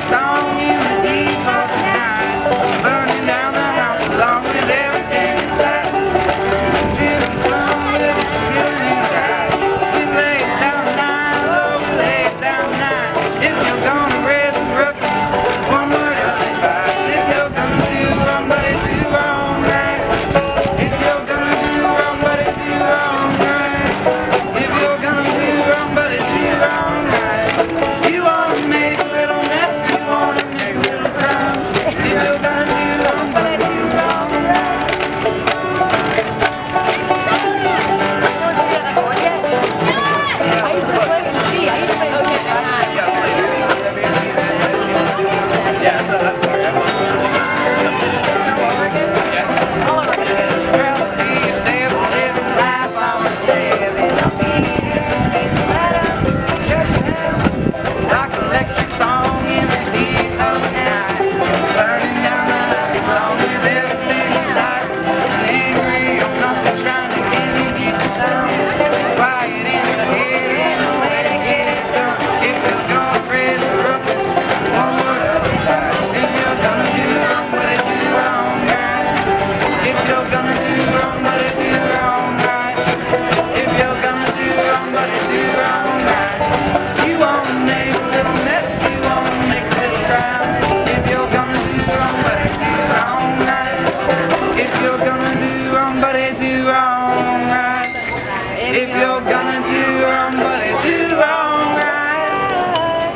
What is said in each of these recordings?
song in the deep of the night, burning down the house along with everything inside. Driven some with the feeling in the eye. We lay down the night, Lord, we lay down the night. If you're gonna raise the ruckus, one word of advice. If you're gonna do wrong, buddy, do wrong right. If you're gonna do wrong, buddy, do wrong right. If you're gonna do wrong, buddy, do wrong right. You wanna make a little mess, you wanna make a little crime. If you're gonna do wrong, buddy, do wrong right. If you're gonna do wrong, buddy, do wrong right.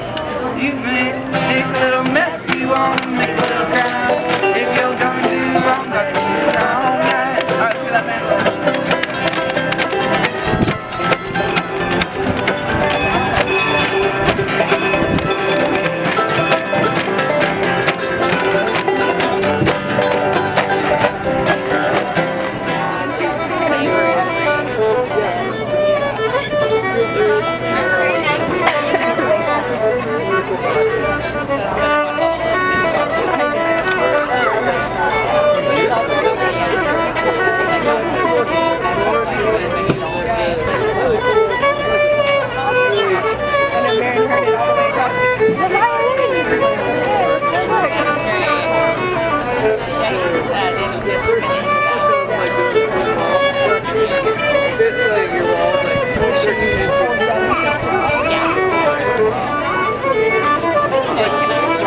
You make a little mess, you wanna make a little crime. If you're gonna do wrong, buddy, do wrong right. Alright, let's do that, man. Yeah.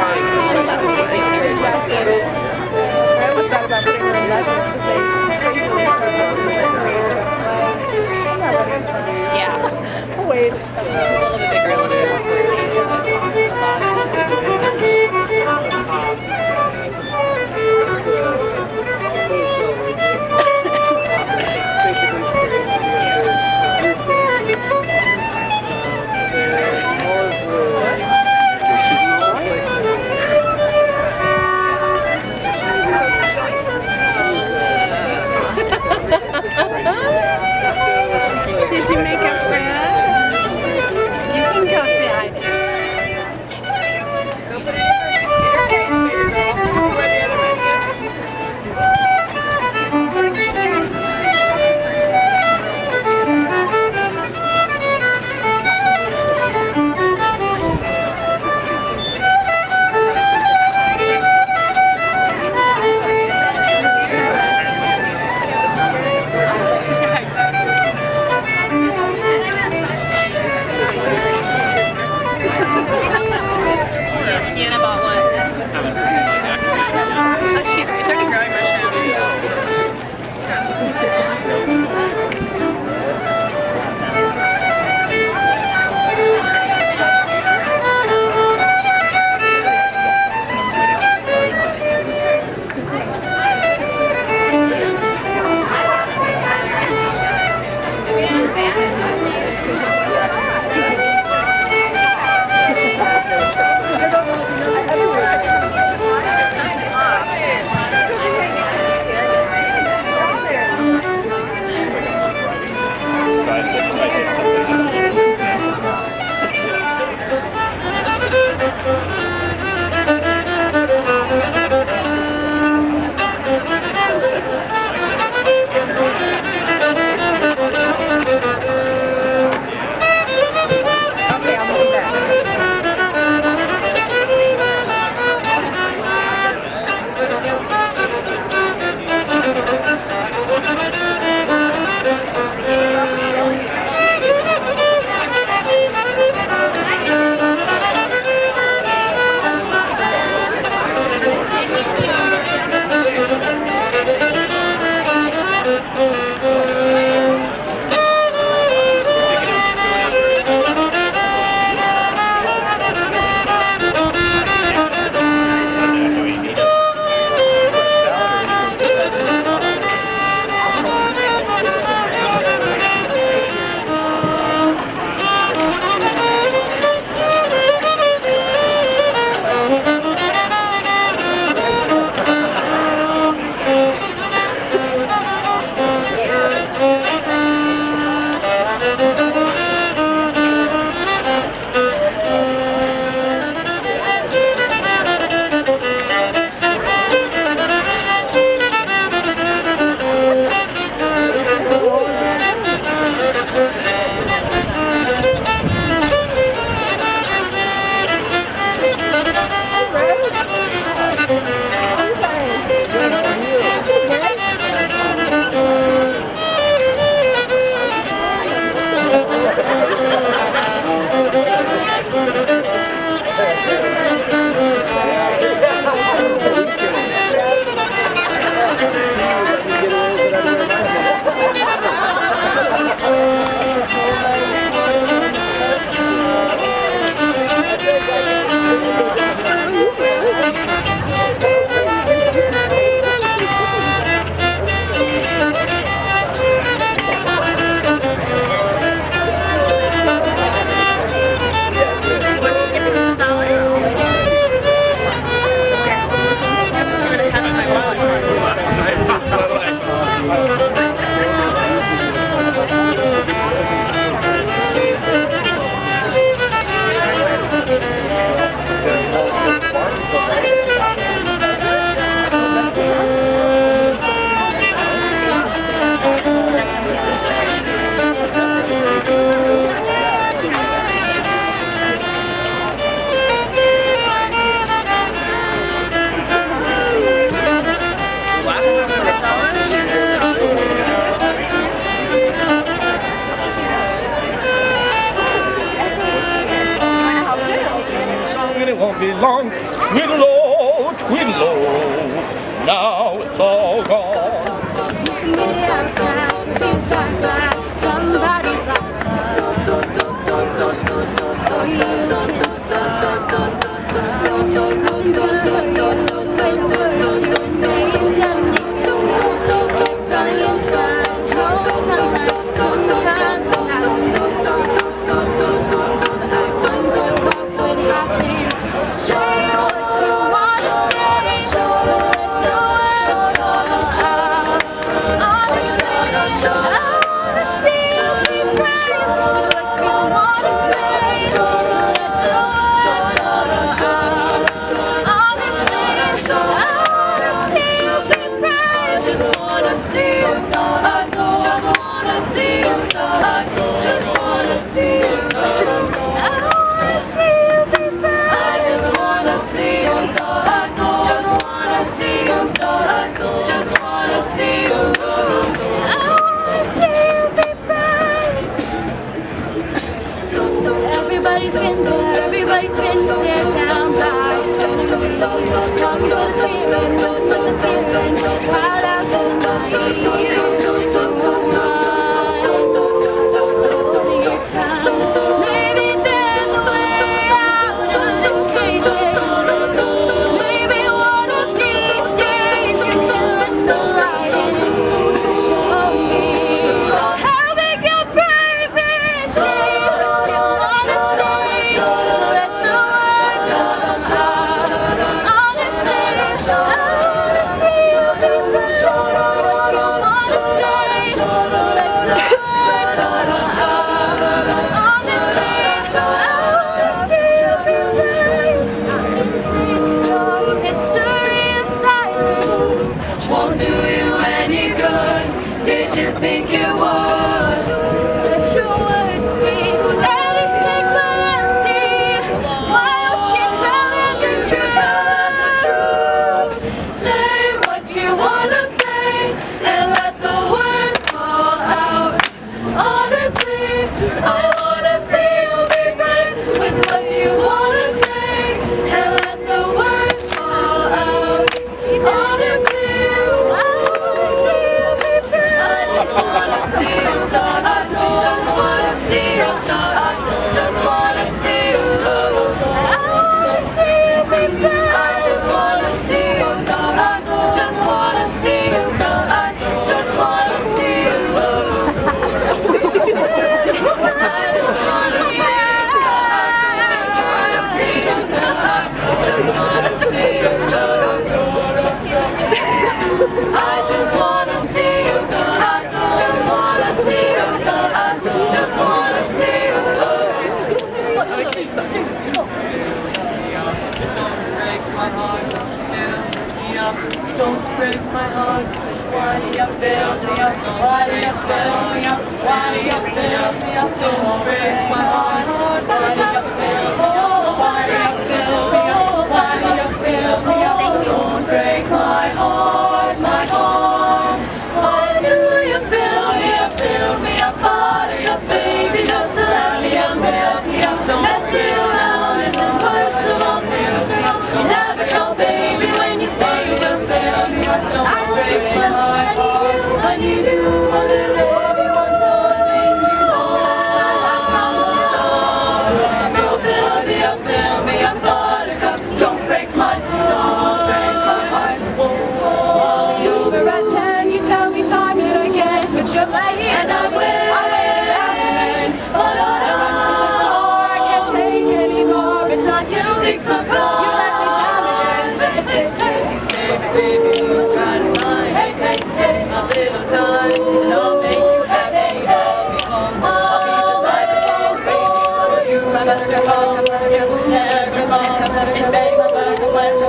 It won't be long. Twiddle-o, twiddle-o, now it's all gone. Somebody's Everybody's been stared down by. Come to the feeling, disappearing, crowd out tonight. Maybe there's a way out of this cage. Maybe one of these days you can let the light in. Show me how big your brave is. You wanna say, let the words shout. Honestly, I wanna see you be proud. You wanna say, let the words shout. Honestly, I wanna see you be proud. History of silence won't do you any good. Did you think it would? Let your words be anything but empty. Why don't you tell them the truth? Say what you wanna say and let the words fall out. Honestly, I wanna see you be brave with what you wanna say and let the words fall out. Honestly, I wanna see you be brave. I just wanna see you. I just wanna see you. I just wanna see you. I wanna see you be brave. I just wanna see you. I just wanna see you. I just wanna see you. I just wanna see you. I just wanna see you. I just wanna see you. I just wanna see you. I just wanna see you. Don't break my heart. Why you build me up? Why you build me up? Why you build me up? Don't break my heart. Why you build me up? Why you build me up? Why you build me up?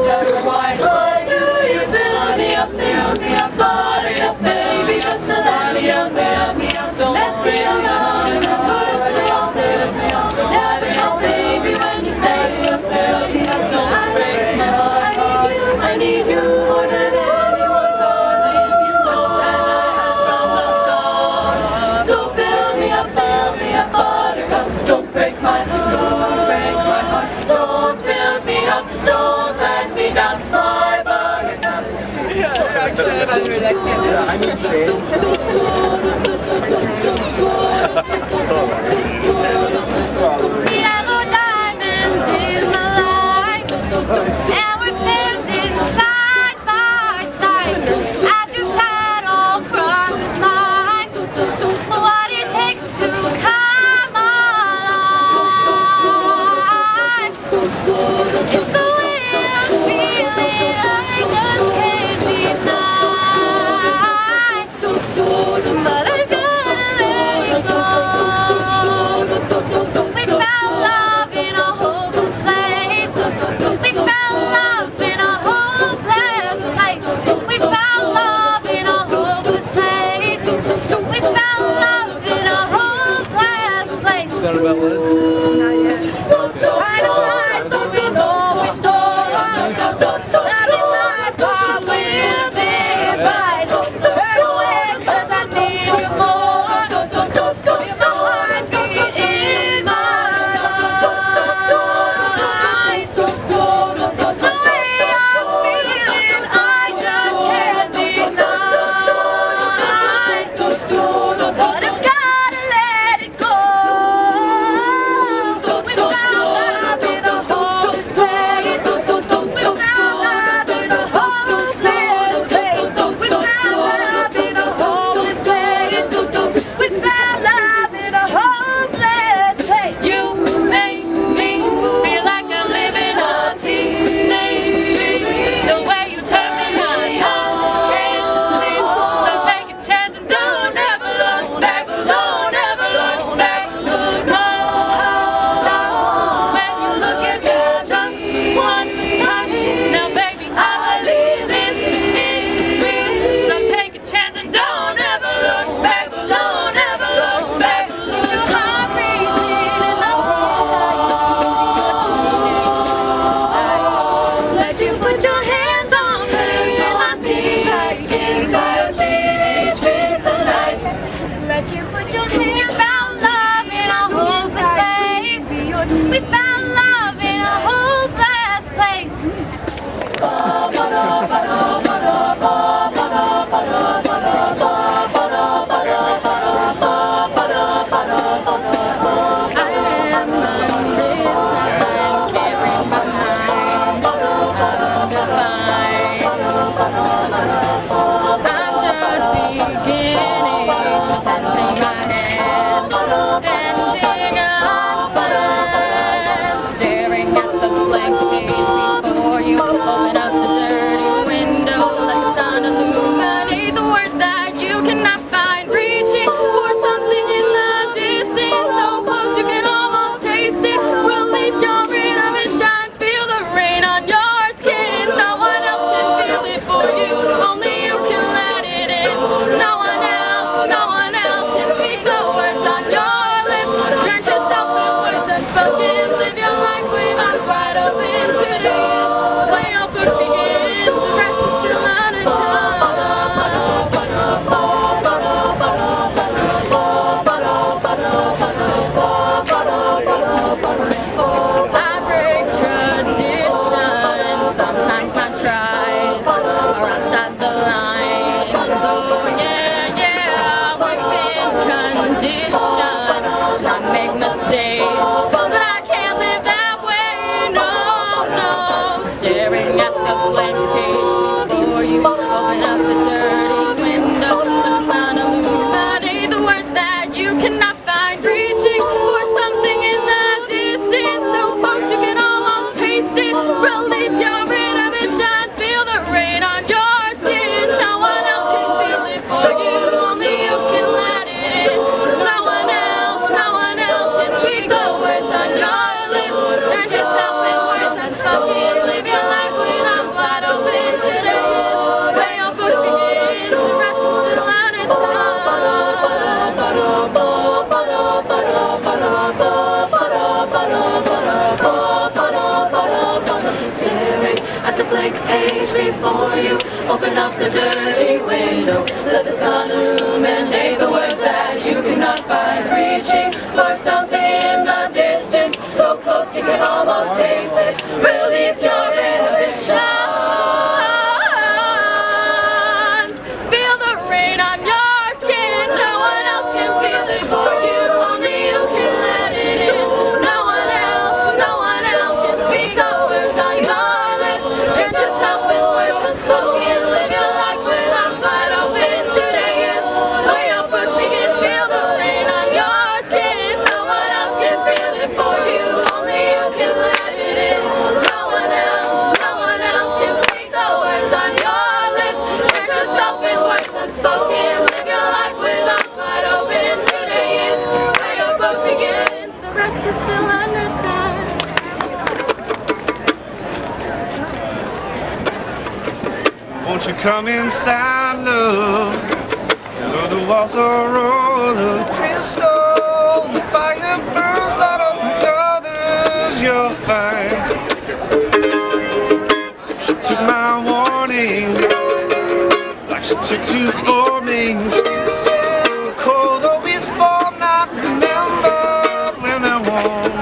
just why? Why do you build me up, butter up, baby, just to let me up, don't mess me around and then burst me up. Never know, baby, when you say you feel me up, don't break my heart. I need you more than anyone, darling. You know that I have from the start. So build me up, buttercup. Don't break my heart, Don't build me up, don't let me down, my buttercup. Yellow diamonds in my life, and we're standing side by side as your shadow crosses mine. What it takes to come alive is the way I'm feeling. I just can't deny, but I gotta let it go. We found love in a hopeless place. We found love in a hopeless place. We found love in a hopeless place. We found love in a hopeless place. Shine a light for me, no storm. Let it light for we'll divide. Burn away 'cause I need you more. You're my heartbeat in my life. It's the way I'm feeling, I just can't deny. But I've gotta let it go. We found love in a hopeless place. We found love in a hopeless place. We found love in a hopeless place. We found love in a hopeless place. You make me feel like I'm living a teenage dream. The way you turn me on, I can't sleep. So take a chance and don't ever look back. Don't ever look back. My heart stops when you look at me. Just one touch. Now, baby, I believe this is free. So take a chance and don't ever look back. Don't ever look back. Your heart racing in my heart. Let you put your hands on me and my skin tight, skin tonight. Let you put your hand. We found love in a hopeless place. We found love in a hopeless place. I am unlit time, carrying my mind undefined. I'm just beginning with pens in my hand, ending unplanned, staring at the blank page before you. Open up the dirty window, let the sun illuminate the words that you cannot find. Reaching for something in the distance, so close you can almost taste it. Release your inhibitions, feel the rain on your skin. No one else can feel it for you, only you can let it in. No one else can speak the words on your lips. Drench yourself in words unspoken, live your life with eyes wide open. Today is when your book begins, the rest is still untold. I break tradition, sometimes my tries are outside the lines. Oh yeah, we've been conditioned to not make mistakes, but I can't live that way, no. Staring at the blank page before you, open up the dirty window, let the sun illuminate the words that you cannot find. Reaching for something in the distance, so close you can almost taste it. Release your inhibitions, feel the rain on your skin. No one else can feel it for you, only you can let it in. No one else can speak the words on your lips. Drench yourself in words unspoken, live your life without blank page before you. Open up the dirty window, let the sun illuminate the words that you cannot find. Reaching for something in the distance, so close you can almost taste it. Release your inhibitions. Feel the rain on your skin. No one else can feel it for you. Only you can let it in. No one else can speak the words on your lips. Drench yourself in words unspoken. Live your life with eyes wide open. Today is where your book begins. Feel the rain on your skin. No one else can feel it for you. Only you can let it in. No one else can speak the words on your lips. Drench yourself in words unspoken. Live your life with eyes wide open. Today is where your book begins. The rest is still under time. Won't you come inside, love? Though the walls are all of crystal, the fire burns light up with others, you're fine. So she took my warning, like she took two for me. She says the cold always fall, not remembered when they're warm.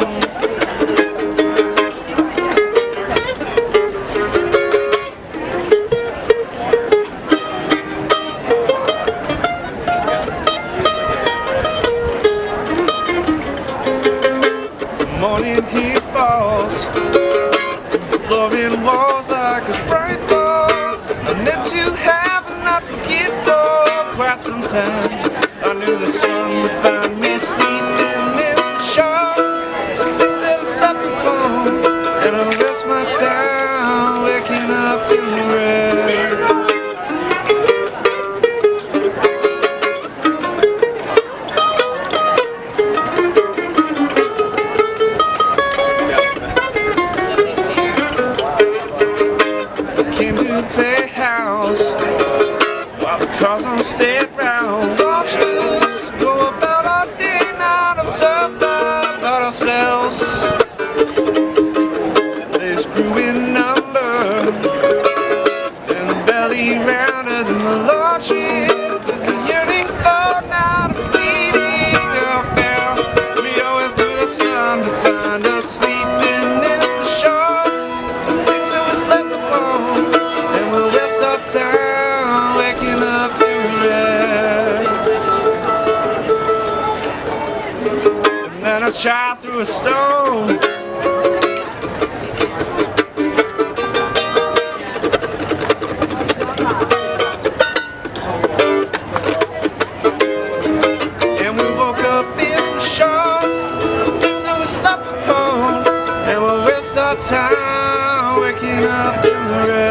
Morning heat falls through the flooring walls like a bright thought. I meant to have and not forget for quite some time. I knew the sun would find me sleeping in the shards, things that I slept upon, and I rest my time waking up in the red. Came to play house while the cars on stayed round. Watched us go about our day, not observed about ourselves. This grew in number, and the belly rounder than the largest. The yearning for not a fleeting affair. We always knew the sun to find us sleeping in the shores, things that we slept upon. We'll rest our time waking up in red. And then a child threw a stone. And we woke up in the shores, things that we slept upon. And we'll rest our time waking up in the red.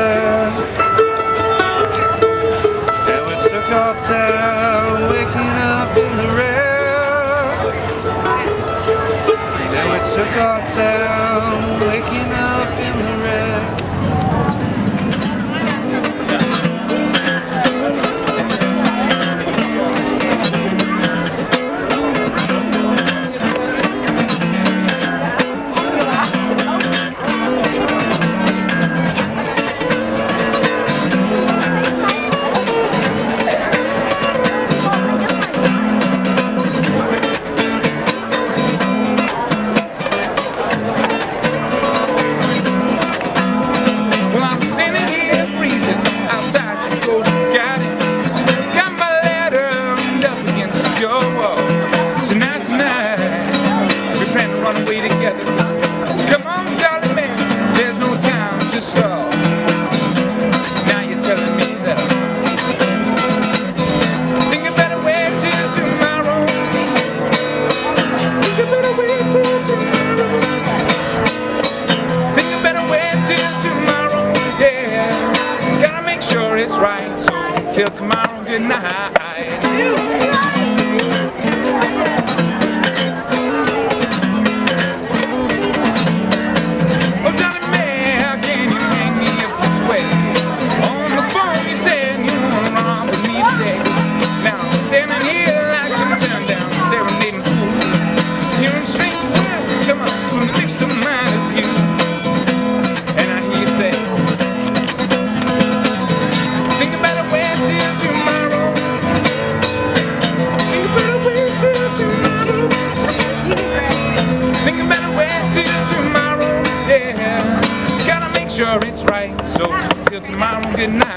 Our time waking up in the red. And we took our time waking up in the red. Till tomorrow, good night. Oh, darling man, how can you hang me up this way? On the phone you said you wanna run with me today. Now I'm standing here like some turned down serenading fool, hearing strange words come up from the mix of mine of you. And I hear you say, Till tomorrow, good night.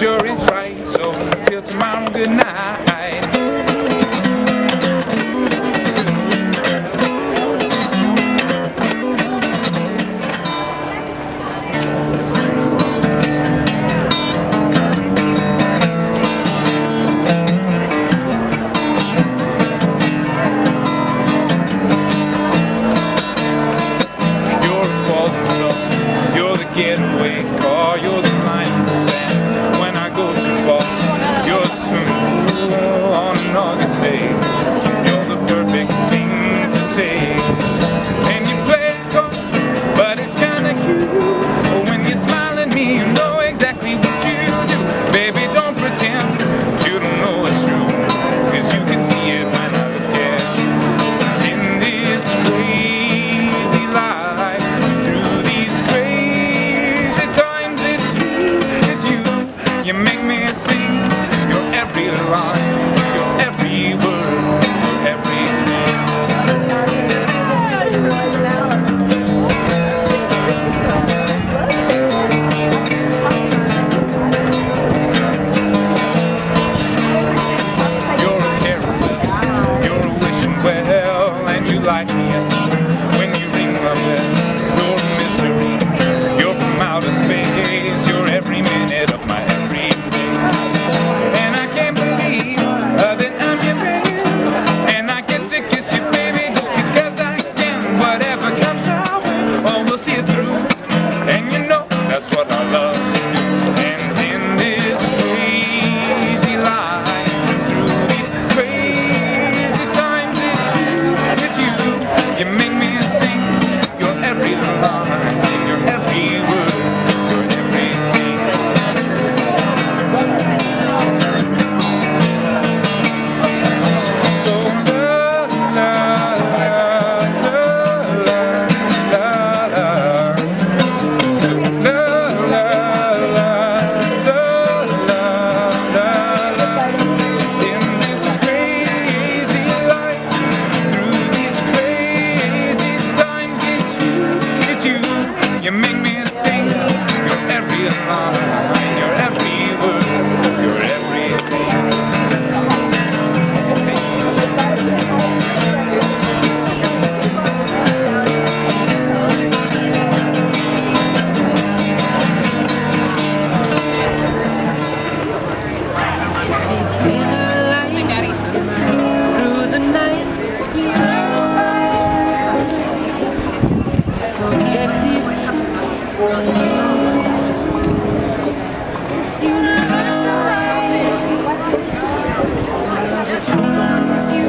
Sure it's right, so till tomorrow, good night. You're a falling star, you're the getaway car, you're the line in the sand. When I go too far, you're the swimming pool on an August day. You're the perfect thing to say. And you play it cold, but it's kinda cute. When you smile at me, you know exactly what you do. Baby, don't pretend you don't know it's true, 'cause you can see it when I look at you. In this crazy life, through these crazy times, it's you. You make me sing your every line, your every word, your everything. You're a carousel, you're a wishing well, and you light me up when you ring my bell. You're a mystery, you're from outer space, you're every minute of my every day. And I can't believe that I'm your man, and I get to kiss you, baby, just because I can. Whatever comes our way, oh, we'll see it through, and you know that's what I love to do. And in this crazy life, through these crazy times, it's you. You make me sing your every line, your every word, your everything. So love, love, love, love, love, love. Love, love, love, love, love, love. In this crazy life, through these crazy times, it's you. You make me sing your every line, your every word, your everything. Through the night, so get deep. This universal light, the truth is you.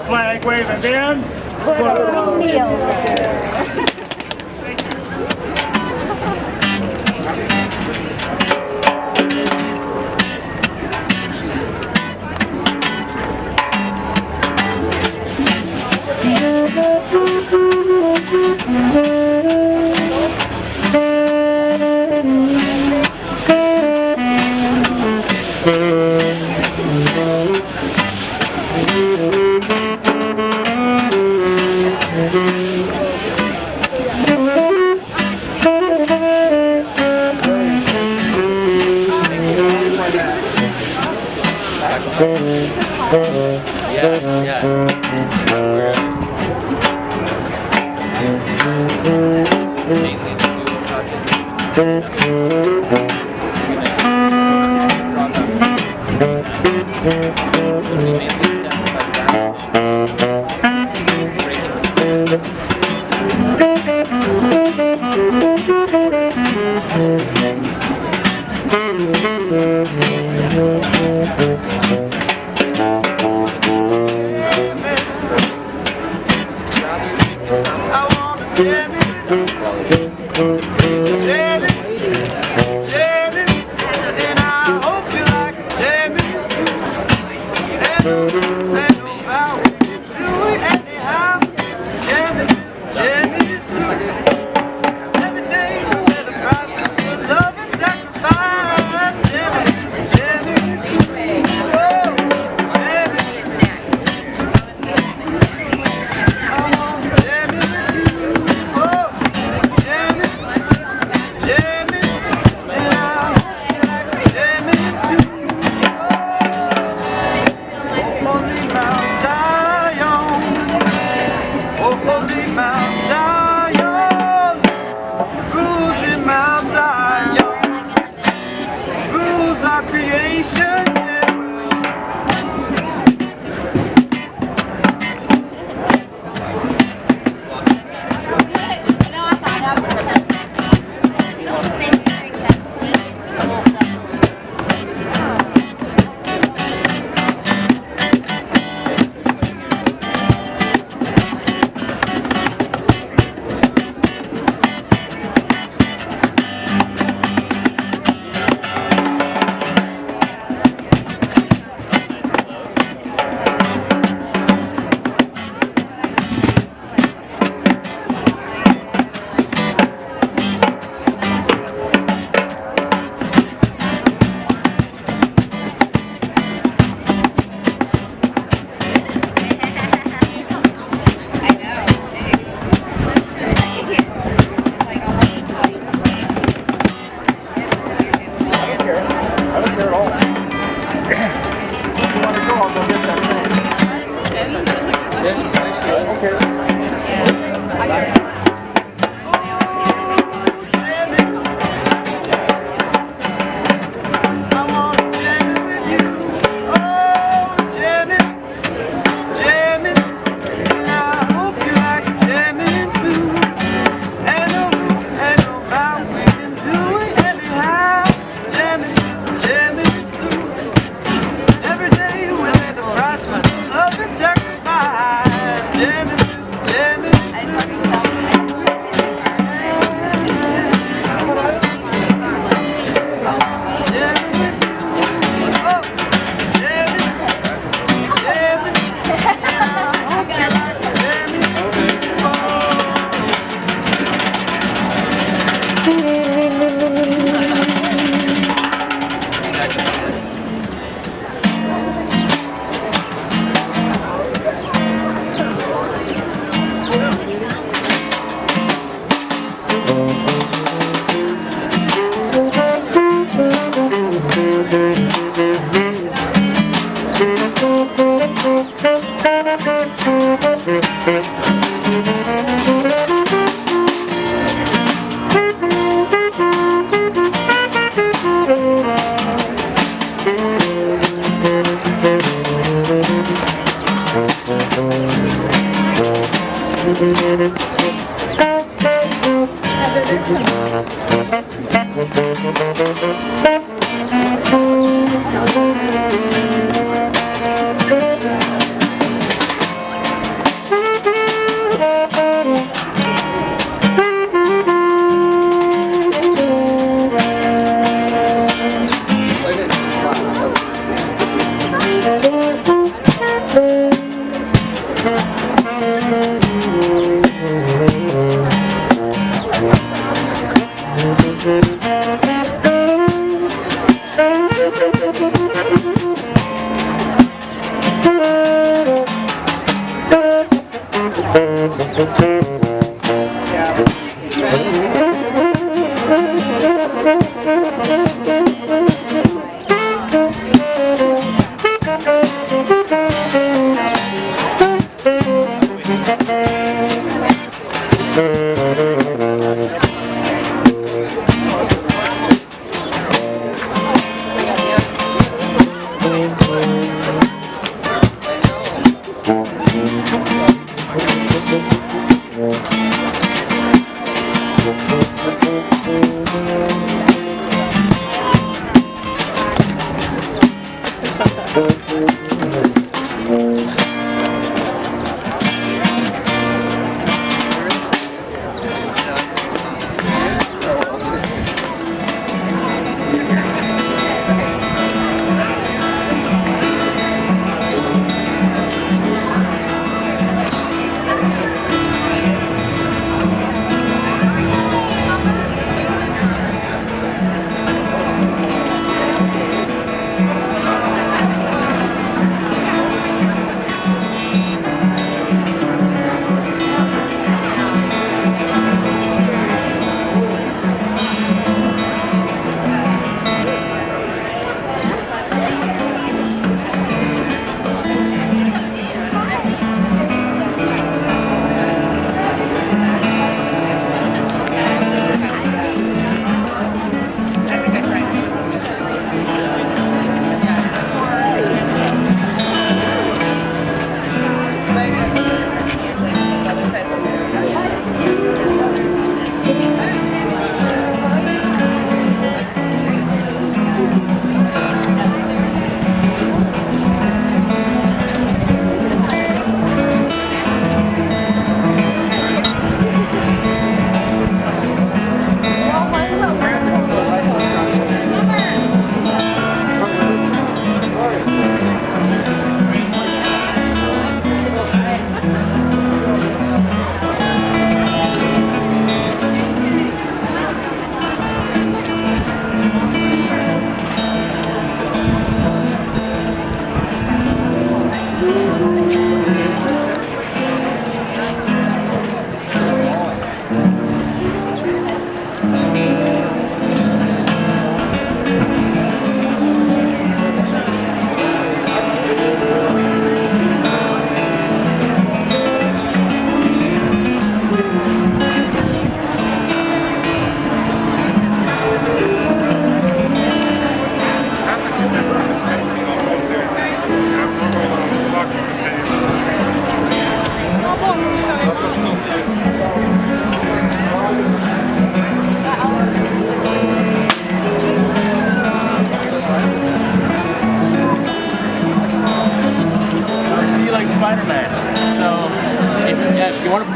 flag waving in.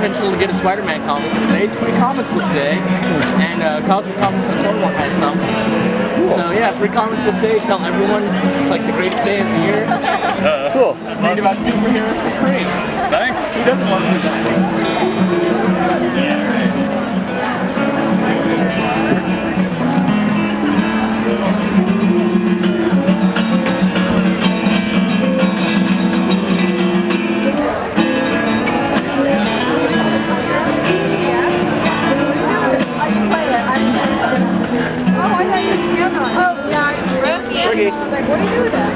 potential to get a Spider-Man comic. Today's Free Comic Book Day, and Cosmic Comics on Cornwall has some. Cool. So yeah, Free Comic Book Day. Tell everyone it's like the greatest day of the year. Cool. Read about superheroes for free. Thanks. Who doesn't want to do that? Yeah. Like, what do you do with that?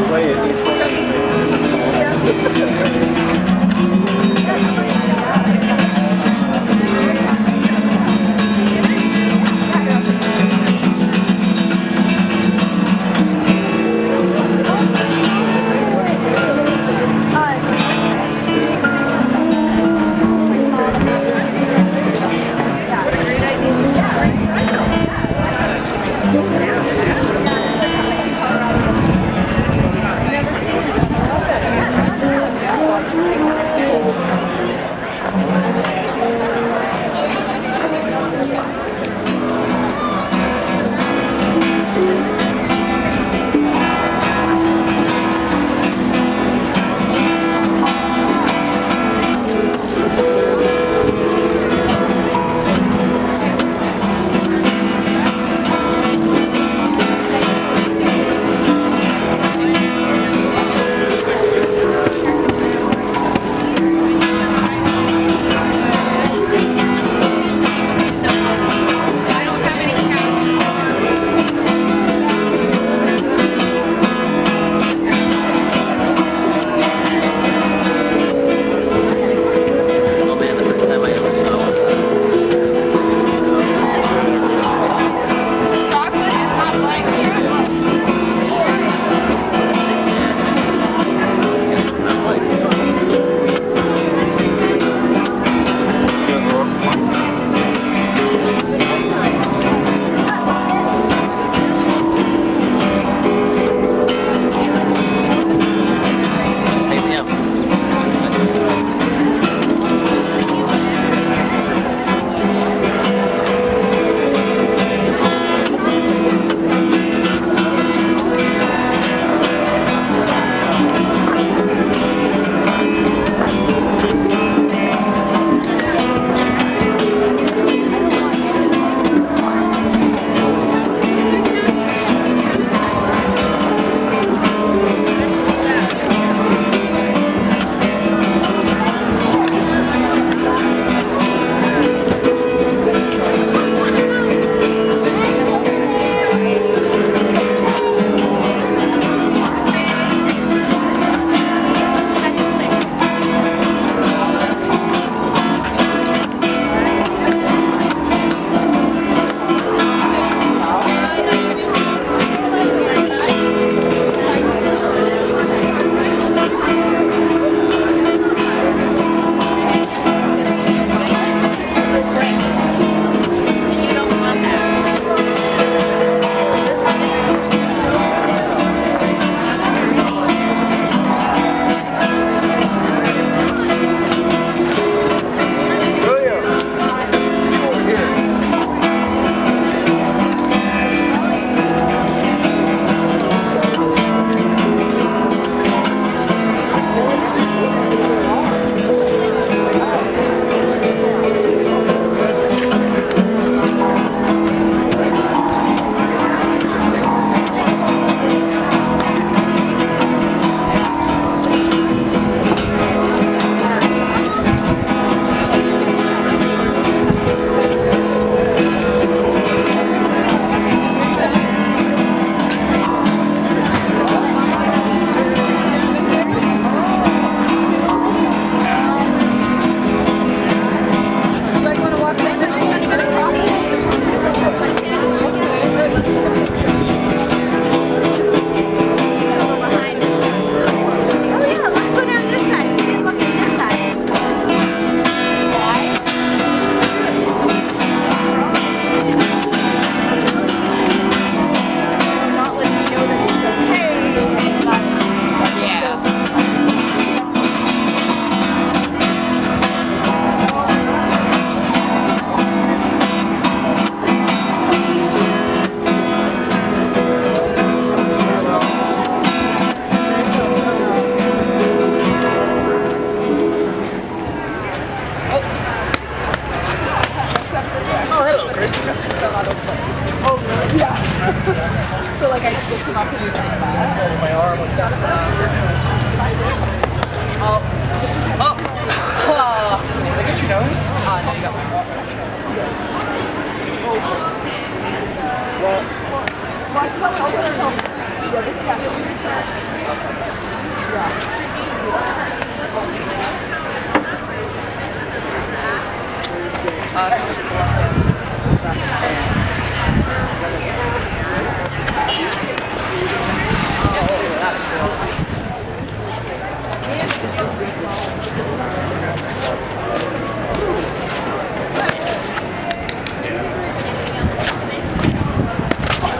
Play it.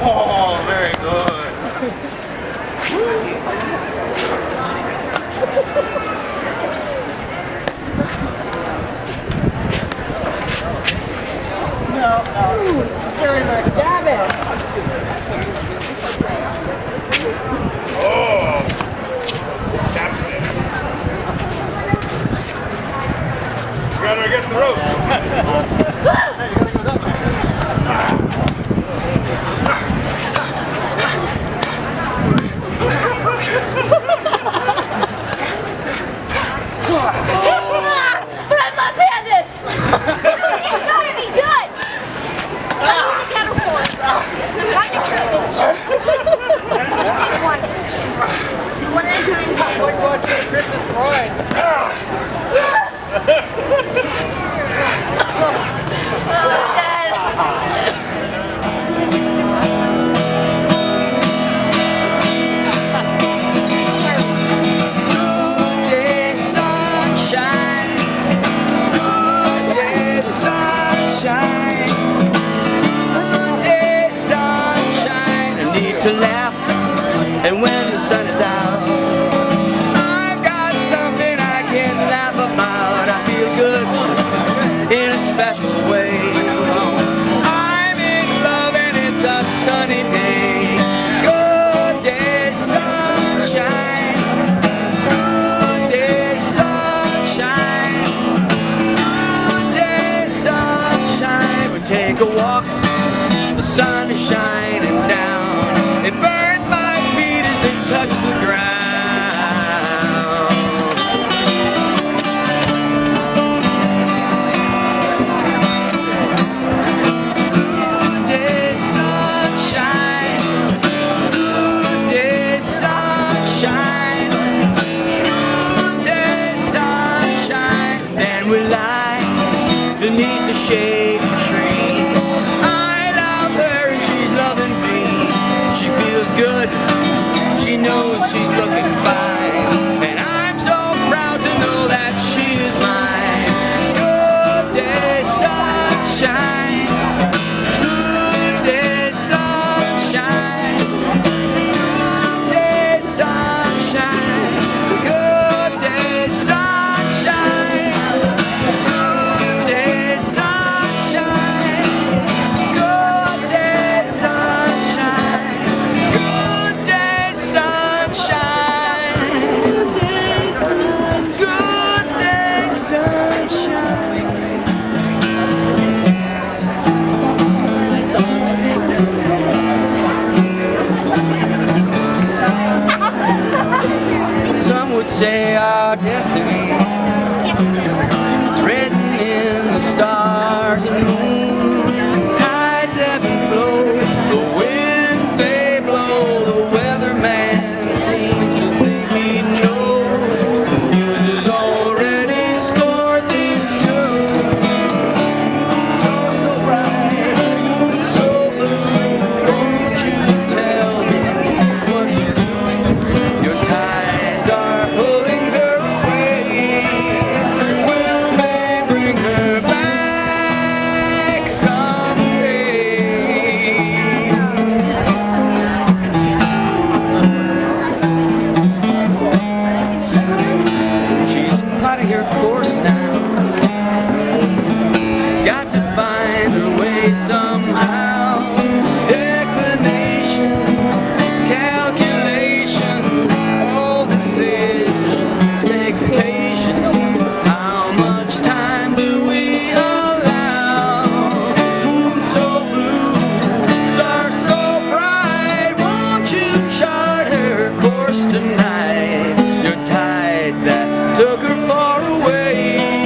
Oh, very good. Rather against the ropes. But I'm left-handed! You gotta be good! Counterpoint. Not your turn. One. One at a time. Like watching Chris's Pride. To laugh, and when the sun is out, I've got something I can laugh about. I feel good in a special way. I'm in love and it's a sunny day. Good day, sunshine. Good day, sunshine. Good day, sunshine. We take a walk, the sun is shining down. It burns my feet as they touch the ground. Good day, sunshine. Good day, sunshine. Good day, sunshine. Then we lie beneath the shade tree. I love her and she's loving me. She feels good, she knows she's looking fine, and I'm so proud to know that she is mine. Good day, sunshine. Good day, sunshine. Good day, sunshine. Good day, sunshine. Good day, sunshine. Good day, sunshine. Good day, sunshine. Good day, sunshine. Some would say our destiny is written in the stars and moon. Tides ebb and flow, the winds they blow. The weatherman seems to think he knows. The news has already scored this tune. So bright, so blue, won't you tell me what to do? Your tides are pulling her away. Will they bring her back someday? She's plotting her course now. She's got to find her way somehow. Declinations, calculations, all decisions take patience. How much time do we allow? Moon so blue, stars so bright. Won't you chart her course tonight? Your tide that took her far away.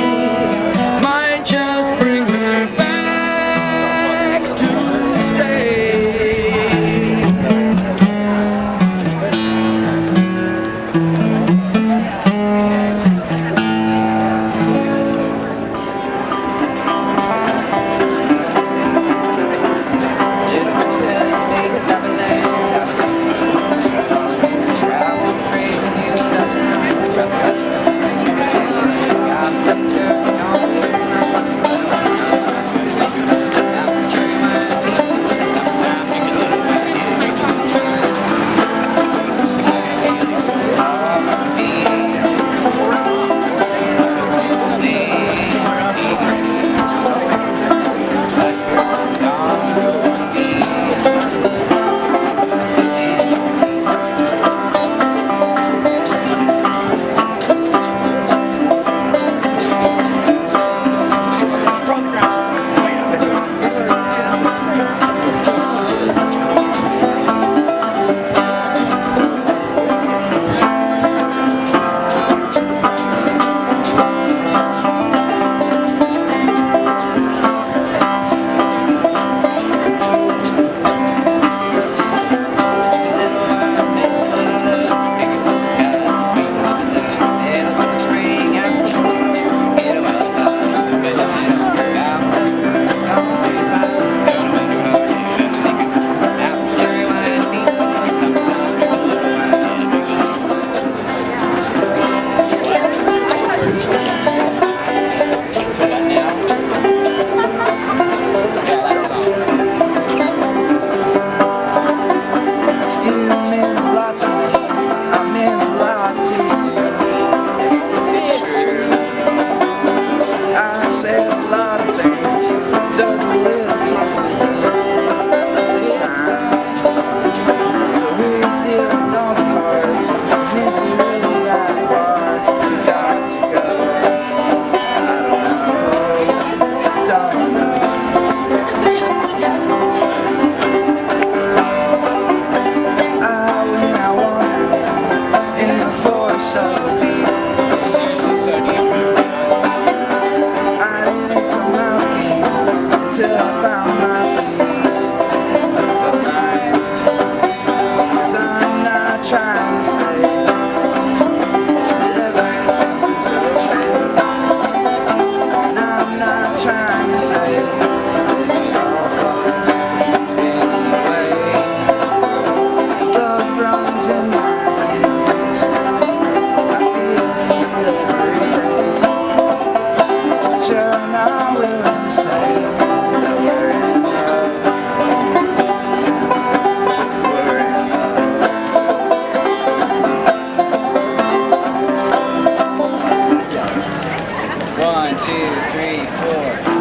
1, 2, 3, 4.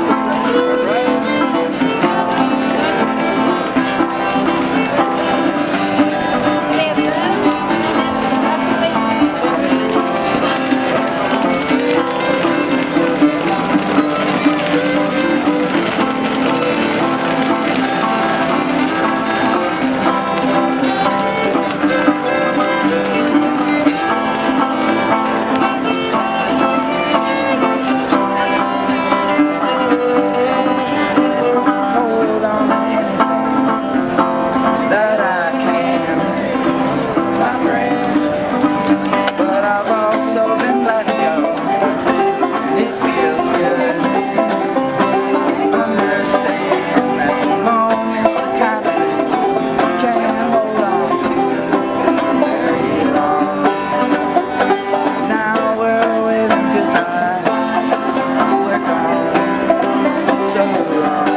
Hold on to anything that I can, my friend. But I've also been let go, and it feels good. Understand that the moment's the kind of thing you can't hold on to very long. Now we're waving goodbye, we're gone so long.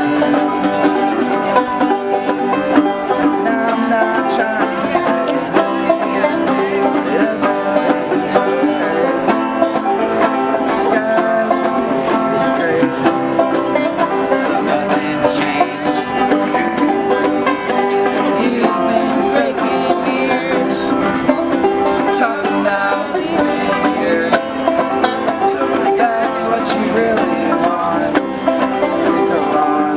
Now I'm not trying to say everything's okay. The sky's really gray, so nothing's changed. You've been breaking ears, talking about leaving here. So if that's what you really want, go on.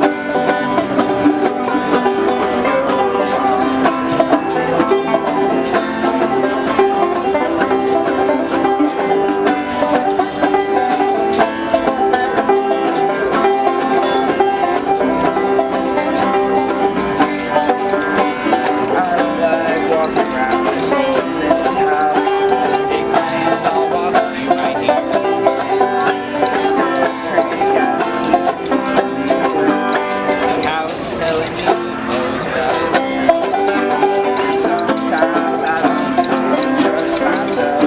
I don't like walking around this open empty house. Take my hand, I'll walk with you right here. The stairs creak as you sleep. The house telling me to close your eyes. Sometimes I don't trust myself,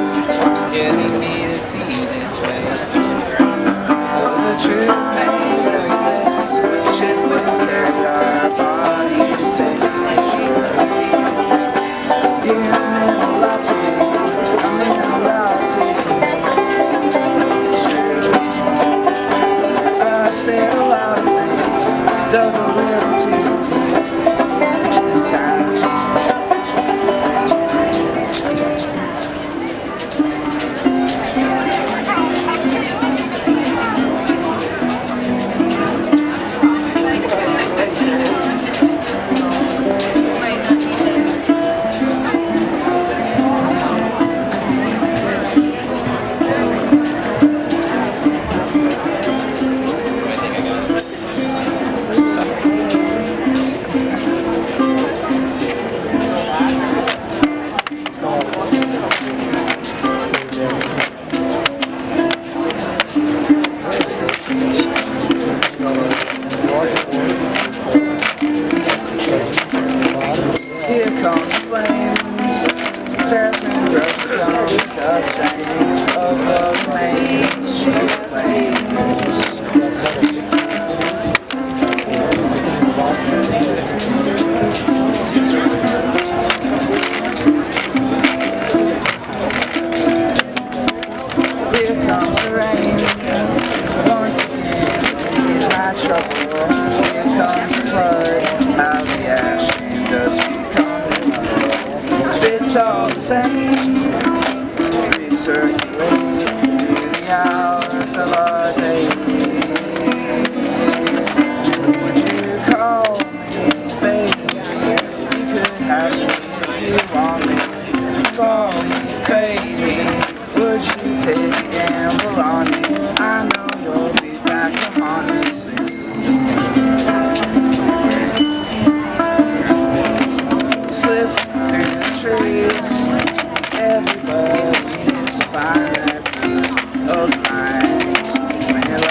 getting me to see this way. Though the truth may vary, this ship will carry our body to safety. You meant a lot to me, I meant a lot to you. It's true. I said a lot of things, dug a little too deep this time. Here comes flames, there's no rush from dust stain of the remains she claims. Here comes the rain, once again, here's my trouble. Here comes the flood, how the ash and dust become blood. It's all the same, recirculate through the hours of our days. Would you call me, baby? You could have me if you want me. Call me crazy. Would you take a gamble on me? I know you'll be back on me soon. Slips through the trees. Everybody needs to find their peace of mind. When you're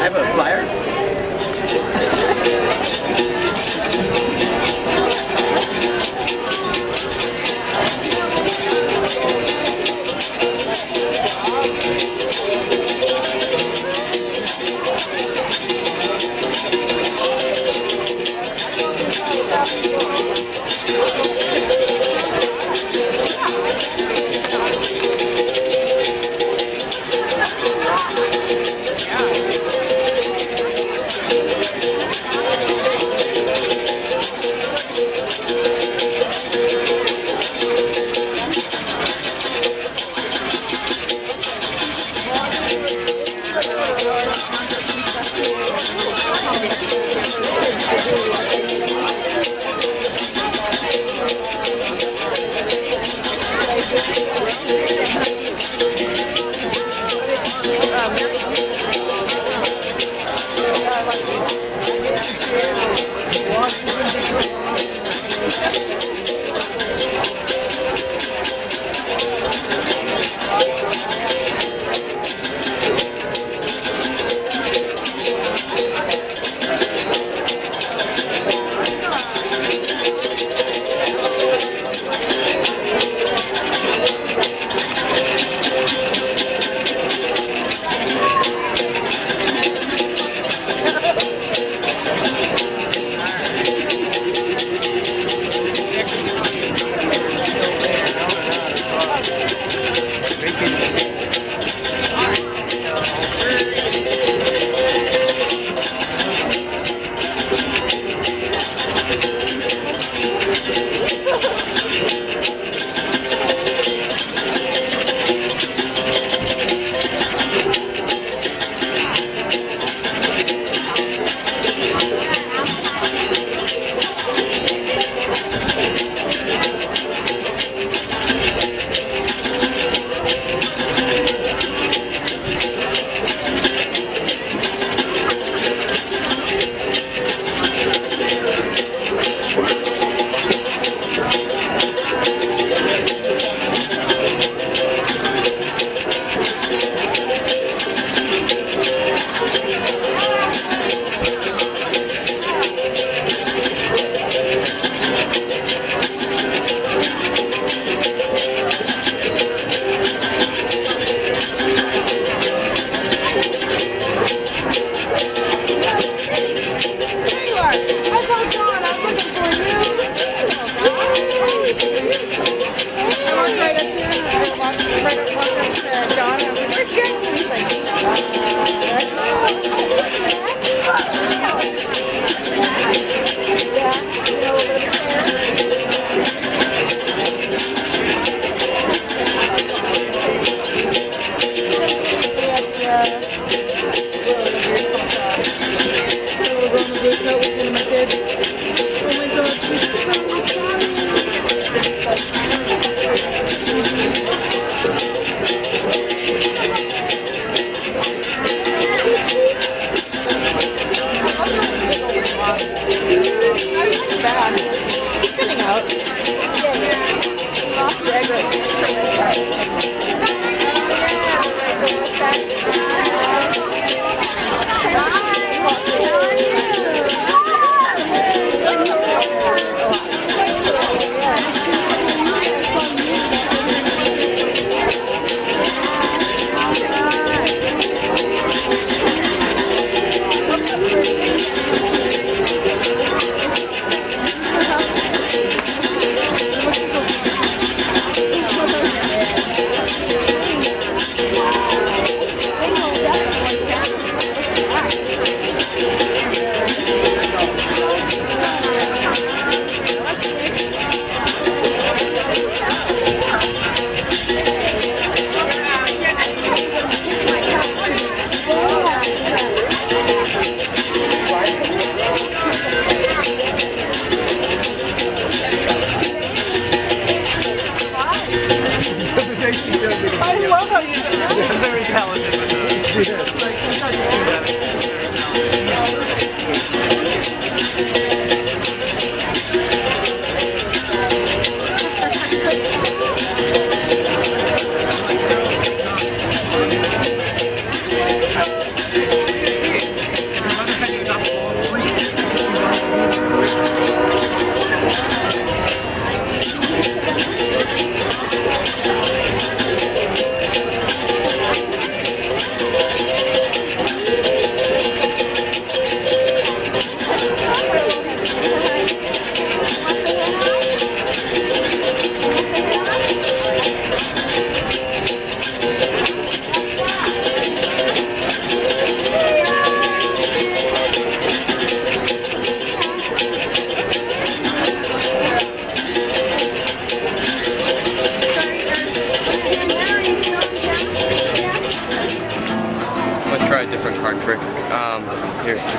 I have a flyer.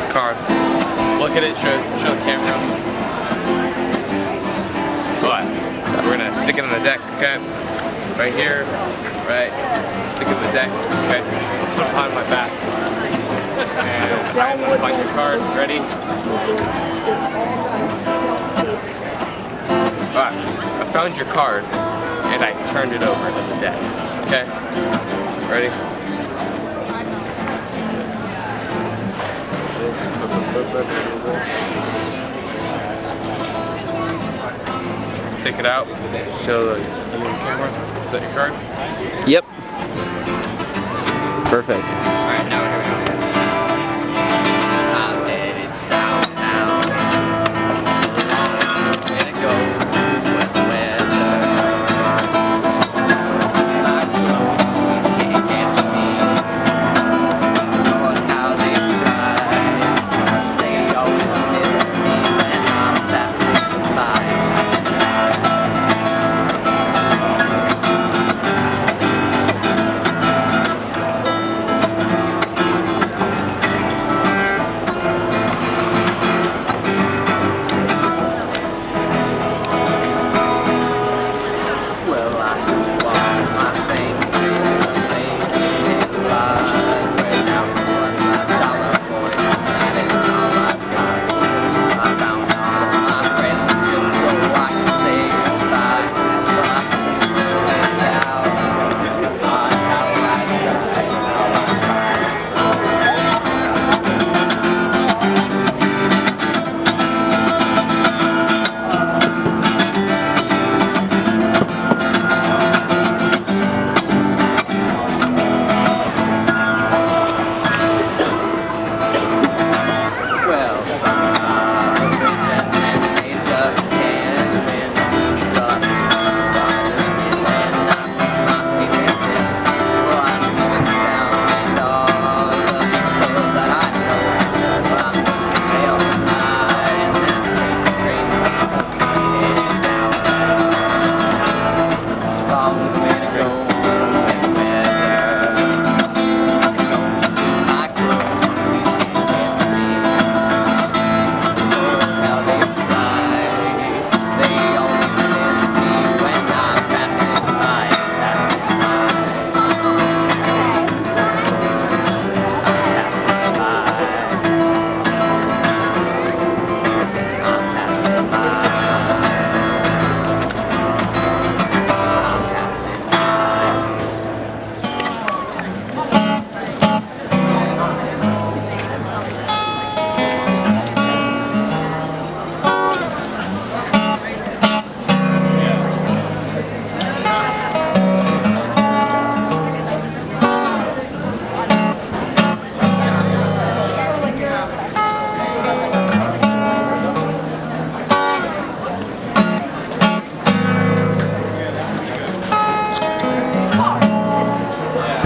the card. Look at it, show the camera. Alright, we're gonna stick it on the deck, okay? Right here, right? Stick it on the deck, okay? Put it behind my back. And I'm gonna find your card. Ready? Alright, I found your card and I turned it over to the deck. Okay? Ready? Take it out. Show the camera. Is that your card? Yep. Perfect. Alright, now here we go. I'm headed south now. Gonna go with the weather. My clothes can't catch me. Lord, how they try. They always miss me when I'm passing by. Well, I do all my things in life. Right now, one last dollar for it, and it's all I've got. I found all my friends just so I can say goodbye. But I'm feeling down. How I tried, how I tried. Well, some are religion and they just can't win. But bothering me and I'm not convincing. Well, I'm moving sound and all the people that I know. Well, I'm moving sail tonight and that train is now. Long way to go with weather. My clothes can't get me. How they try. They always miss me when I'm passing by, passing by. I'm passing by. I'm passing by. I'm passing by.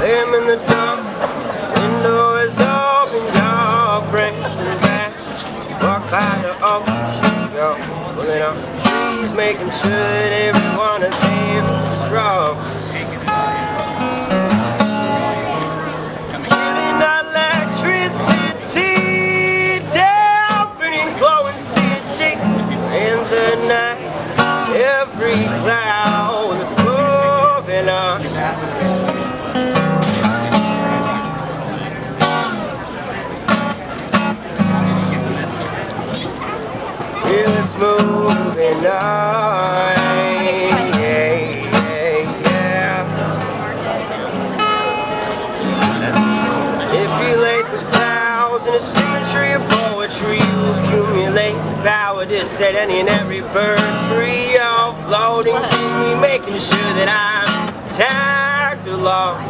I'm in the dark, window is open, dog brings me back. Walk by the ocean, go pulling up trees, making sure that everyone of them is strong. Feeling electricity, dampening, glowing city. In the night, every cloud is moving on. Feel it's moving on. Yeah, yeah, yeah. Manipulate the clouds in a symmetry of poetry. You accumulate the power to set any and every bird free. All floating through me, making sure that I'm tagged along.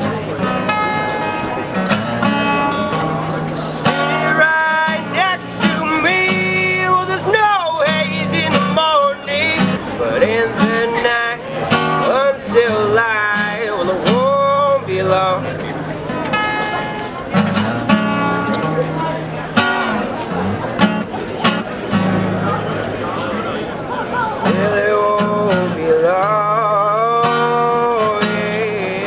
Spinning right next to me. Well, there's no haze in the morning, but in the night, until light, well, it won't be long. Well, it won't be long, yeah.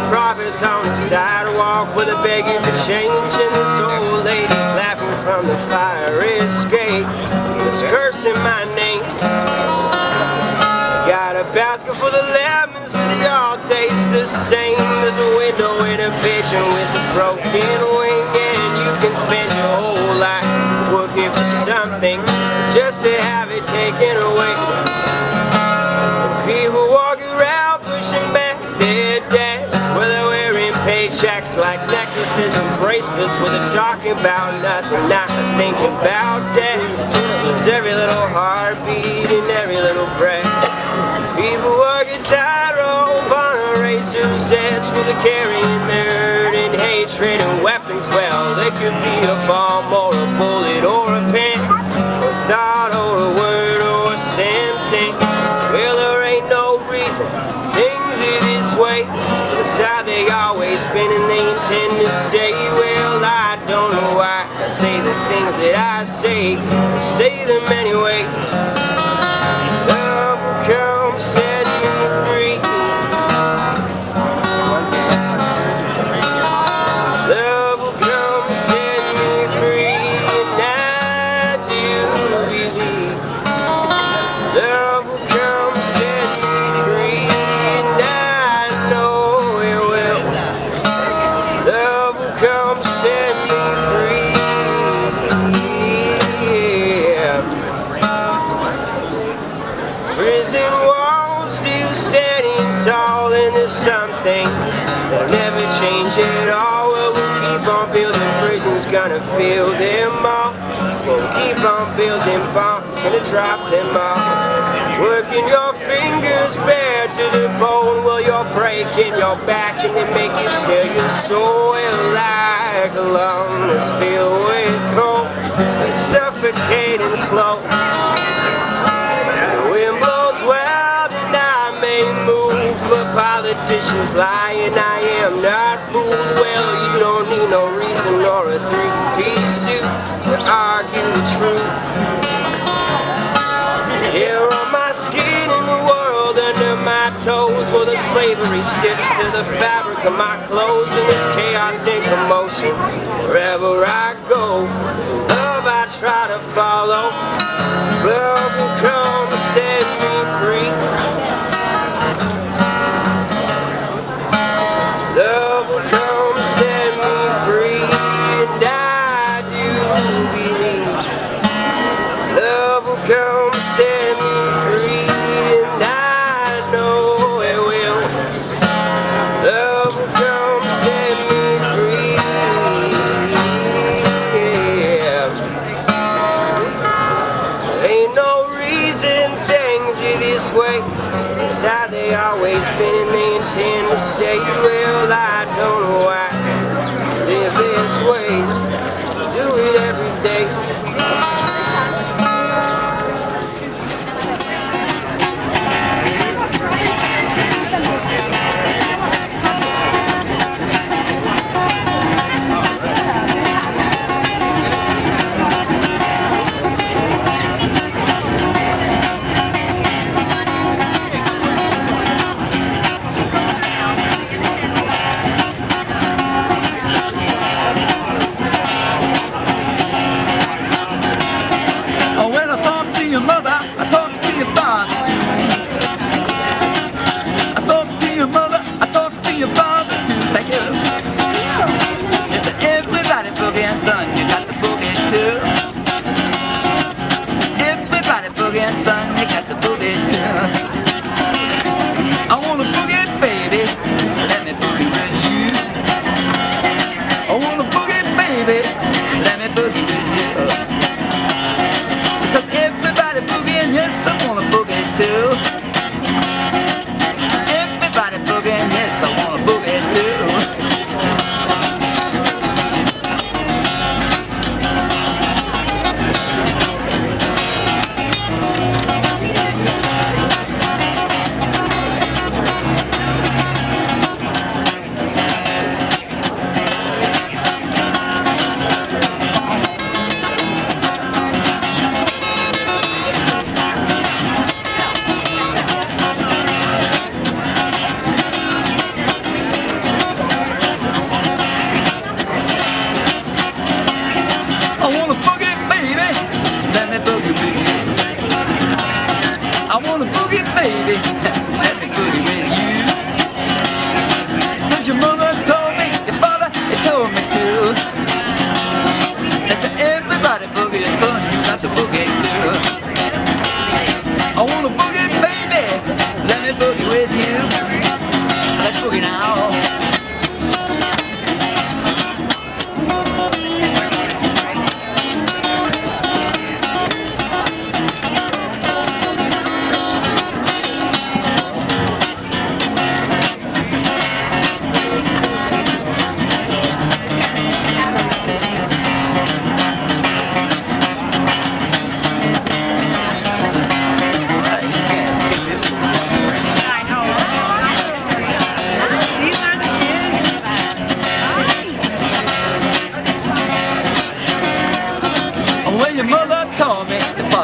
progress on the sidewalk with a begging for change, and this old lady's laughing from the fire escape. It's cursing my name. Got a basket full of lemons, but they all taste the same. There's a window in a pigeon with a broken wing, and you can spend your whole life working for something just to have it taken away. People walking around pushing back their debts, where they're wearing paychecks like necklaces and bracelets, where they're talking about nothing, not thinking about death. There's every little heartbeat and every little breath. People working tightrope on a razor's edge, where they're carrying hurt and hatred and weapons. Well, they could be a bomb or a bullet or a pen, a thought or a word or a sentence. Well, there ain't no reason things are this way, but it's how they always been and they intend to stay. Well, I don't know why I say the things that I say them anyway. Love will come set me free. Love will come set me free, and I do believe. Love will come set me free, and I know it will. Love will come set me free. Yeah. Prison walls still standing tall, and there's some things that'll never change at all. Well, we'll keep on building prisons, gonna fill them all. We'll keep on building bombs, gonna drop them all. Working your fingers bare to the bone, well, you're breaking your back, and they make you sell your soul like a lung that's filled with cold and suffocating slow. The wind blows wild and I may move, but politicians lie and I am not fooled. Well, you don't need no reason or a three-piece suit to argue the truth. Here on my skin and the world under my toes, well, the slavery stitched to the fabric of my clothes, and this chaos and commotion wherever I go. So love I try to follow. Love will come and set me free. Love will come and set me free, and I do believe. Love will come and set me free, and I know it will. Love will come and set me free. Yeah. Ain't no reason things are this way. It's how they always been and they intend to stay. Well, I don't know why I live this way. Do it every day.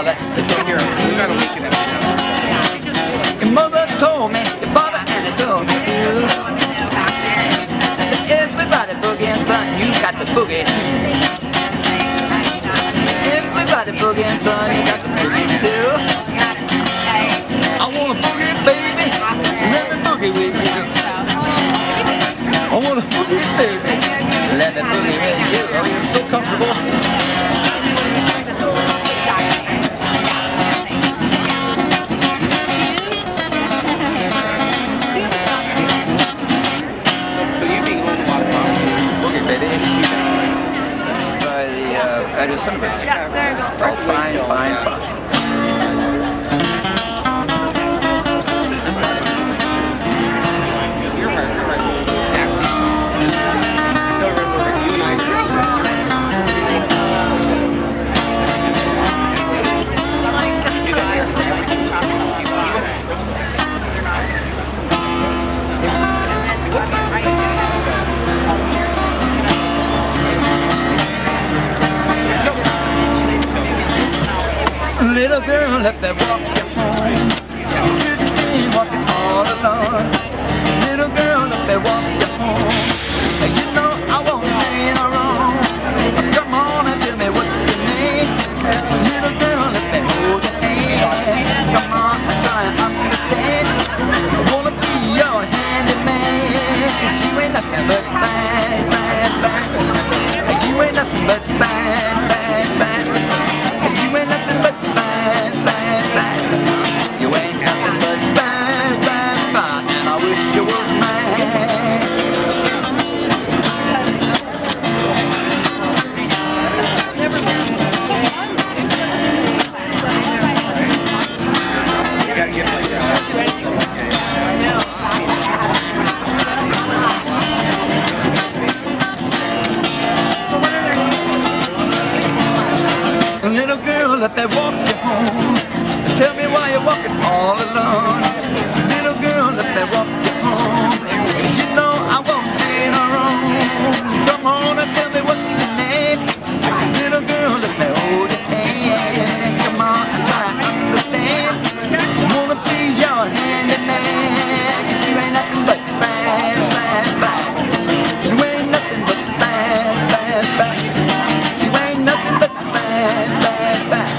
father. You got a week in it. Your mother told me, your father and it told me too. Everybody boogie and fun, you got the boogie too. Everybody boogie and fun, you got the boogie too. I wanna boogie, baby, let me boogie with you. I wanna boogie, baby, let me boogie with you. Oh, you're so comfortable. Boogie, baby. By the Federal Sunburst. Oh, fine, fine, fine. Little girl, let me walk you home. You can't walk it all alone. Little girl, let me walk you home. You know I won't stay wrong. Come on and tell me what's your name. Little girl, let me hold your hand. Come on and try and understand. I wanna be your handyman. 'Cause you ain't nothing but bad, bad, bad. You ain't nothing but bad, bad, bad. You ain't nothing but bad, bad, bad. You ain't nothing but bad, bad, bad. And I wish you was mine. You gotta get like that. Little girl, let me walk you home. Tell me why you're walking all alone. Little girl, let me walk you home. You know I won't be wrong. Come on and tell me what's your name. Little girl, let me hold your hand. Come on and try and understand. I wanna be your handyman. 'Cause you ain't nothing but bad, bad, bad. You ain't nothing but bad, bad, bad. You ain't nothing but bad, bad, bad.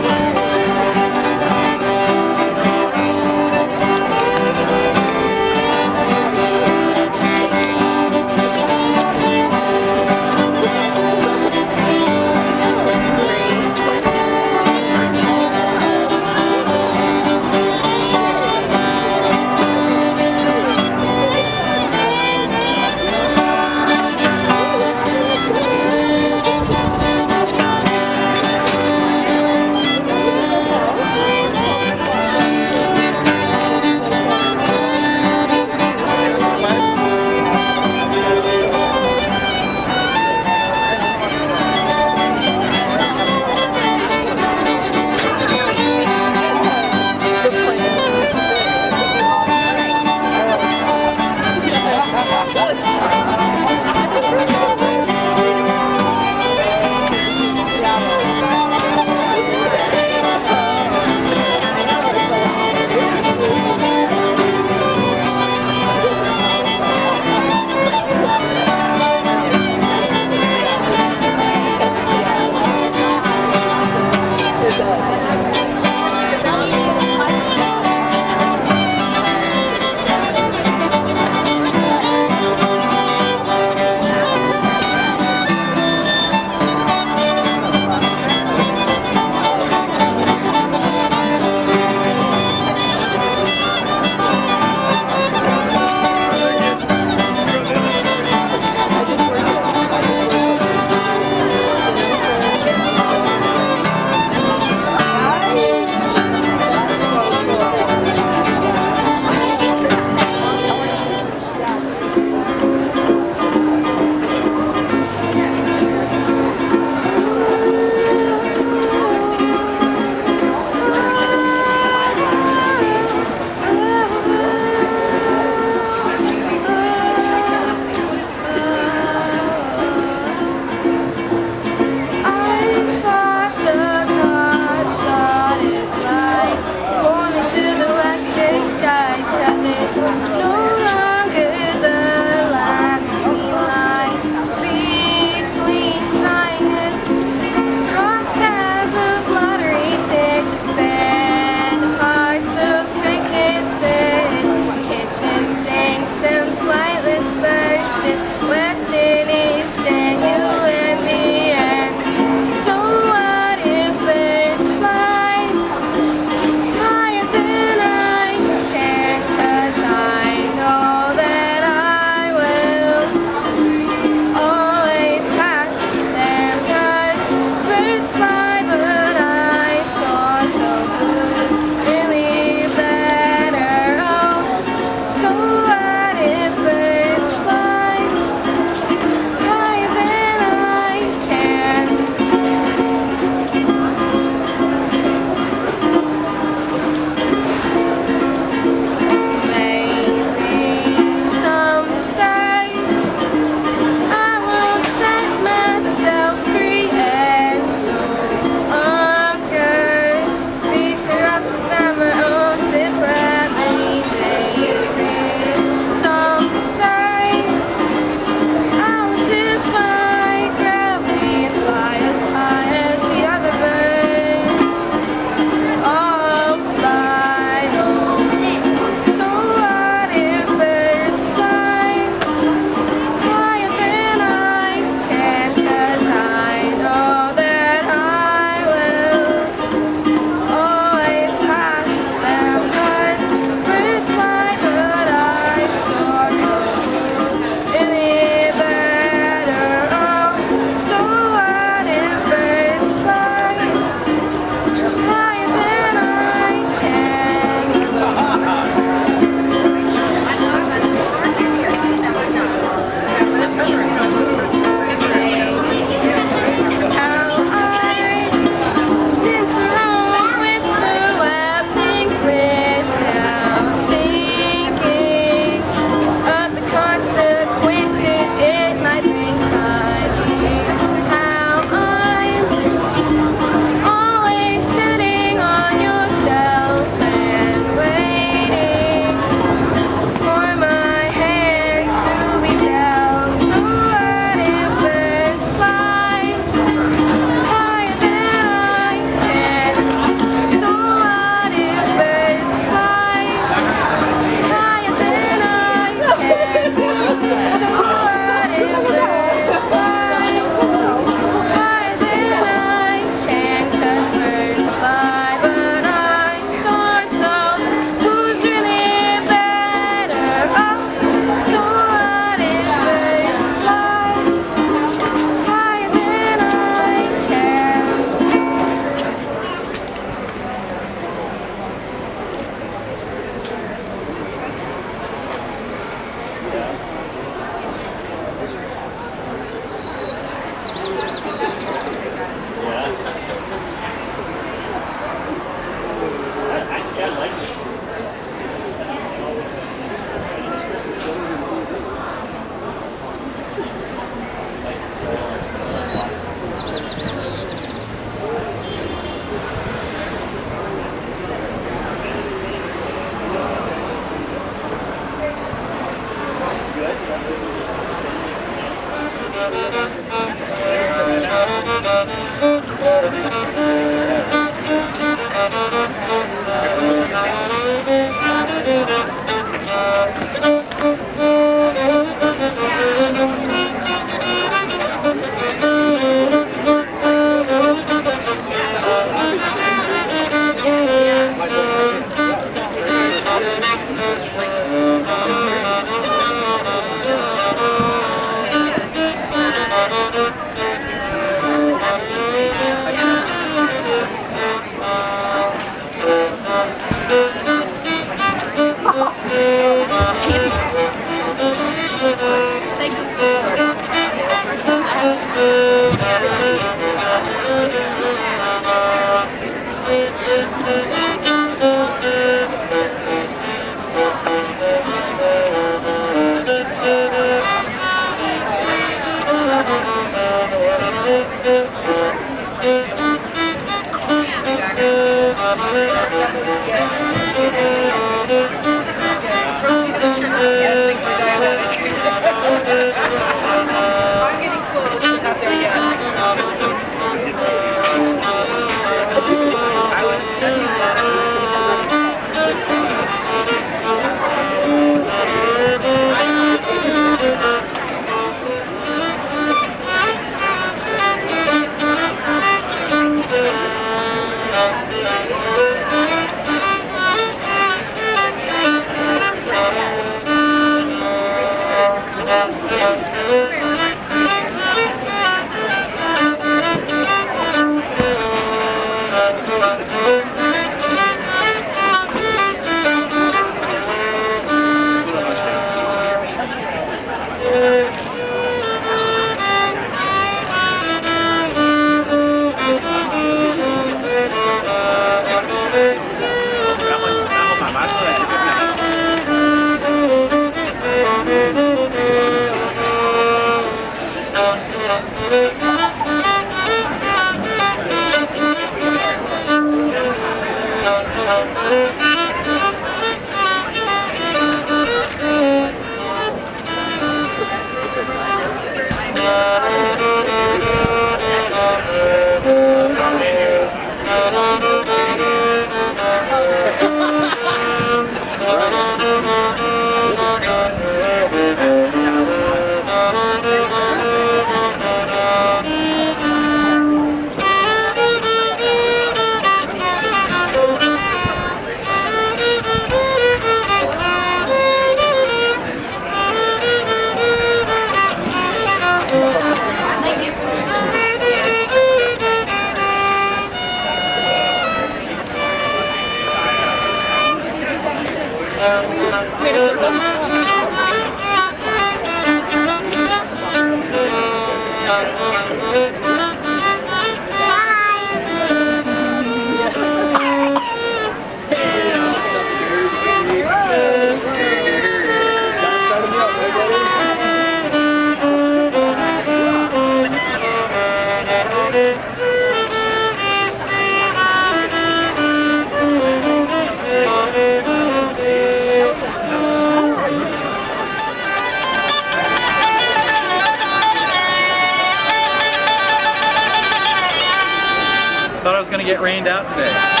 Thought I was going to get rained out today.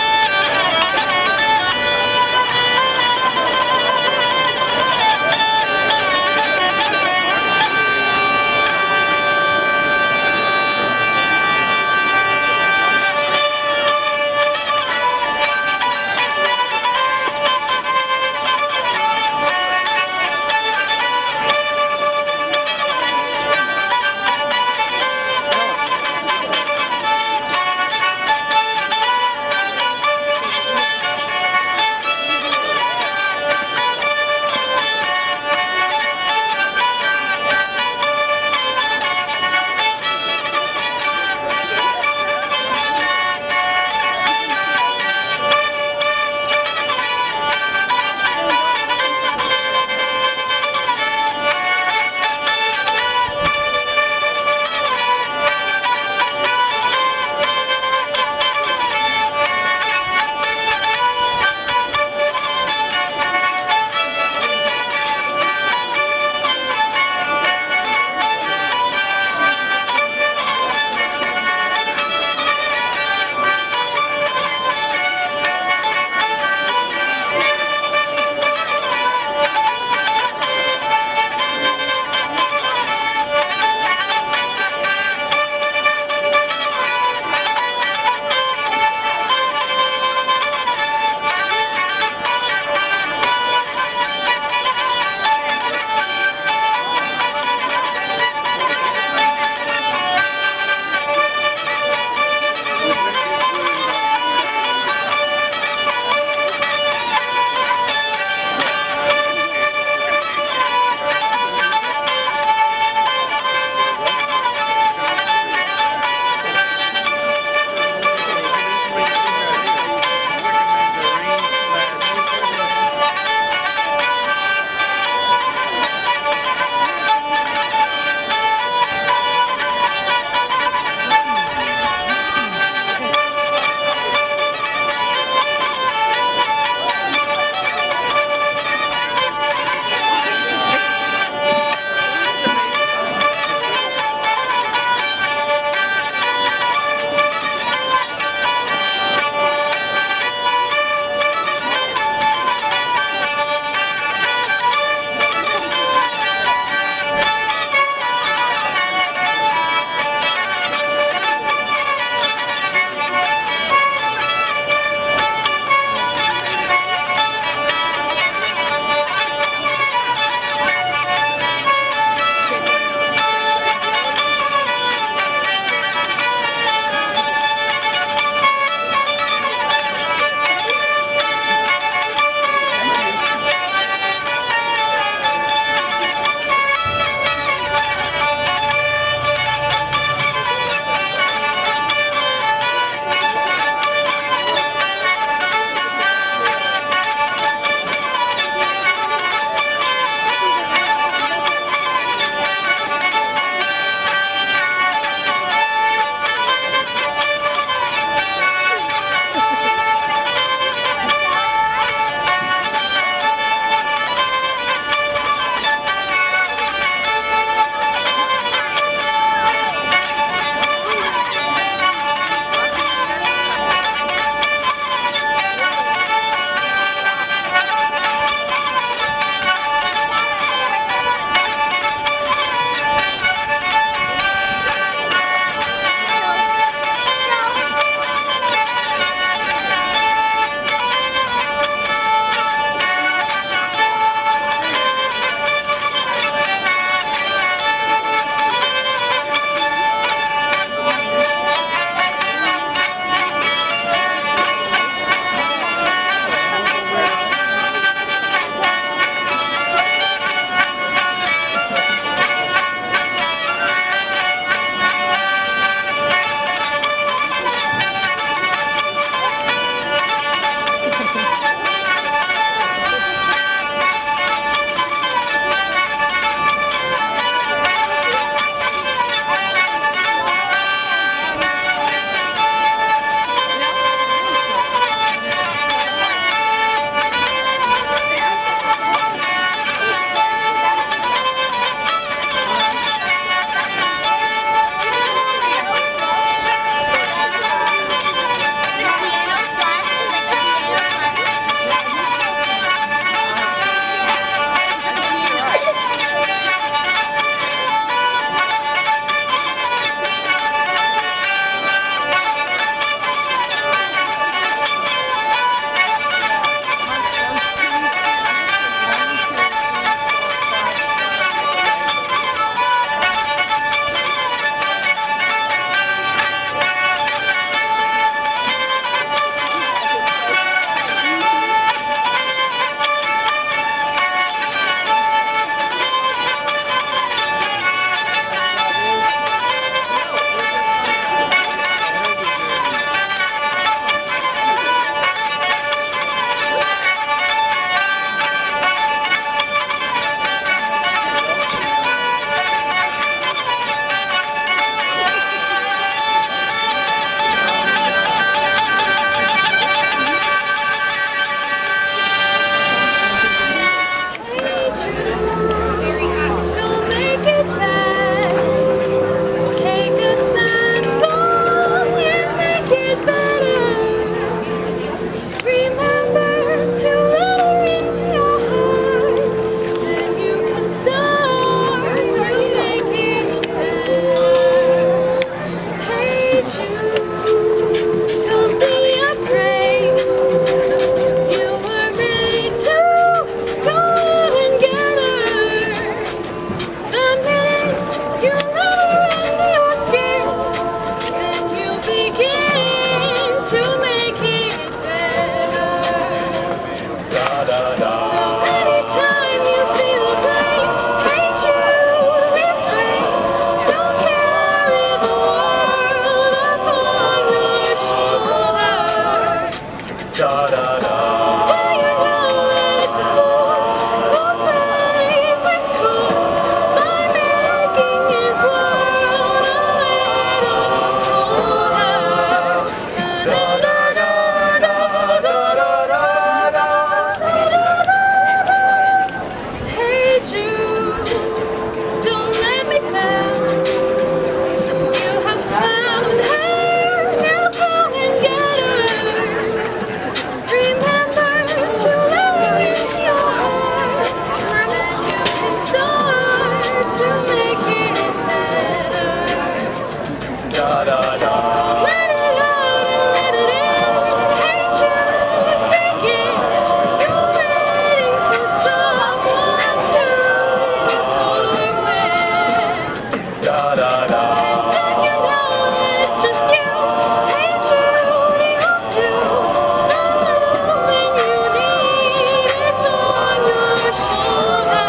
Let it out and let it in. Hate you, thinking you're waiting for someone to forget. Don't you know it's just you? Hate you, holding on to the moment you need is on your shoulder.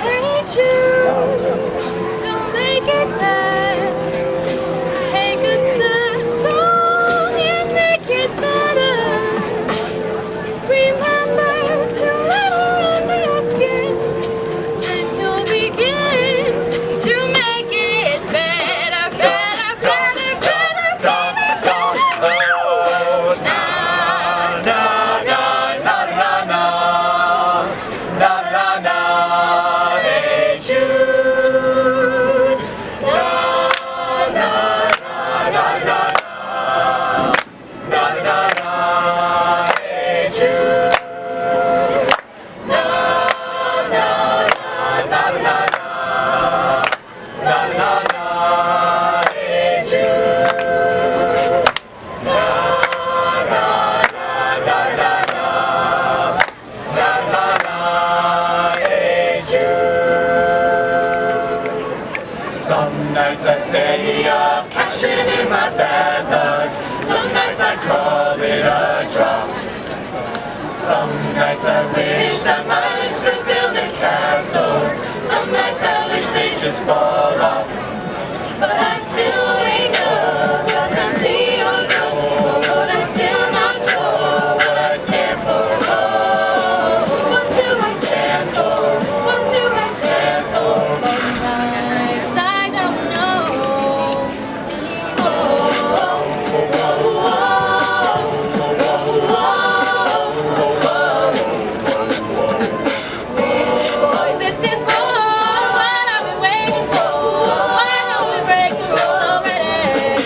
Hate you, don't make it bad. Take a sad song and make it better. Remember to let her under your skin, and you'll begin to make it better, better, better, better, better, better. Some nights I stay up, cashing in my bad luck. Some nights I call it a draw. Some nights I wish that my lips could build a castle. Some nights I wish they just fall off. But I still wake up, 'cause I see your ghost. But I'm still not sure what I stand for. Oh, what do I stand for? What do I stand for? I don't know. This is war. What are we waiting for? Why don't we break the rules already?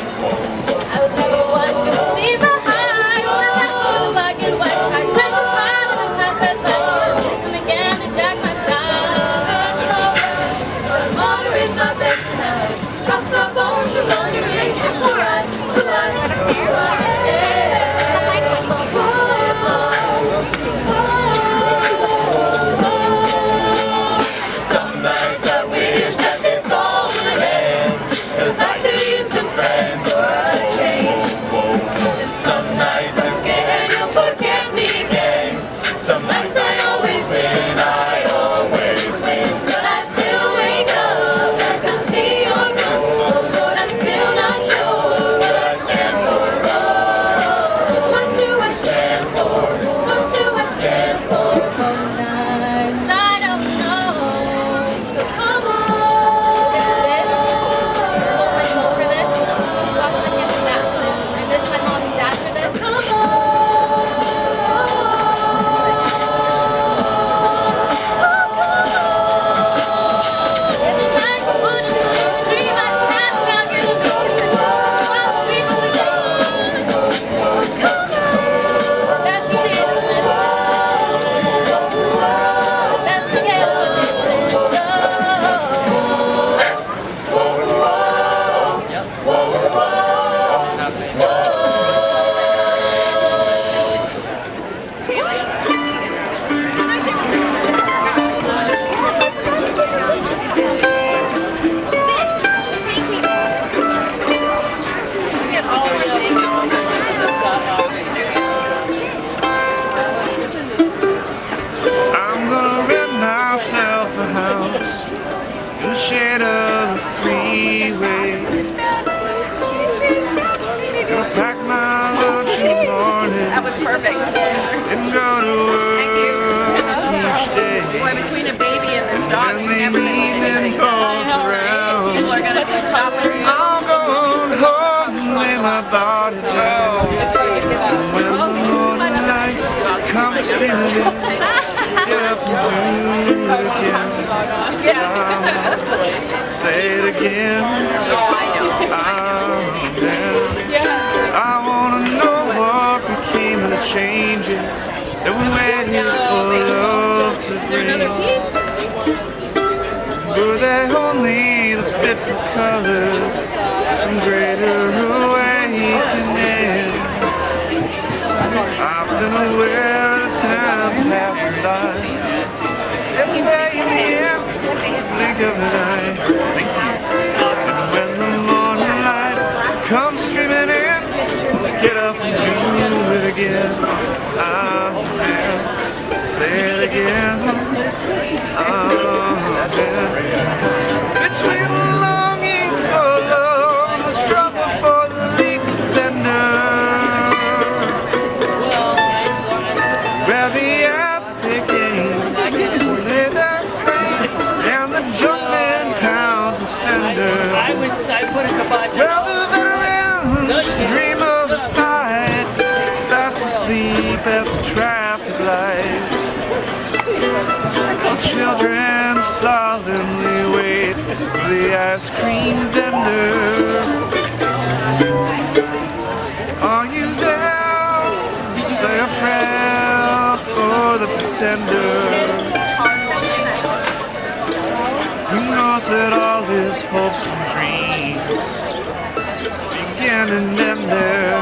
I was never one to leave behind. The black and white. I tried to smile on my best life. Take them again and jack my style. But water in my bed tonight. Soft my bones are on your age. It's alright. Some nights I wish that this all would end, 'cause I could use some friends or a change. And some nights I'm scared you'll forget me again. Some nights I always win, I always win. But I still wake up, I still see your ghost. Oh Lord, I'm still not sure what I stand for. Oh, what do I stand for? What do I stand for? I don't know. So come on. So this is it. Hold my soul for this. Wash my hands of that for this. I miss my mom and dad for this. Come on. In the night, I wouldn't dream I had around you. While we were young. Come on. That's you did. That's the ghetto I'm gonna rent myself a house in the shade of the freeway. Gonna pack my lunch in the morning. That was perfect. And go to work each day. Boy, between a baby and this dog, When you the never know evening rolls around, people are gonna do shopping. I'll go home and lay my body down. When the morning light comes streaming in, get up and do it again. Say it again. I'm down. I wanna know what became of the changes that we waited for love to Were they only the fitful colors of some greater awakening? I've been aware of the time passing by. They say in the end, it's the blink of an eye. And when the morning light comes streaming in, get up and do it again. Amen. Say it again. Amen. Between the longing for love and the struggle for the legal tender, where the ads take aim, lay their claim, and the jumpman pounds his fender. Well, the veterans dream of the fight, fast asleep at the traffic light. Children solemnly wait for the ice cream vendor. Are you there? Say a prayer for the pretender. Who knows that all his hopes and dreams begin and end there?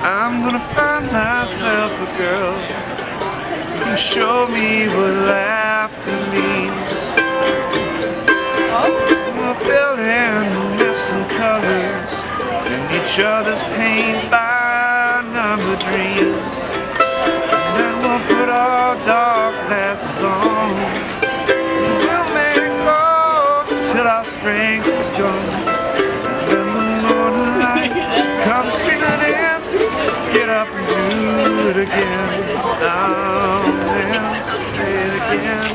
I'm gonna find myself a girl who can show me what laughter means. We'll fill in the missing colors in each other's paint by number dreams. And then we'll put our dark glasses on. We'll make love till our strength is gone. When the morning light comes streaming in, get up and do it again. Amen. Say it again.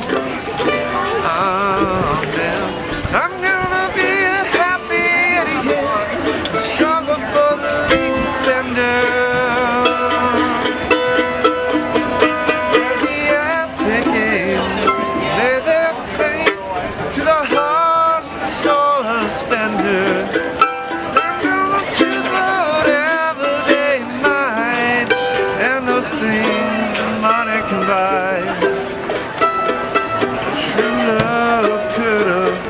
Amen. I'm gonna be happy at the end and struggle for the legal tender. Where the ads take aim, lay their claim to the heart and the soul of the spender. Things that money can buy. True love could have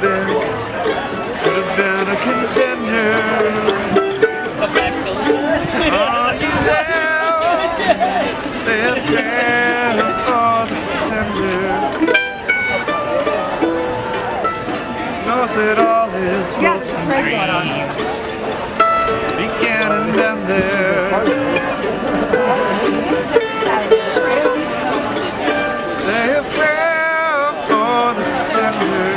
been a contender. Are you there? Say a prayer for the pretender. Knows that all his hopes and dreams began and end there. Say a prayer for the pretender.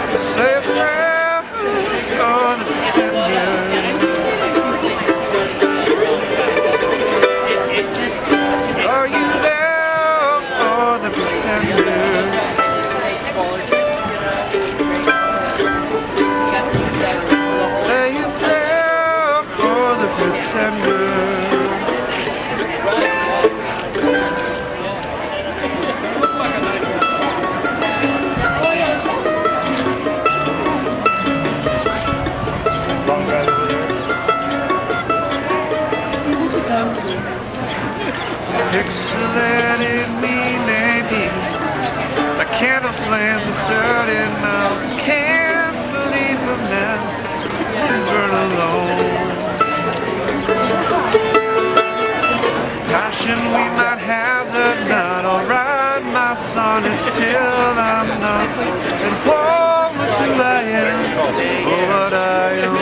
Say a prayer for the pretender. Are you there for the pretender? Say a prayer for the pretender. Pixelated me, maybe a candle flames at 30 miles. I can't believe a man's can burn alone. Passion we might hazard, not alright, my son. It's till I'm not at home with who I am or what I own.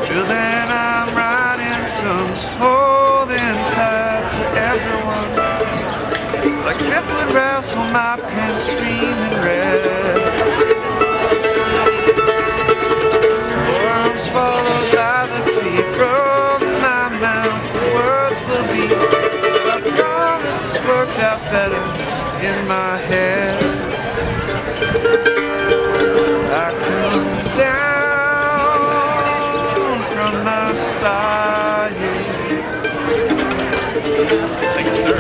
Till is holding tight to everyone. Like driftwood rails from my pen screaming red. Or I'm swallowed by the sea from my mouth. Words will be, I promise it's worked out better in my head. I come down from my spire. Thank you, sir.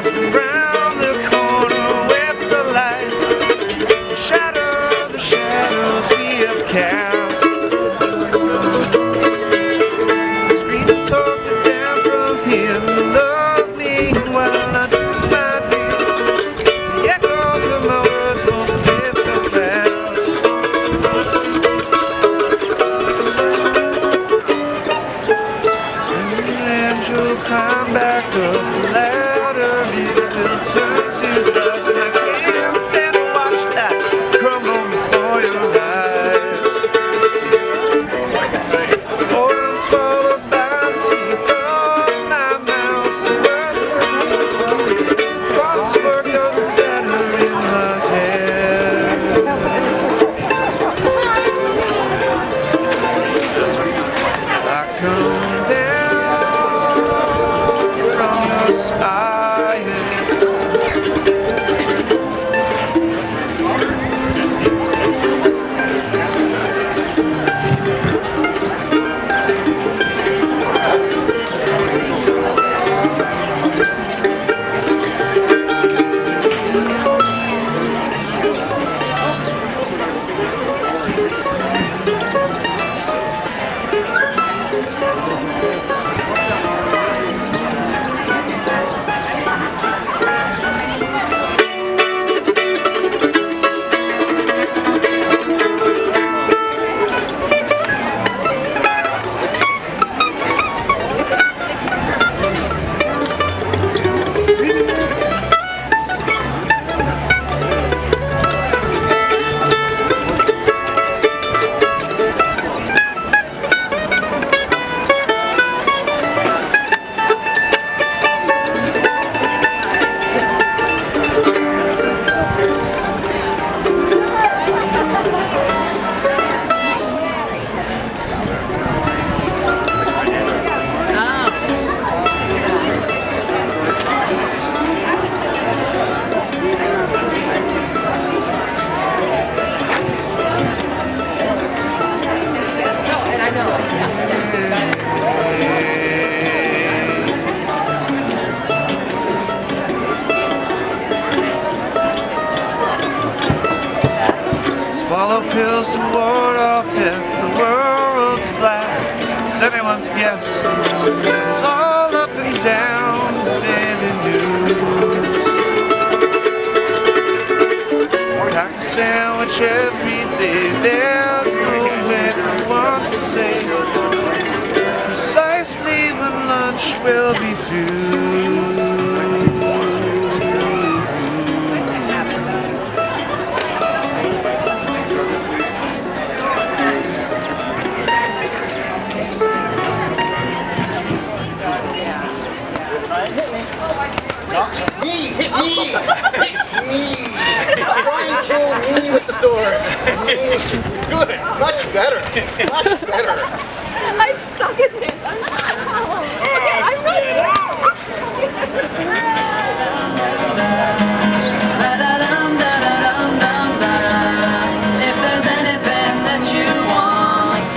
Around the corner, where's the light? The shadows we have cast. Scream and talk it down from here. Love me while I do my deed. The echoes of my words will fit so fast. And you'll climb back up the ladder. Turn to dust. I can't stand to watch that crumble before your eyes. Or I'm swallowed by the sea from my mouth. The words will be cross work out better in my head. I come down from your spire. Swallow pills to ward off death. The world's flat. It's anyone's guess. It's all up and down the daily news. Pack a sandwich every day. There's no way for one to say precisely when lunch will be due. Hit me! Try and kill me with the swords! Good! Much better! Much better! I suck at this. Okay, I'm ready. If there's anything that you want,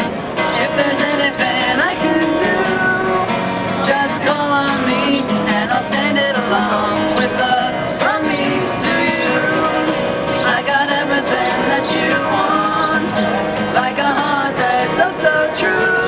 if there's anything I can do, just call on me and I'll send it along with love from me to you. I got everything that you want, like a heart that's oh so true.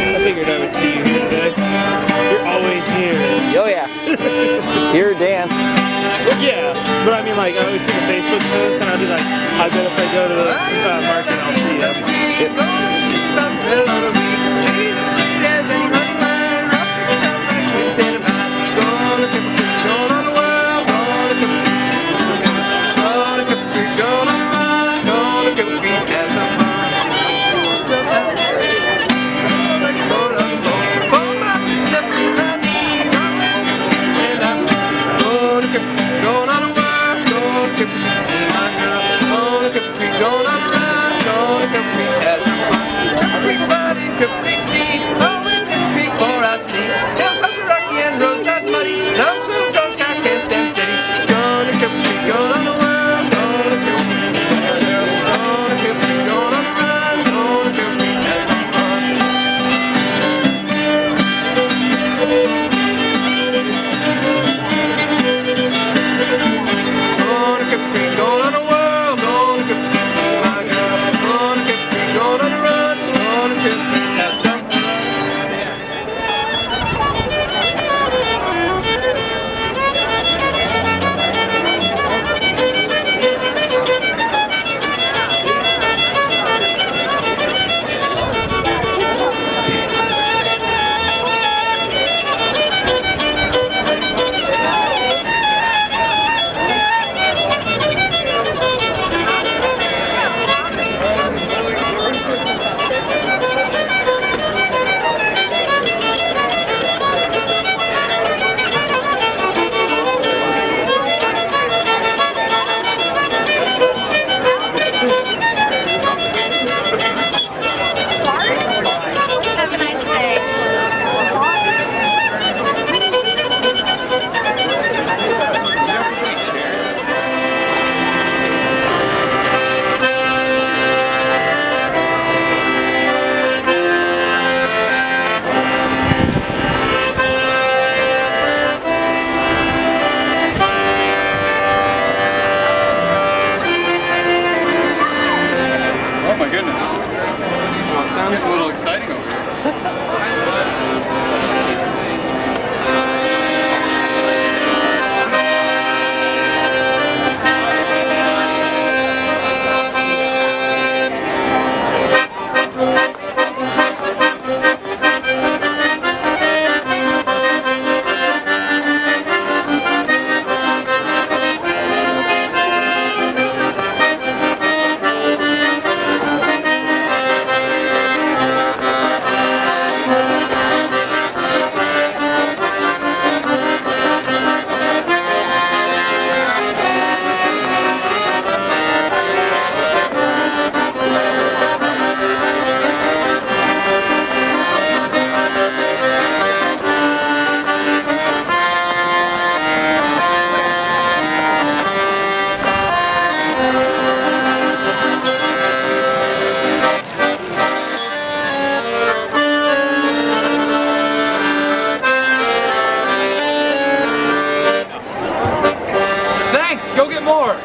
I figured I would see you here today. You're always here. Oh yeah. Here, dance. Yeah, but I mean, like, I always see the Facebook posts, and I'll be like, I bet if I go to the market, I'll see Everybody Go get more.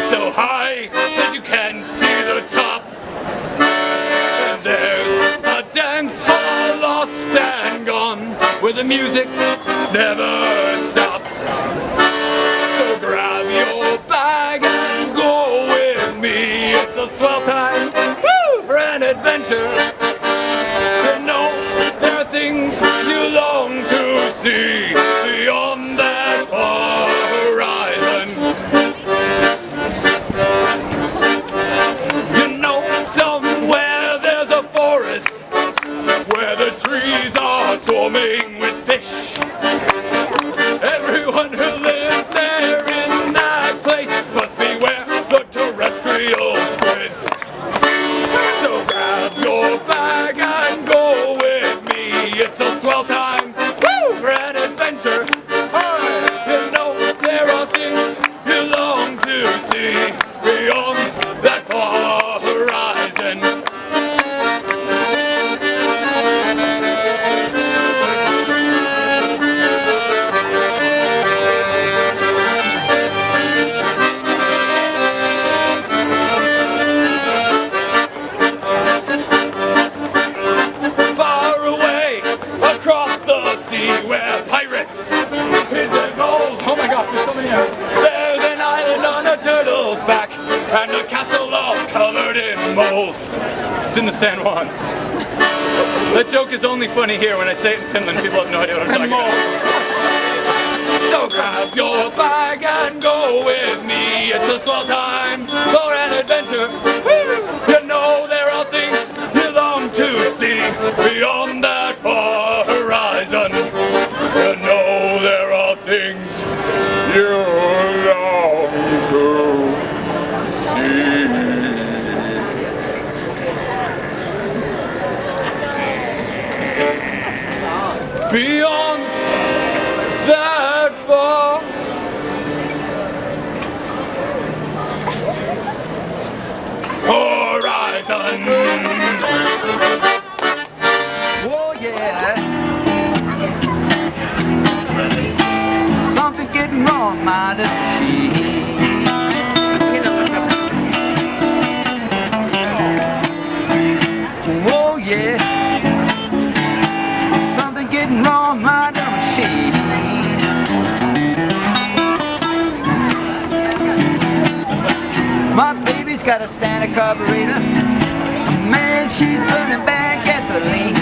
So high that you can see the top. And there's a dance hall lost and gone where the music never stops. So grab your bag and go with me. It's a swell time, woo, for an adventure. You know there are things you long to see beyond that far horizon. Somewhere there's a forest where the trees are swarming with fish. Everyone who lives there in that place must beware the terrestrial squids. So grab your bag and go with me. It's a swell time, woo, for an adventure. You know there are things you long to see beyond that far horizon. Far away across the sea where pirates hid their gold. Oh my gosh, there's so many out. There's an island on a turtle's back and a castle all covered in mold. It's in the San Juans. That joke is only funny here. When I say it in Finland, people have no idea what I'm talking about. So grab your bag and go with me. It's a swell time for an adventure. You know there are things you long to see beyond that far horizon. You know there are things you long to see. Beyond that far horizon. Oh yeah. Something getting wrong, my little sheep. Oh yeah. Something getting wrong, my little sheep. My baby's got a standard carburetor. Man, she's burning bad gasoline.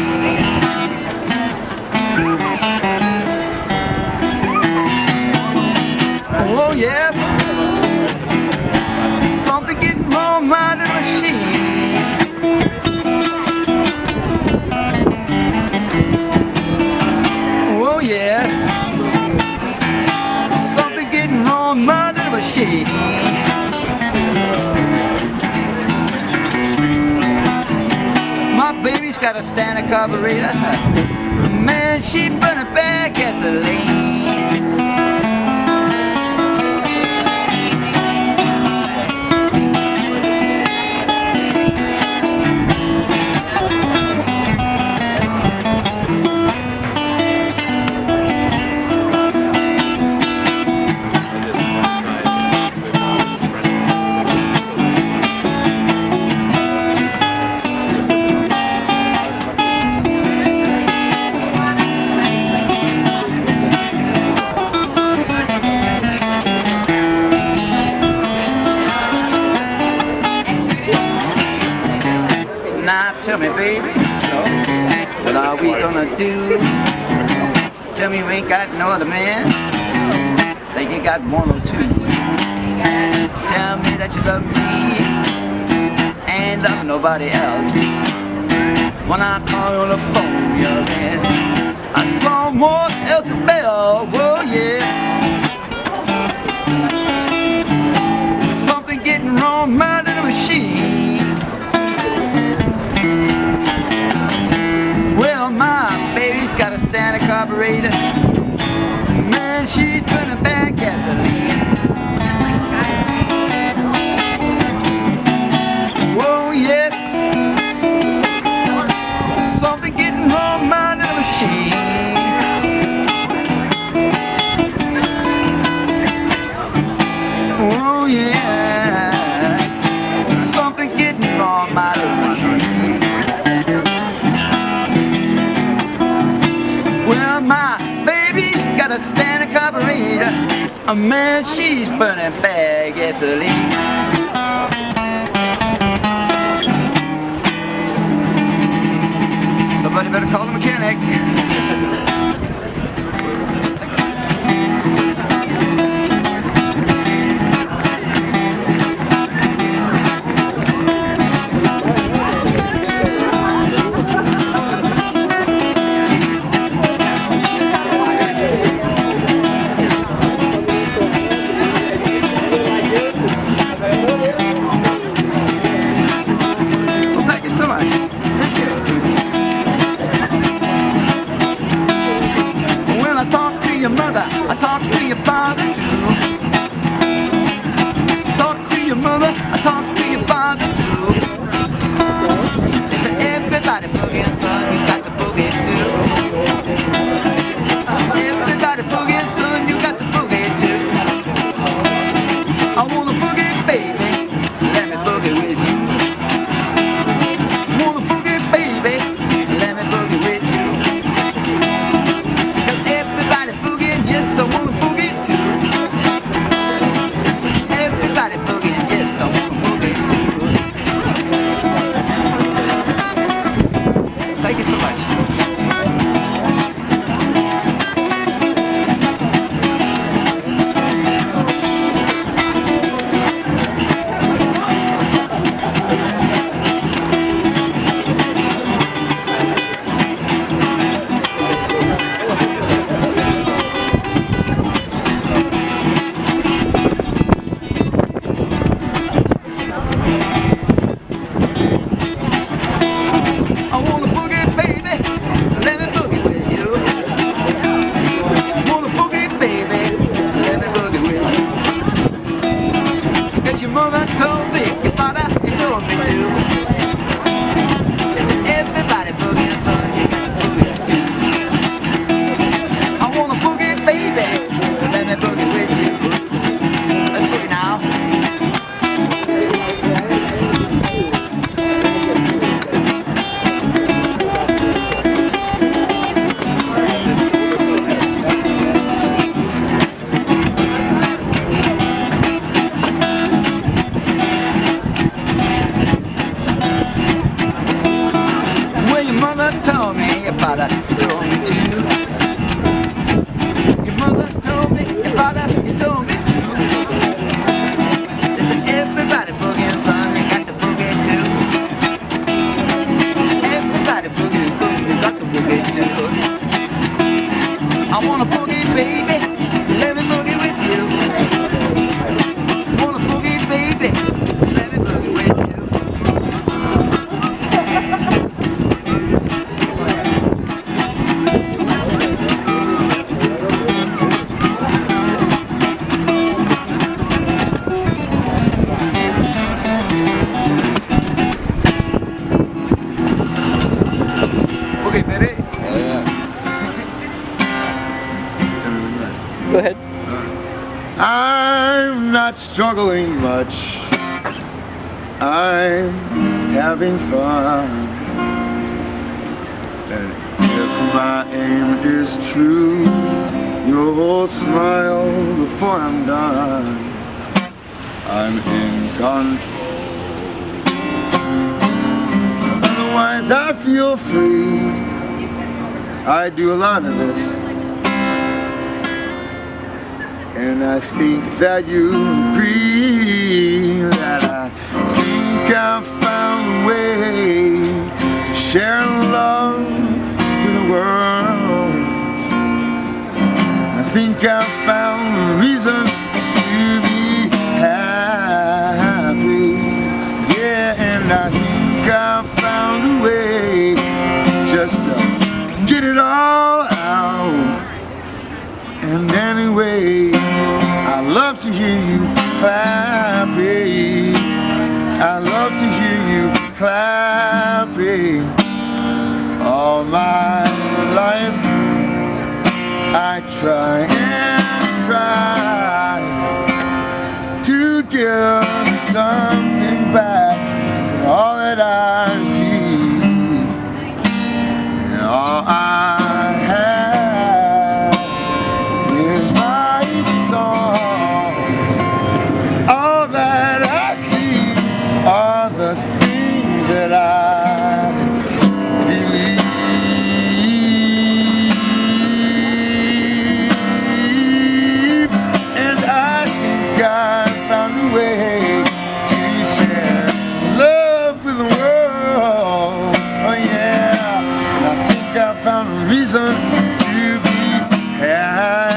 Oh yeah. Something getting wrong, my little machine. Oh yeah. Something getting wrong, my little machine. My baby's got a standard carburetor. Man, she burning bad gasoline. Tell me, baby, what are we gonna do? Tell me you ain't got no other man. Think you got one or two. Tell me that you love me and love nobody else. When I call you on the phone, young man, I saw someone else's bell. Whoa, yeah. Something getting wrong, my little machine. Well, my baby's got a standard carburetor. Man, she's burning bad gasoline. Whoa, yes. Something getting wrong, my little machine. Oh yeah, something getting wrong, my little machine. Well, my baby's got a standard carburetor. Oh man, she's burning bad gasoline. Somebody better call the mechanic. Well, thank you so much. Thank you. Well, I talked to your mother, I talked to your father too. Talk to your mother, I talked to your father too. They said everybody boogieing, son, you got to boogie too. Everybody boogieing, son, you got to boogie too. I wanna boogie, baby, let me boogie with you. Wanna boogie, baby, let me boogie with you. 'Cause everybody boogieing, yes, I wanna boogie too. Everybody boogieing, yes, I wanna boogie too. Thank you so much. I wanna boogie, baby, let me boogie with you. Wanna boogie, baby, let me boogie with you. 'Cause your mother told me, your father, he told me to. They said everybody boogieing, son, you got to boogie too. I wanna boogie, baby, let me boogie with you. Let's boogie now. Well, your mother told me, your father told me to. Your mother told me, your father he told me to. They said everybody boogieing, son, you got to boogie too. Everybody boogieing, son, you got to boogie too. I wanna boogie, baby, let me boogie with you. Wanna boogie, baby, let me boogie with you. Okay, baby. Go ahead. I'm not struggling much. I'm having fun. And if my aim is true, you'll smile before I'm done. I'm in control. Otherwise I feel free. I do a lot of this. And I think that you agree that I think I've found a way to share love with the world. I think I've found a reason to be happy. Yeah, and I think I've found a way just to get it all out. And anyway, I love to hear you clapping. I love to hear you clapping. All my life I try and try to give something back for all that I receive. And all I have is my song. All that I see are the things that I believe. And I think I found a way to share love with the world. Oh yeah, and I think I found a reason to be happy.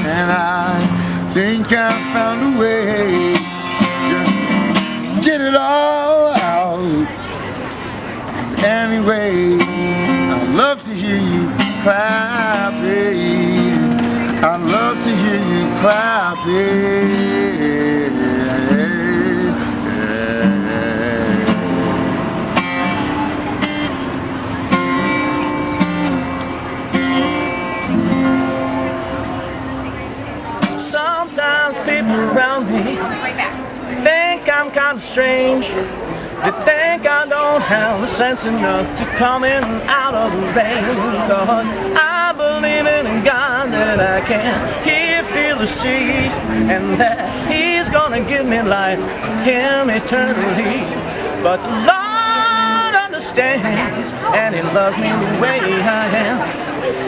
And I think I found a way just get it all out. And anyway, I love to hear you clapping. I love to hear you clapping. Sometimes people around me think I'm kind of strange. They think I don't have the sense enough to come in and out of the rain. Cause I believe in God that I can hear, feel, or see, and that He's gonna give me life, Him eternally. But the Lord understands, and He loves me the way I am.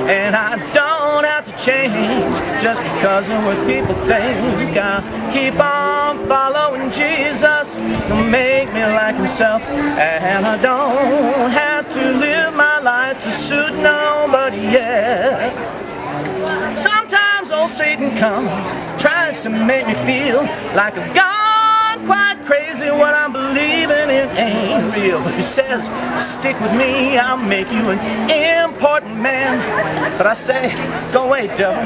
And I don't have to change just because of what people think. I keep on following Jesus, He'll make me like Himself. And I don't have to live my life to suit nobody else. Sometimes old Satan comes, tries to make me feel like I've gone quite crazy. What I'm believing in ain't real. But he says, stick with me, I'll make you an important man. But I say, go away, devil,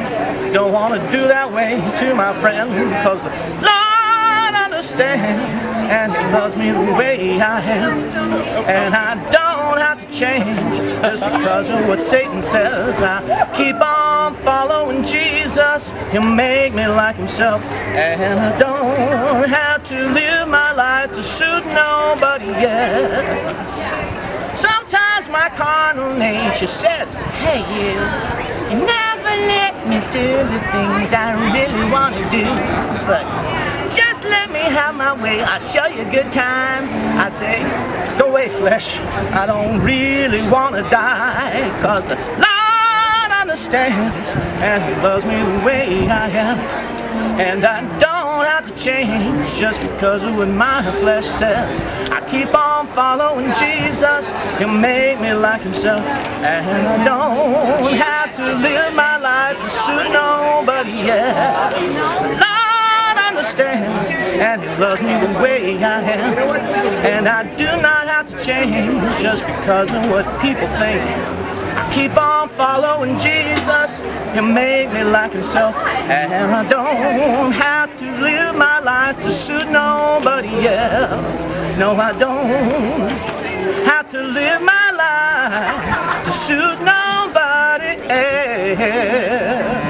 don't want to do that way to my friend. Cause the Lord understands, and He loves me the way I am. And I don't have to change just because of what Satan says. I keep on following Jesus, He'll make me like Himself. And I don't have to live my life to suit nobody else. Sometimes my carnal nature says, hey you never let me do the things I really want to do. But just let me have my way, I'll show you a good time. I say, go away flesh, I don't really want to die. Cause the Lord understands, and He loves me the way I am. And I don't have to change just because of what my flesh says. I keep on following Jesus, He'll make me like Himself. And I don't have to live my life to suit nobody else. The Lord understands, and He loves me the way I am. And I do not have to change just because of what people think. I keep on following Jesus, He'll make me like Himself. And I don't have to live my life to suit nobody else. No, I don't have to live my life to suit nobody else.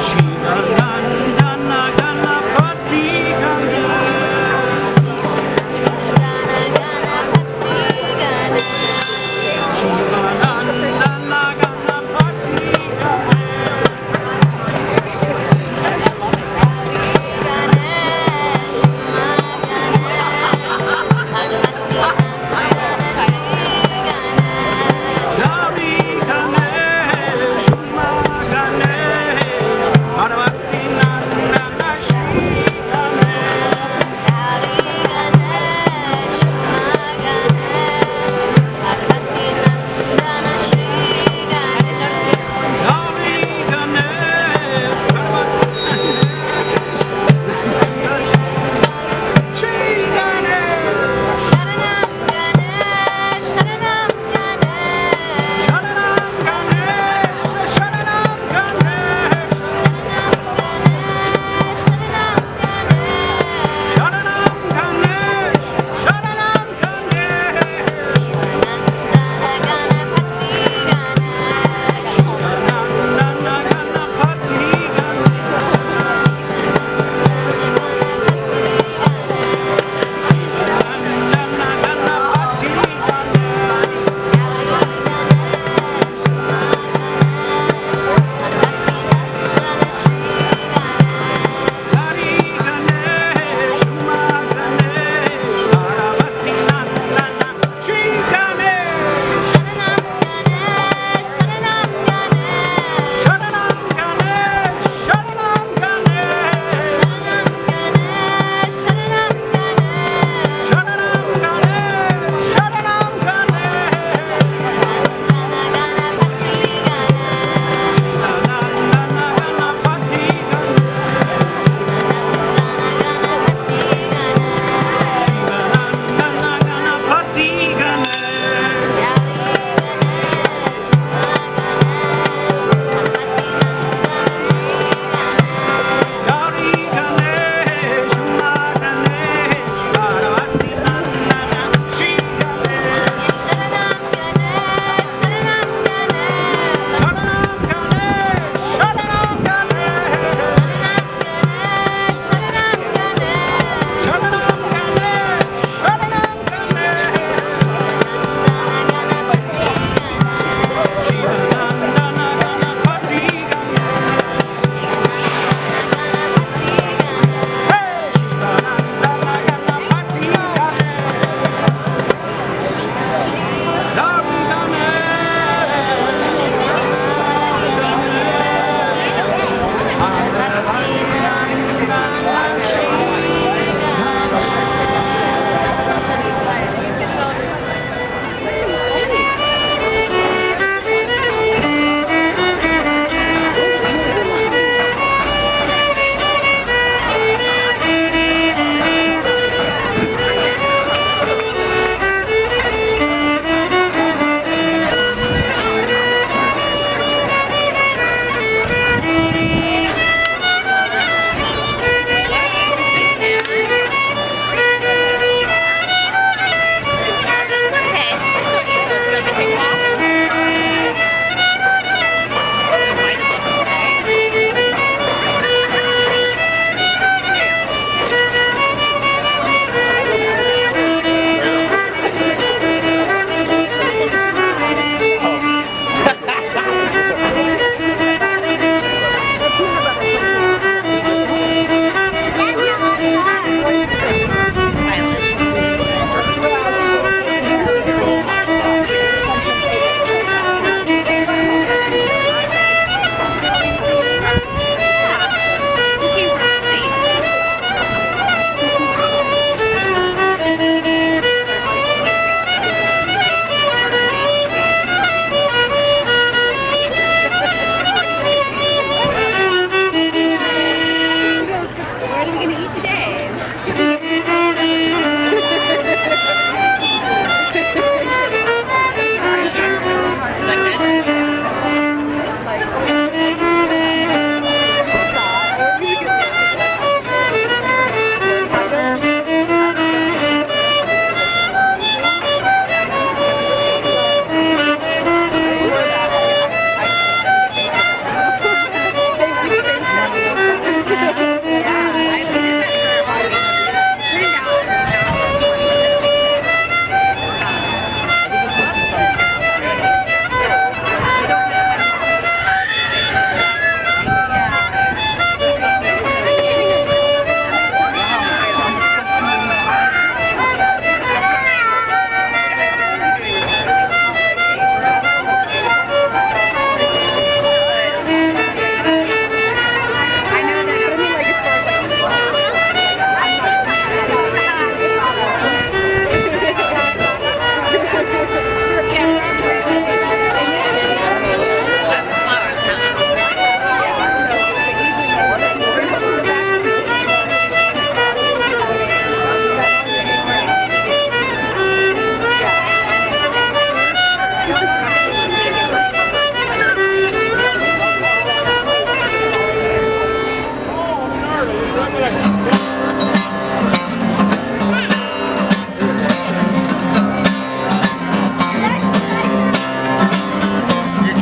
Shivananda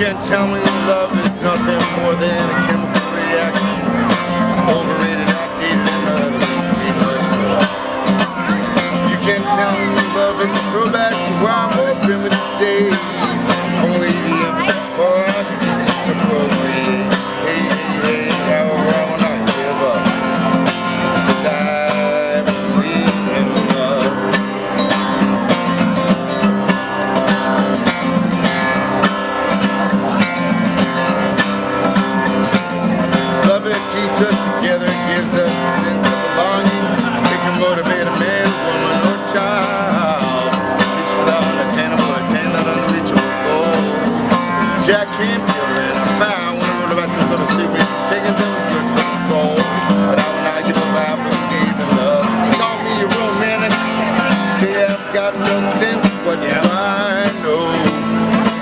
can't tell me that love is nothing more than a chemical reaction. Overrated, outdated, and other things we must know. You can't tell me that love is a throwback to our more primitive days. Only the emphasis for our species to procreate. Hey, hey, hey, however, I will not give up. 'Cause I believe in love. Love it keeps us together, gives us a sense of belonging. It can motivate a man, woman, or child. Reach for the unattainable, attain that unreachable goal. Jack Canfield and I found when I wrote about this little suit, taking them was good for the soul. But I will not give up, I believe in love. Call me a romantic, say I've got no sense, but I know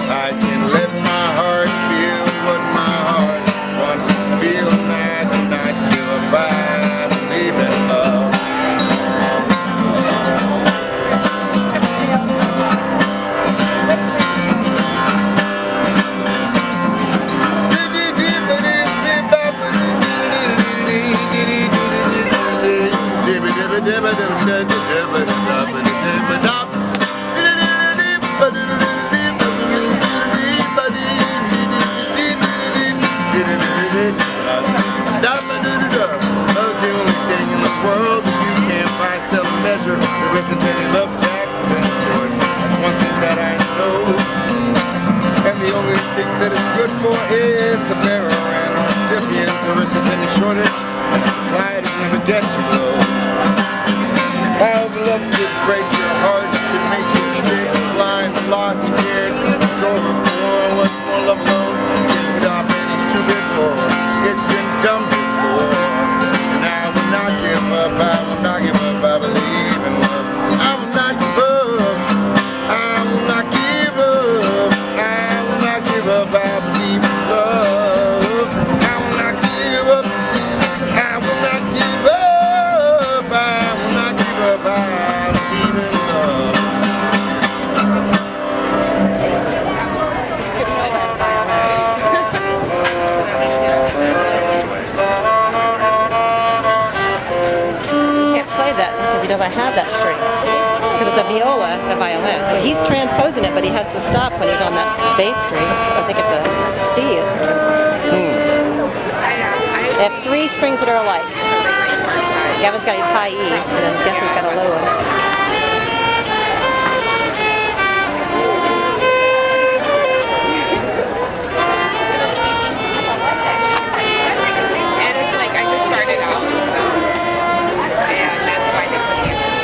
I can let my heart feel what my heart wants to feel, and I do not give up, I believe in love. Love's the only thing in the world that you can't buy, sell, and measure. There isn't any love tax of any sort. That's one thing that I know. And the only thing that it's good for is the bearer and recipient. There isn't any shortage, and the supply does never get you low. All the love could break your heart, could make you sick, blind, lost, scared, sore, poor. What's more, love alone can't stop, and it's too big for. It's been done before, and I will not give up. I will not give up. I believe in love. I will not give up. I will not give up. I will not give up. I believe in love. I will not give up. I will not give up. I will not give up. I believe in love. That because he doesn't have that string, because it's a viola and a violin, so he's transposing it, but he has to stop when he's on that bass string. I think it's a C. They have 3 strings that are alike. Gavin's got his high E, and then Guesser's got a low one. And it's like I just started out, so yeah, that's why they put the emphasis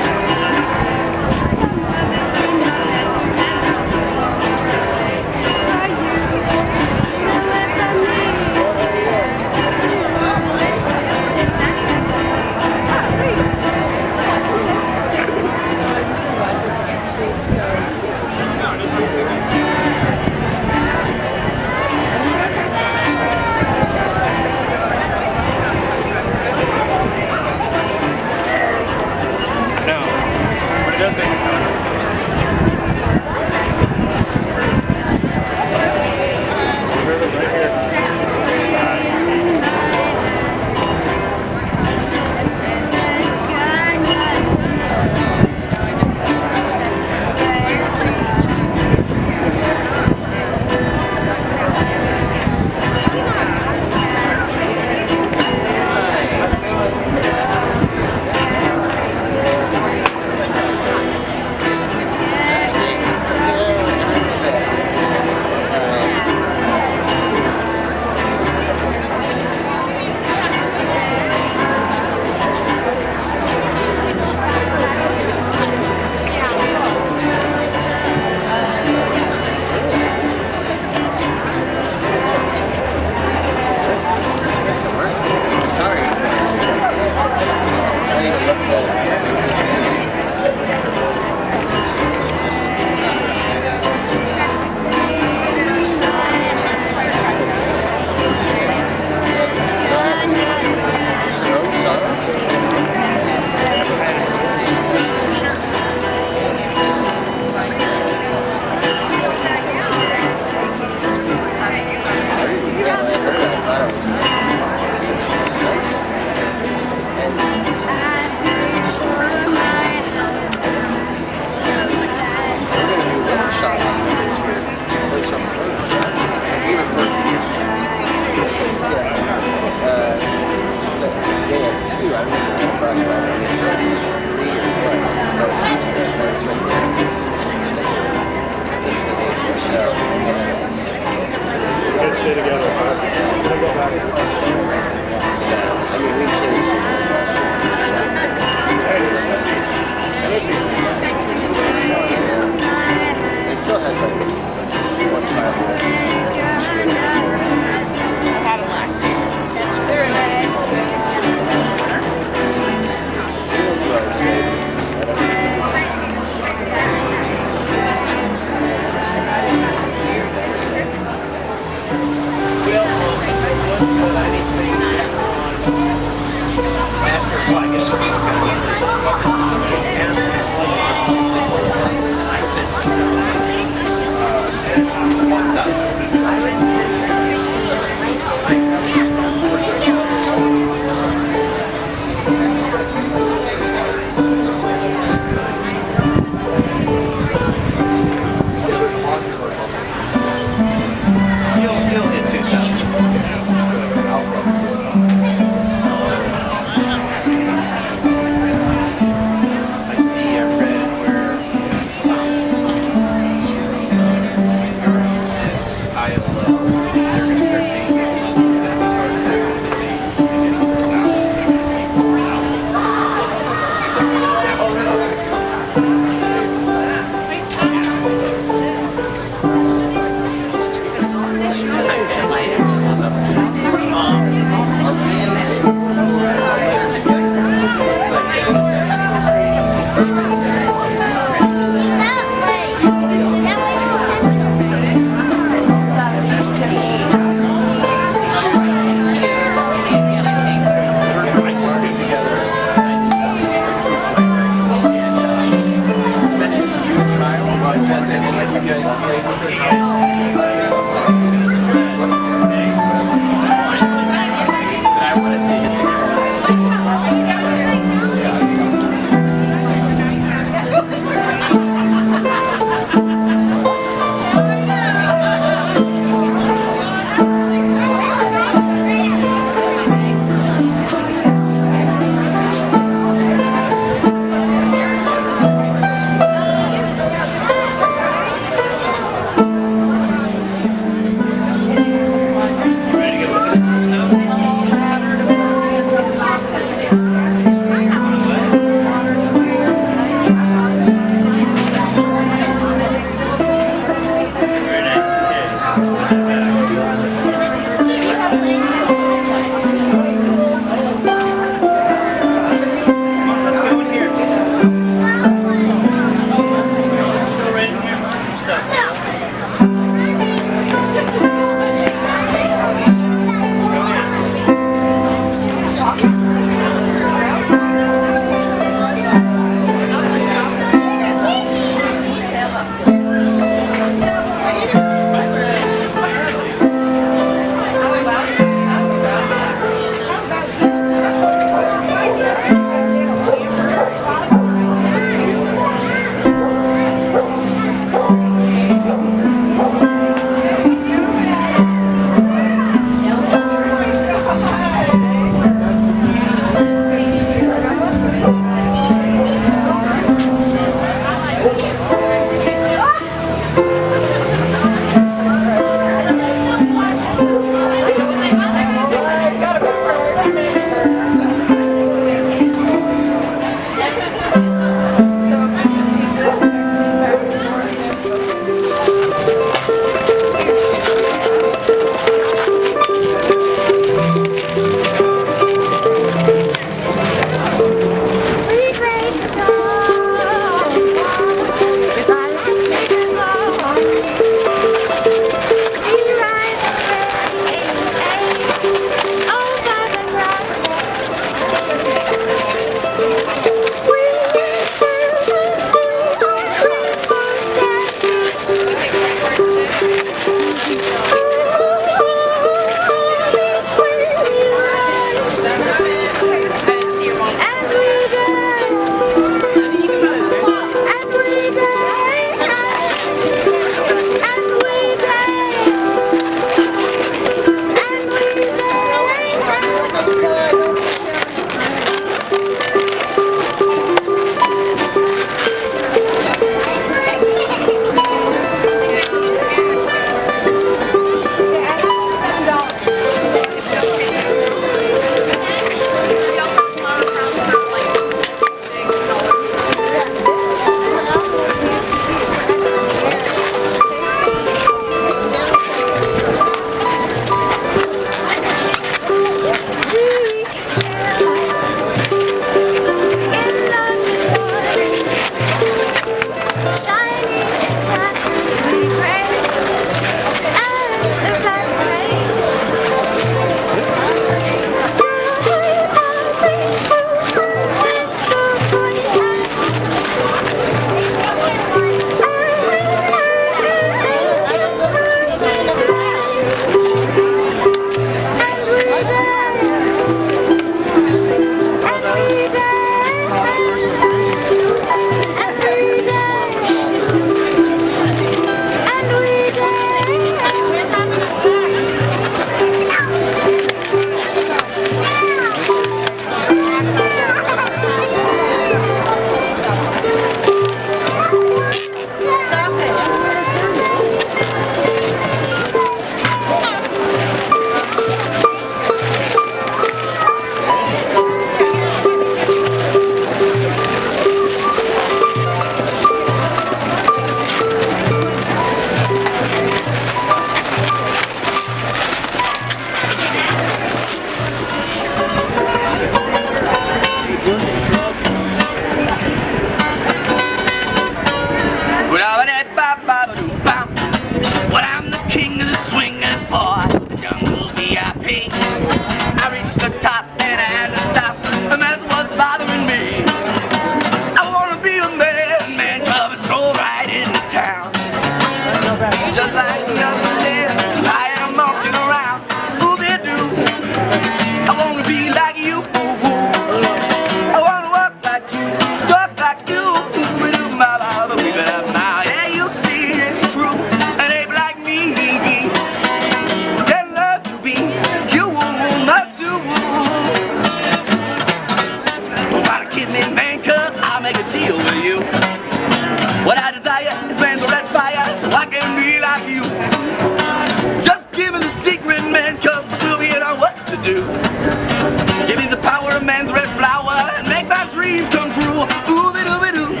true. Ooh-be-doo-be-doo.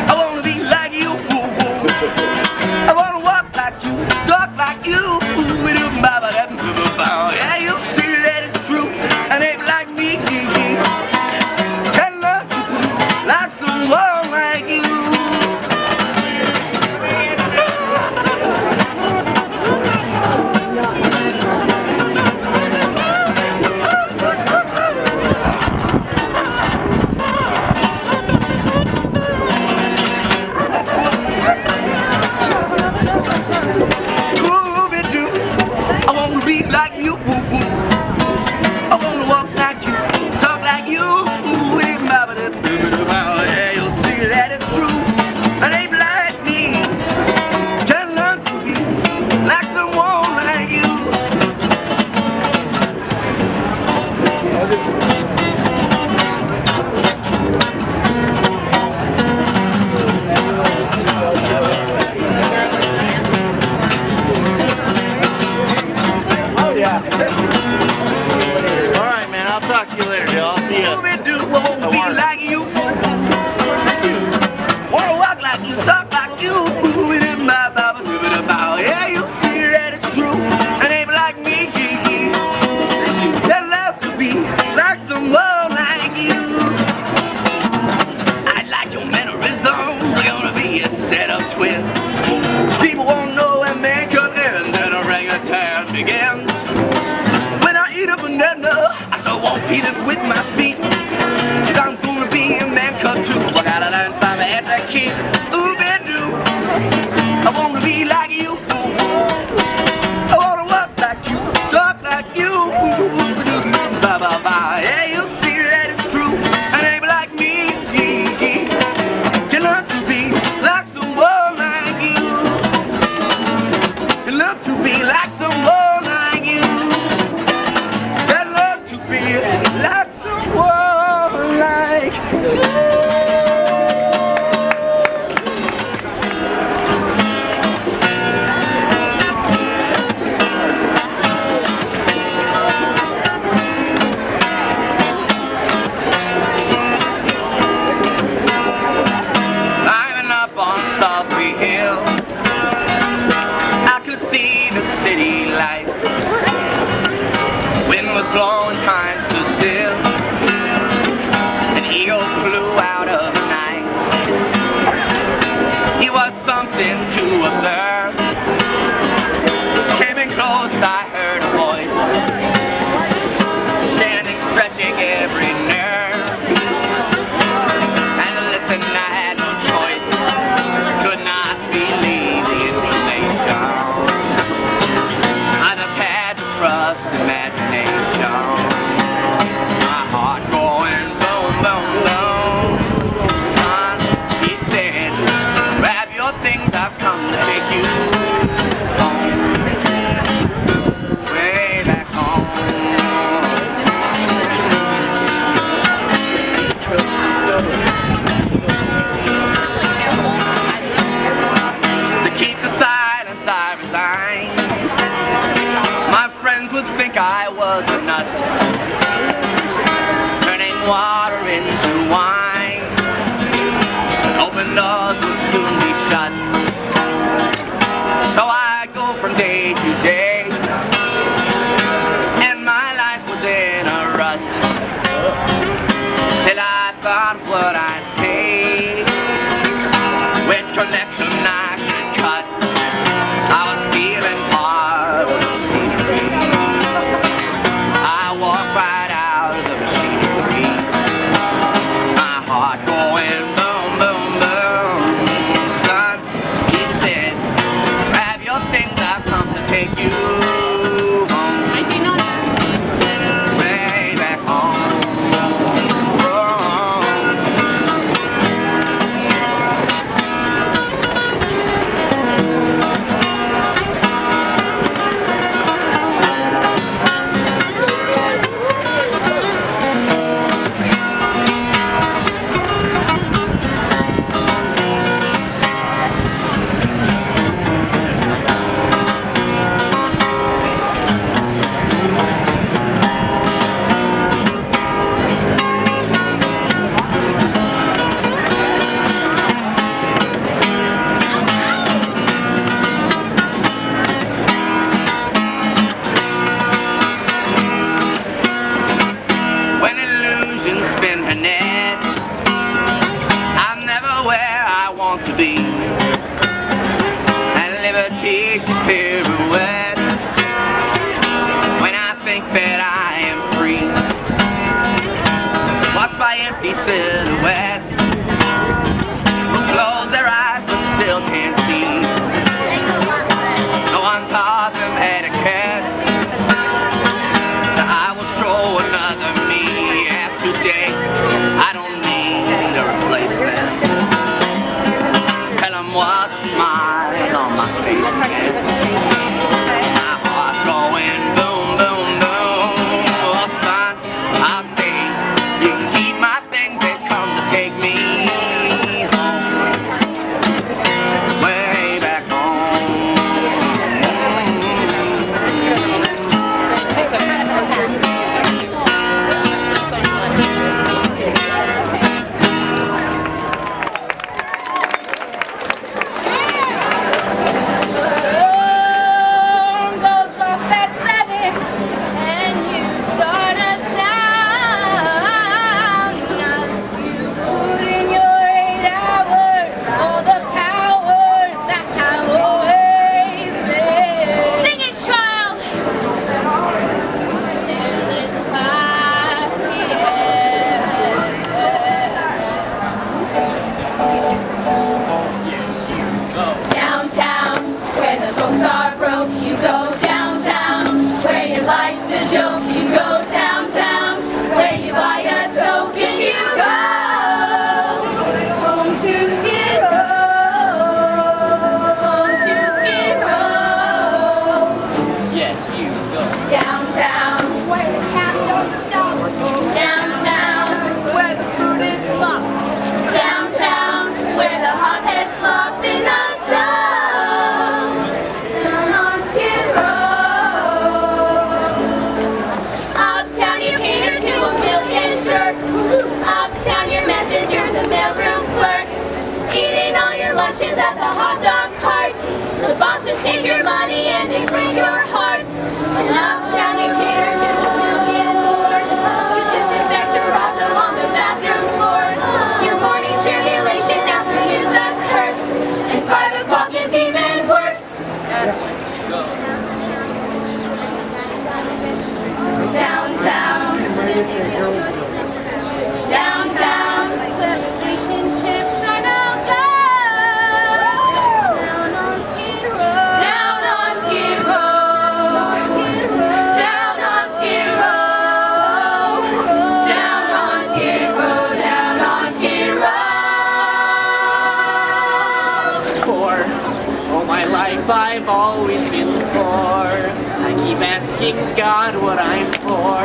I wanna be like you. I wanna walk like you, talk like you. Yeah, you see that it's true, and they like me. Can love you like someone like you. I wanna be like you. I wanna walk like you, talk like you. Yeah, you'll see that it's true, and they like me. Can learn to be like someone like you. Oh yeah. All right, man. I'll talk to you later, Joe. I'll see you. I wanna be like you. Wanna walk like you, talk like you. Yeah, you see that it's true, and they like me. They love to be like someone like you. I like your mannerisms. You're gonna be a set of twins. People won't know when they come in, then a orangutan begins. When I eat a banana, I so won't peel it with my feet. Cause I'm gonna be a man cut too. I gotta learn something at the key. Ooh-be-doo. I wanna be like you. I wanna walk like you, talk like you. Ba-ba-ba. Yeah, you see that it's true, and they be like me. Can learn to be like someone like you. Can learn to be like someone like you. Can learn to be like someone like you. Climbing up on Salisbury Hill, I could see the city lights. Wind was blowing, time stood still. An eagle flew out of the night. He was something to observe. Came in close, I heard a voice, standing, stretching every nerve. And to listen, I had no choice. Could not believe the information. I just had to trust imagination. My heart going boom, boom, boom. Son, he said, grab your things, I've come to take you home. Way back home. To keep the silence, I resigned. My friends would think I was a nut, turning water into wine. Open doors would soon be shut, so I'd go from day to day, and my life was in a rut, till I thought what I say, which connection I should cut. I was feeling part of the scenery. I walked right out of the machinery. My heart going boom, boom, boom. Son, he said, grab your things, I've come to take you home. Way back home. Oh. want to be. And liberty should pirouette when I think that I am free. Watched by empty silhouettes who close their eyes but still can't see. No one taught them etiquette, so I will show another me. Yeah, today I don't need a replacement. Tell them what a smile on my face again. My heart going boom, boom, boom. Oh son, I'll say you can keep my things that come to take me home, way back home. Alarm goes off at 7 and you start a town. You put in your 8 hours, all the power that have always been. Sing it, child! Till it's 5 p.m. Downtown, where the folks are broke, you go downtown. Where your life's a joke, you go downtown. Where you buy a token, you go home to Skid Row. Home to Skid Row. Yes, you go. Downtown, where the cabs don't stop. Downtown, where the food is flop. Downtown, where the hotheads flop in the snow. Down on Skid Row. Uptown, you cater to a million jerks. Uptown, your messengers and mailroom clerks. Eating all your lunches at the hot dog carts. The bosses take your money and they break your hearts. And uptown, you cater to a million whores. You disinfect your rods along the bathroom floors. Your morning tribulation afternoon's a curse. And 5 o'clock is even worse. Downtown. Downtown. Where relationships are no go. Down on Skid Row. Down on Skid Row. Down on Skid Row. Down on Skid Row. Down on Skid Row. For all my life I've always been poor. I keep asking God what I'm for,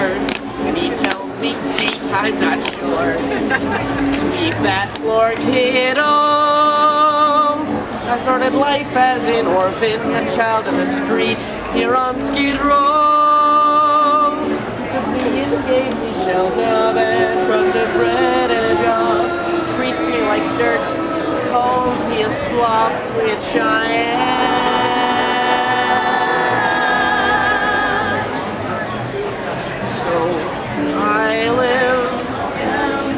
and he tells me, gee, I'm not sure. Sweep that floor, kiddo. I started life as an orphan, a child of the street, here on Skid Row. Took me and gave me shelter, and crust of bread and a job. Treats me like dirt, calls me a slop, which I am. So I live downtown.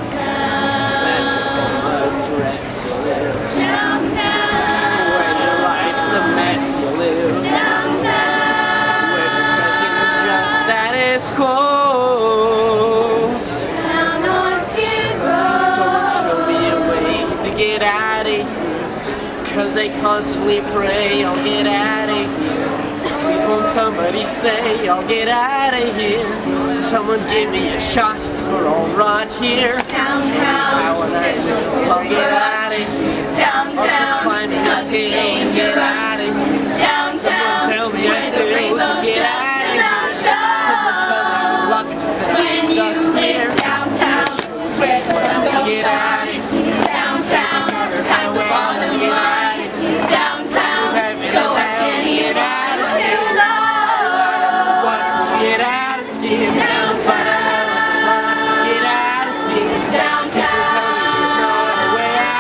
That's all the dress you live downtown. When your life's a mess, you live downtown. Where depression's just status quo. Down on Skid Row. Someone show me a way to get out of here. Cause they constantly pray, I'll get out of here. Please won't somebody say, I'll get out of here. Someone give me a shot or I'll rot here. Downtown, there's no I'll rules get for out us. of here. Downtown, Climbing because the it's hill, get out of dangerous. here. Downtown, Someone tell me I where the still rainbows get just out of here. now Someone tell me show. luck that When I'm you stuck live here. downtown, where the sun goes Get down. out of here. Downtown, past the bottom line. Downtown, go ask any of us who know. Get out of Skid. Downtown. Get out of Skid. Downtown. People tell me there's not a way out.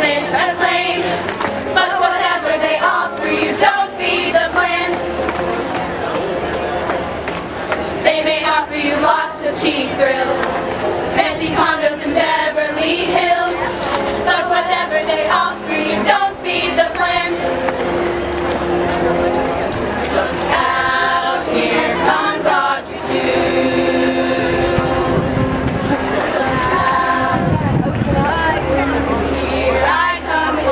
rent a claim. But whatever they offer you, don't feed the plants. They may offer you lots of cheap thrills, fancy condos in Beverly Hills. But whatever they offer you, don't feed the plants. Look out, here comes Audrey too. Here I come.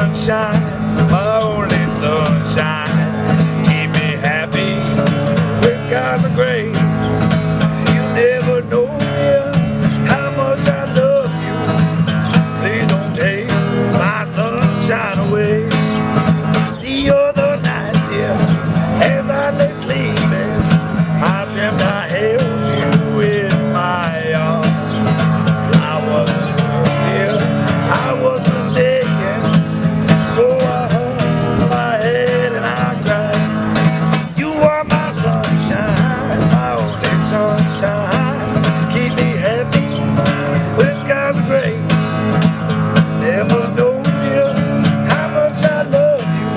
sunshine, my only sunshine. Keep me happy when skies are gray. You never know, dear, how much I love you. Please don't take my sunshine away. The other night, dear, as I lay sleeping, I dreamt I held you in my arms. I was mistaken, so I hung my head and I cried. You are my sunshine, my only sunshine. Keep me happy when skies are gray. Never know, dear, how much I love you.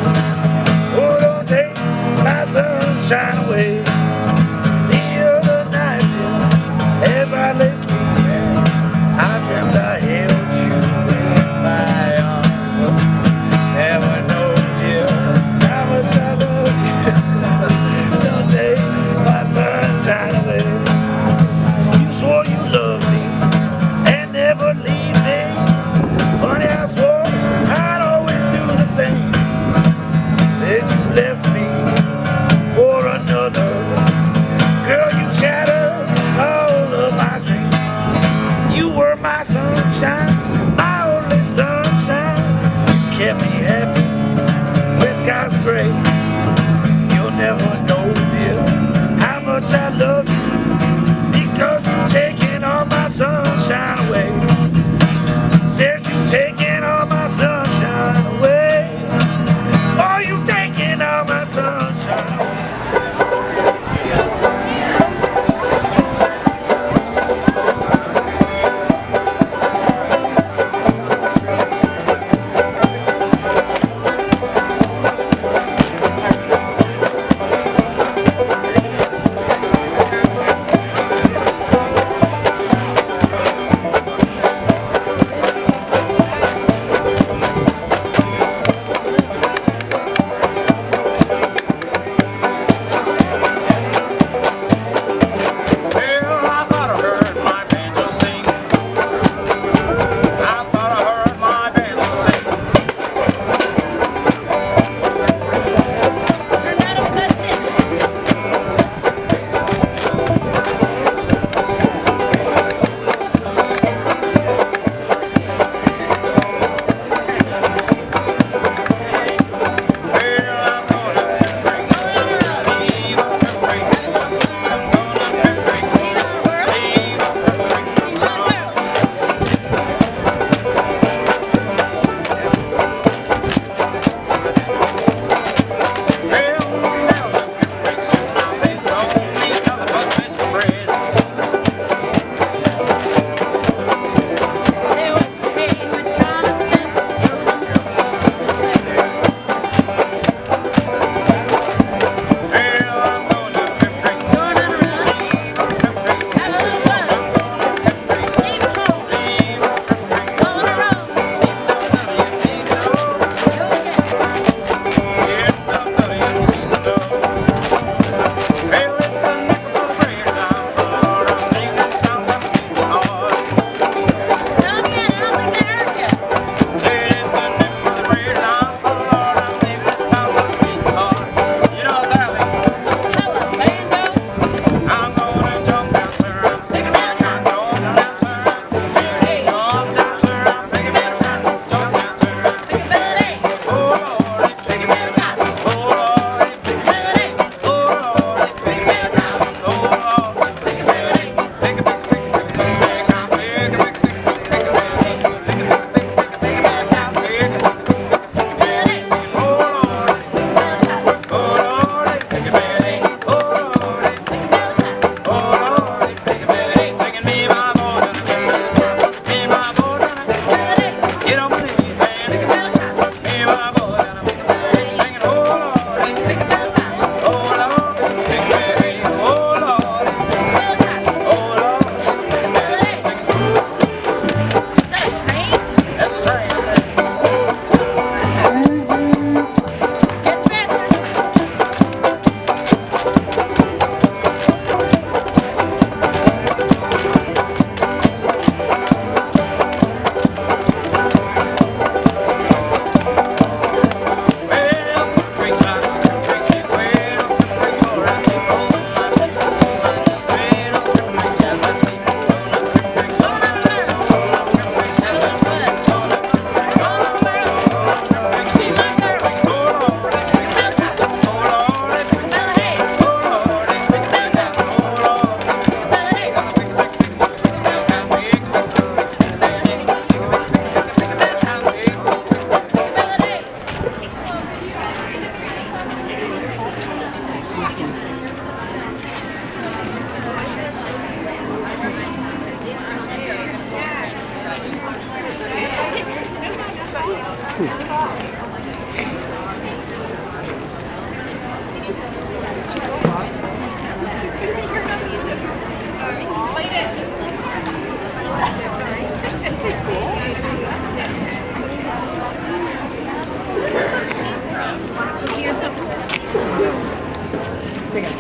Oh, don't take my sunshine away. The other night, dear, as I lay sleeping, I dreamt I held you in my arms. Never know, dear, how much I love you. Don't take my sunshine away. You swore you loved me and never leave me. Honey, I swore I'd always do the same. Then you left me for another.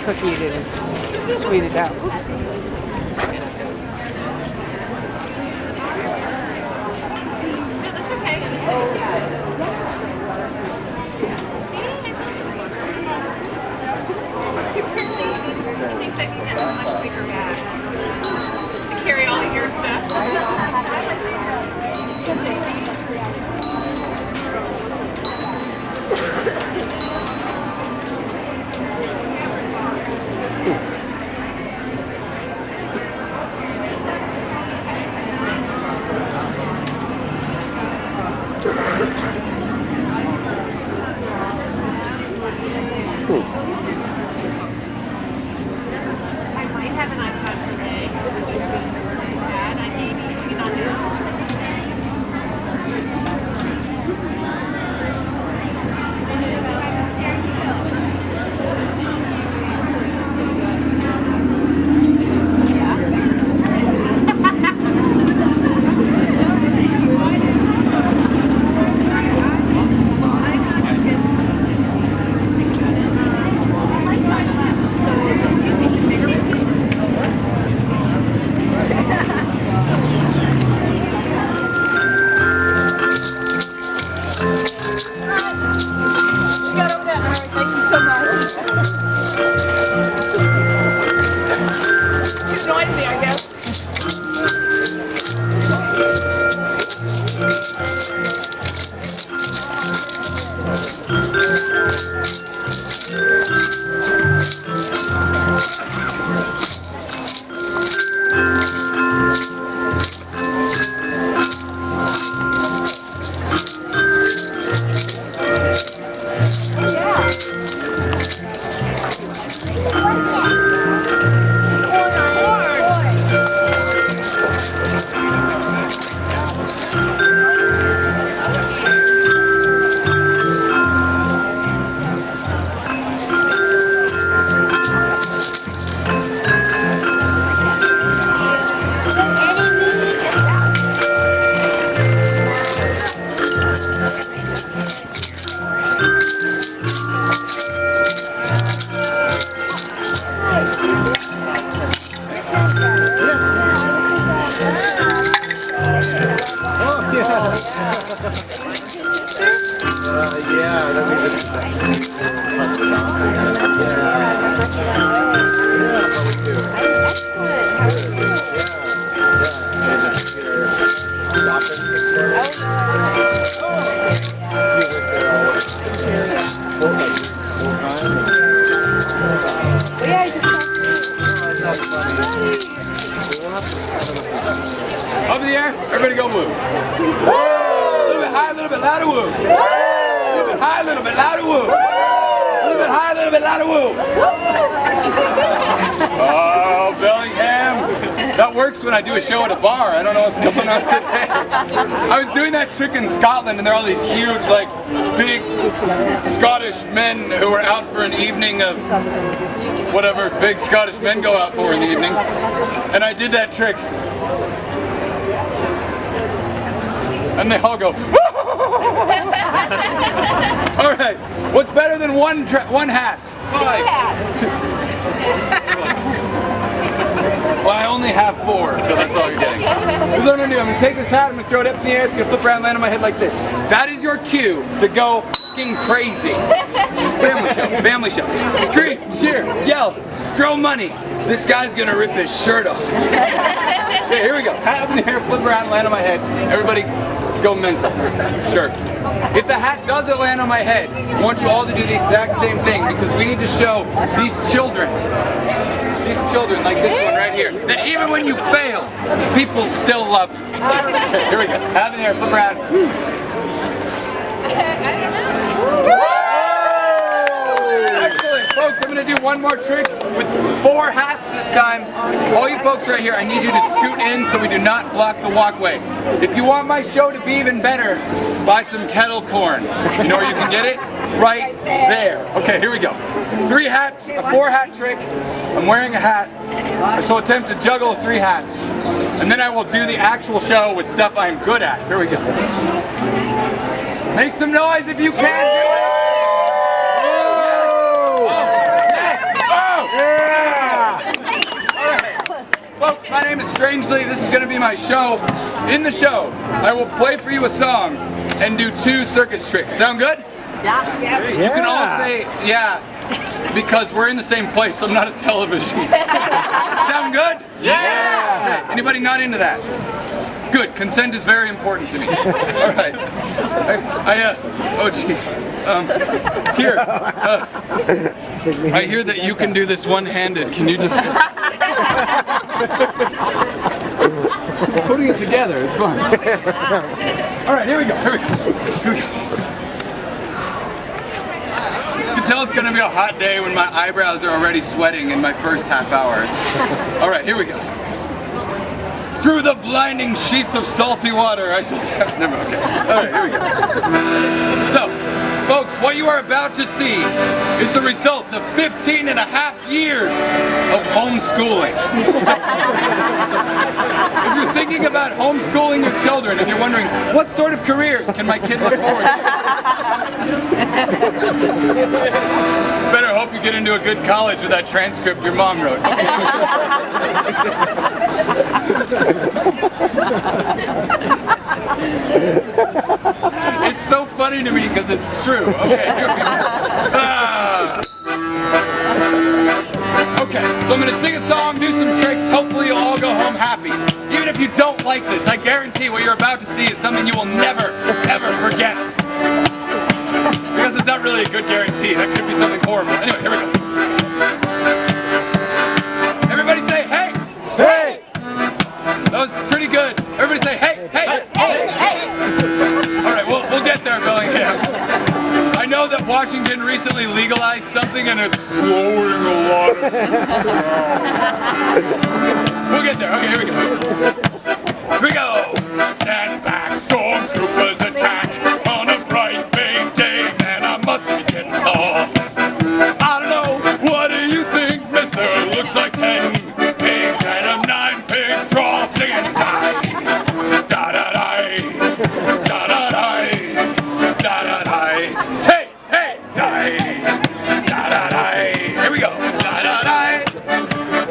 cookie to sweet it out. To carry all of your stuff. Too noisy, I guess. Up in the air, everybody go woo. A little bit high, a little bit louder woo. A little bit high, a little bit louder woo. A little bit high, a little bit louder woo. Oh, Bellingham. That works when I do a show at a bar. I don't know what's going on today. I was doing that trick in Scotland and there are all these huge, like, big Scottish men who are out for an evening of whatever big Scottish men go out for in the evening. And I did that trick. And they all go, all right, what's better than one hat? 5. Well, I only have 4, so that's all you're getting. Here's what I'm gonna do. I'm gonna take this hat, I'm gonna throw it up in the air, it's gonna flip around and land on my head like this. That is your cue to go f***ing crazy. Family show, family show. Scream, cheer, yell, throw money. This guy's gonna rip his shirt off. Okay, here we go. Hat up in the air, flip around, land on my head. Everybody go mental. Shirt. If the hat doesn't land on my head, I want you all to do the exact same thing because we need to show these children like this one right here, that even when you fail, people still love you. Okay, here we go. Hat in the air, flip around. Excellent, folks. I'm going to do one more trick with 4 hats this time. All you folks right here, I need you to scoot in so we do not block the walkway. If you want my show to be even better, buy some kettle corn. You know where you can get it? Right there. Okay, here we go. 3 hat, a 4 hat trick. I'm wearing a hat. So attempt to juggle 3 hats. And then I will do the actual show with stuff I'm good at. Here we go. Make some noise if you can do it. Oh, yes. Oh, name is Strangely. This is going to be my show. In the show, I will play for you a song and do 2 circus tricks. Sound good? Yeah. You can all say, yeah, because we're in the same place. I'm not a television. Sound good? Yeah! Okay. Anybody not into that? Good. Consent is very important to me. All right. Oh geez. Here. I hear that you can do this one-handed. Can you just... Putting it together is fun. All right, here we go. Here we go. Here we go. You can tell it's going to be a hot day when my eyebrows are already sweating in my first half hours. All right, here we go. Through the blinding sheets of salty water, I should have never. Okay. All right, here we go. So, folks, what you are about to see is the result of 15 and a half years of homeschooling. So, if you're thinking about homeschooling your children and you're wondering, what sort of careers can my kid look forward to? Better hope you get into a good college with that transcript your mom wrote. It's so funny to me because it's true. Okay, here we go. Okay, so I'm going to sing a song, do some tricks, hopefully you'll all go home happy. Even if you don't like this, I guarantee what you're about to see is something you will never, ever forget. Because it's not really a good guarantee, that could be something horrible. Anyway, here we go. Everybody say, hey! Hey! That was pretty good. Everybody say, hey! Hey! Hey! Hey! Alright, we'll get there, Bellingham. I know that Washington recently legalized something and it's slowing a lot of We'll get there. Okay, here we go. Here we go. Stand back, stormtroopers attack on a bright May day. Man, I must be getting soft. I don't know, what do you think, mister? Looks like 10 pigs and a 9-pig trough singing die. Da-da-die. Da-da-die. Da-da-die. Hey, hey, die. Da-da-die. Here we go. Da-da-die.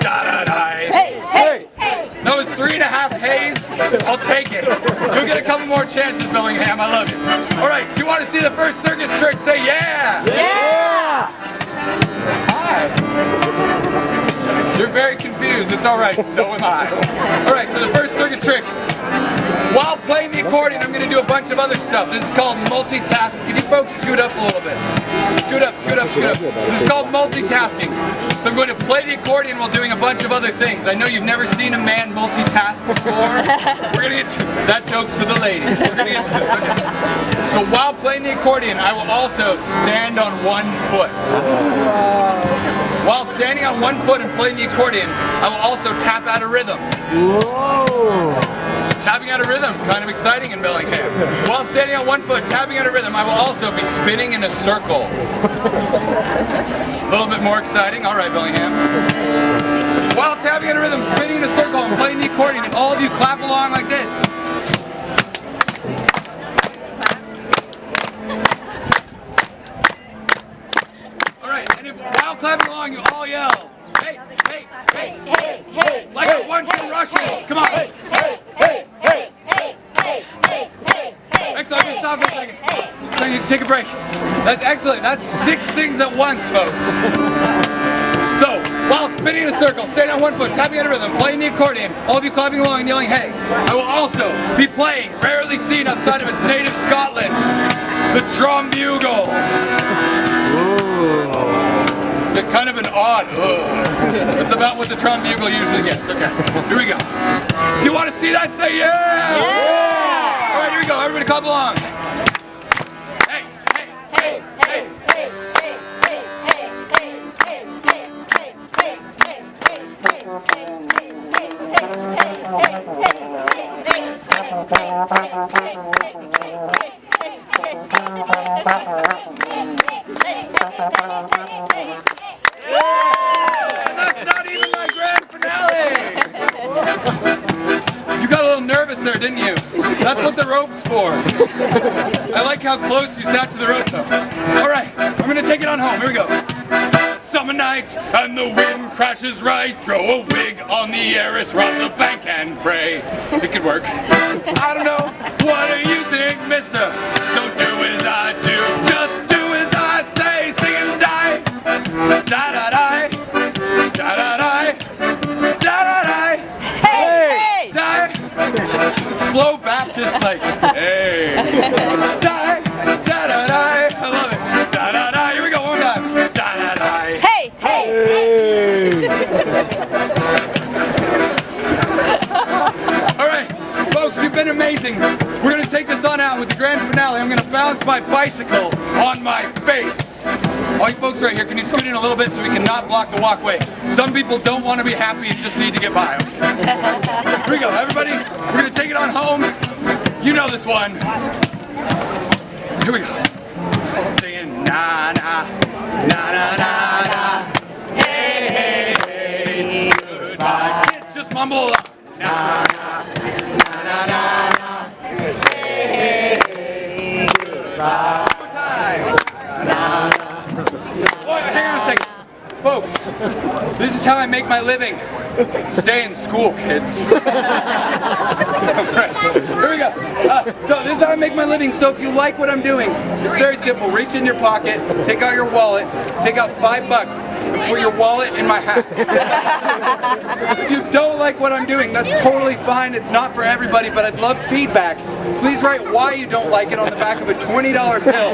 Da-da-die. Hey, hey, hey. That was 3.5 hays. I'll take it. You'll get a couple more chances, Bellingham. I love you. All right, if you want to see the first circus trick, say yeah. Yeah. Hi. You're very confused. It's all right. So am I. All right, so the first circus trick. While playing the accordion, I'm going to do a bunch of other stuff. This is called multitasking. Can you folks scoot up a little bit? Scoot up, scoot up, scoot up. This is called multitasking. So I'm going to play the accordion while doing a bunch of other things. I know you've never seen a man multitask before. We're going to get to that joke's for the ladies. We're going to get to this. Okay. So while playing the accordion, I will also stand on one foot. While standing on one foot and playing the accordion, I will also tap out a rhythm. Whoa. Tapping out a rhythm, kind of exciting in Bellingham. While standing on one foot, tapping out a rhythm, I will also be spinning in a circle. A little bit more exciting. All right, Bellingham. While tapping out a rhythm, spinning in a circle, and playing the accordion, and all of you clap along like this. All right, and while clapping along, you all yell, hey, hey, hey, hey, hey, like a bunch of Russians. Come on. Hey, hey, hey, hey, hey, hey, hey, hey, hey. Excellent. I'm gonna stop for a second. So you can take a break. That's excellent. That's 6 things at once, folks. So, while spinning in a circle, standing on one foot, tapping out a rhythm, playing the accordion, all of you clapping along and yelling, hey, I will also be playing, rarely seen outside of its native Scotland, the trombugle. Kind of an odd, it's about what the trombugle usually gets. Okay, here we go. Do you want to see that? Say yeah! Yeah! All right, here we go. Everybody clap along. Hey, hey, hey, hey, hey, hey, hey, hey, hey, hey, That's not even my grand finale! You got a little nervous there, didn't you? That's what the rope's for. I like how close you sat to the rope, though. All right, I'm gonna take it on home. Here we go. So summer night and the wind crashes right. Throw a wig on the heiress, rob the bank and pray. It could work. I don't know. What do you think, mister? Don't do as I do. Just do as I say. Sing and die. Da-da-die. Da-da-die. Da-da-die. Hey! Die. Slow Baptist like, hey. Die. Da-da-die. I love it. Da-da-die. Here we go. One more time. Da-da-die. Hey! Hey! All right, folks, you've been amazing. We're gonna take this on out with the grand finale. I'm gonna balance my bicycle on my face. All you folks right here, can you scoot in a little bit so we can not block the walkway? Some people don't want to be happy and just need to get by. Here we go, everybody. We're gonna take it on home. You know this one. Here we go. Singing na na na na na na. Hey hey hey. Goodbye. Kids, just mumble along. Na na na na na. Hey hey hey. Goodbye. Na na. Oh, hang on a second. Folks, this is how I make my living. Stay in school, kids. Right. Here we go. So this is how I make my living. So if you like what I'm doing, it's very simple. Reach in your pocket, take out your wallet, take out $5, and put your wallet in my hat. If you don't like what I'm doing, that's totally fine. It's not for everybody, but I'd love feedback. Please write why you don't like it on the back of a $20 bill.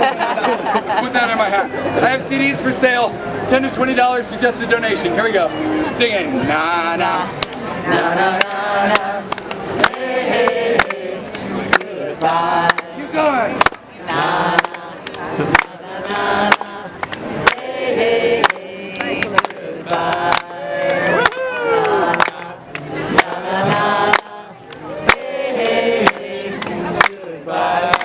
Put that in my hat. I have CDs for sale. $10 to $20 suggested donation. Here we go. Singing na na na na na. Hey hey hey. Goodbye. Keep going. Na na na na. Hey hey hey. Goodbye. Na na na. Hey hey hey. Goodbye.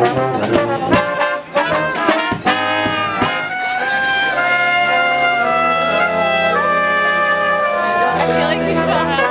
feel like we should all have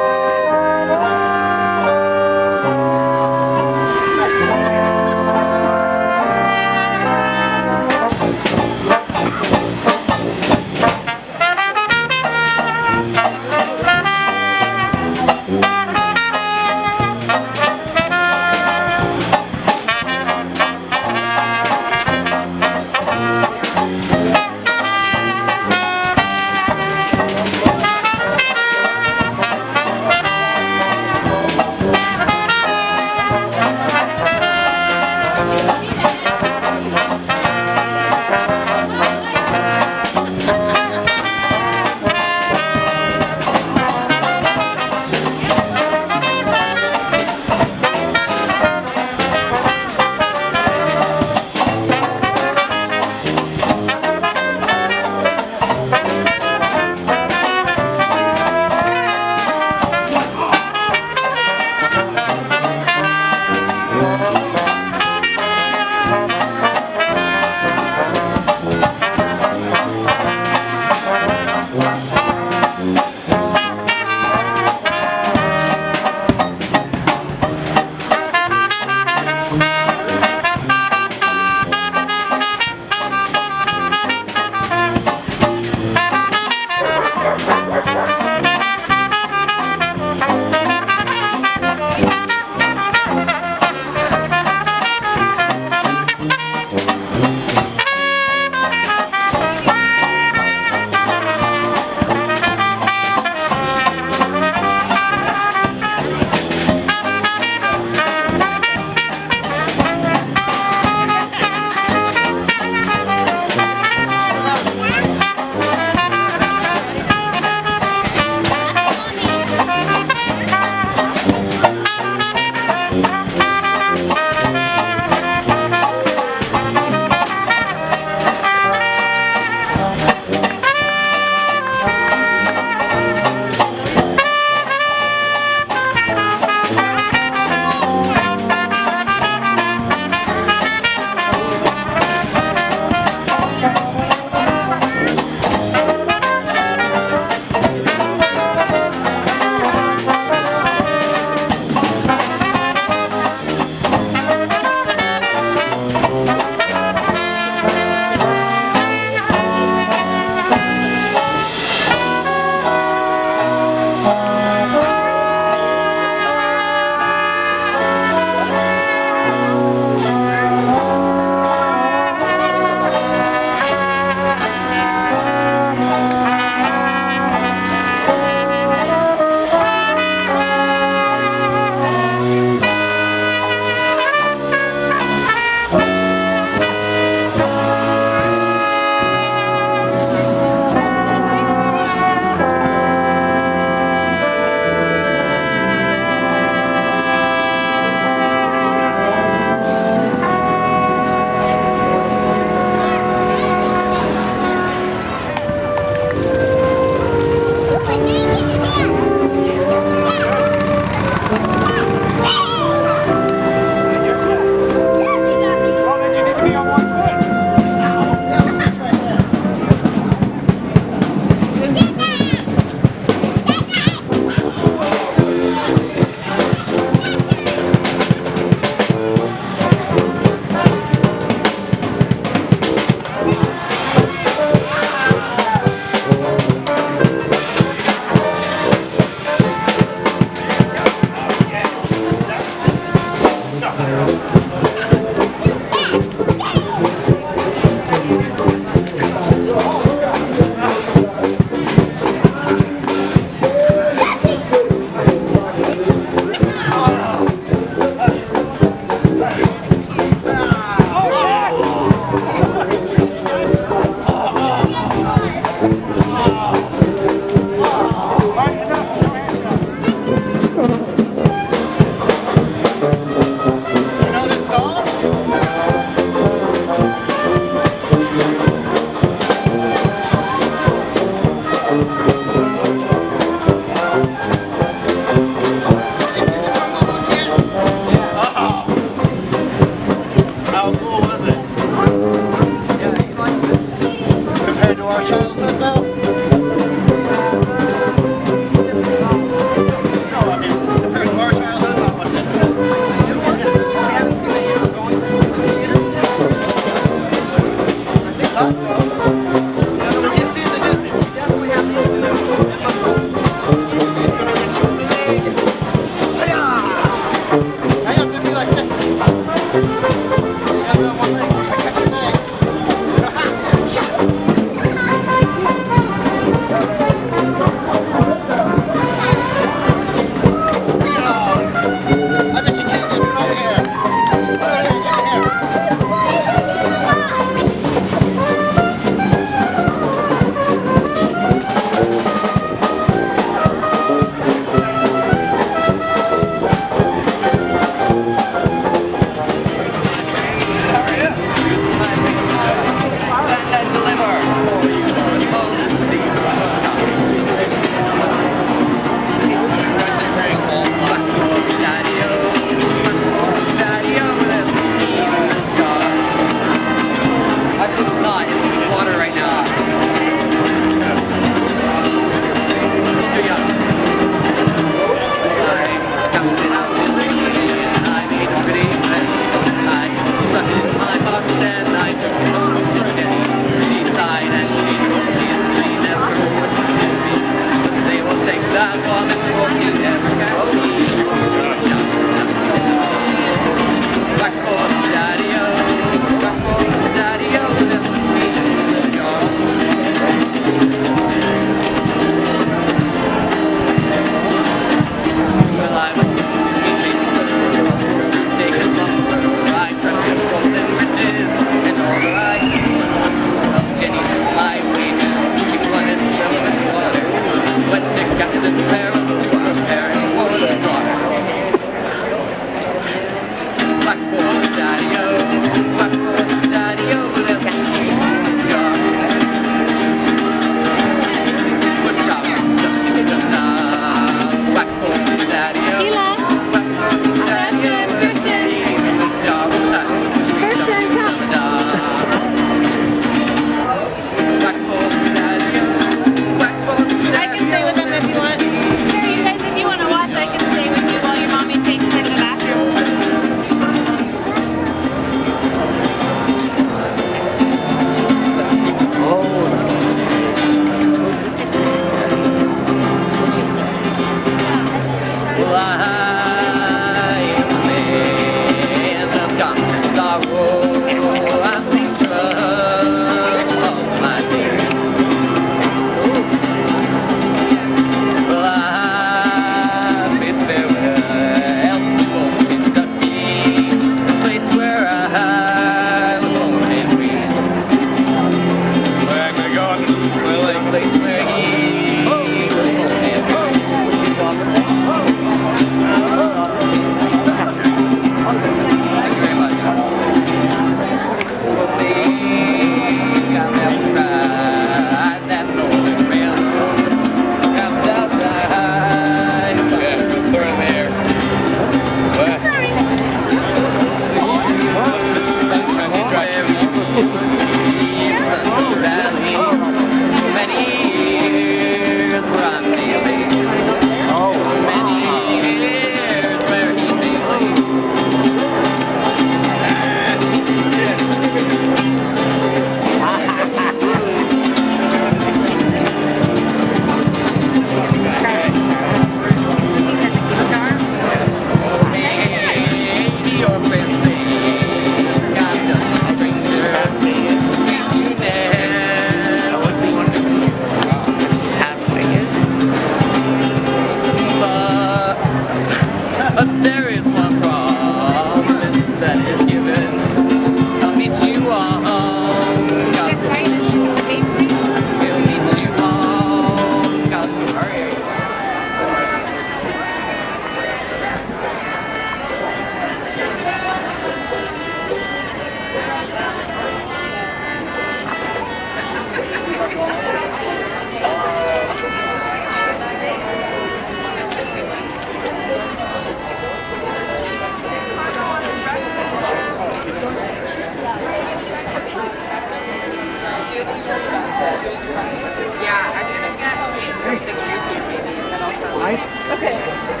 Nice. Okay.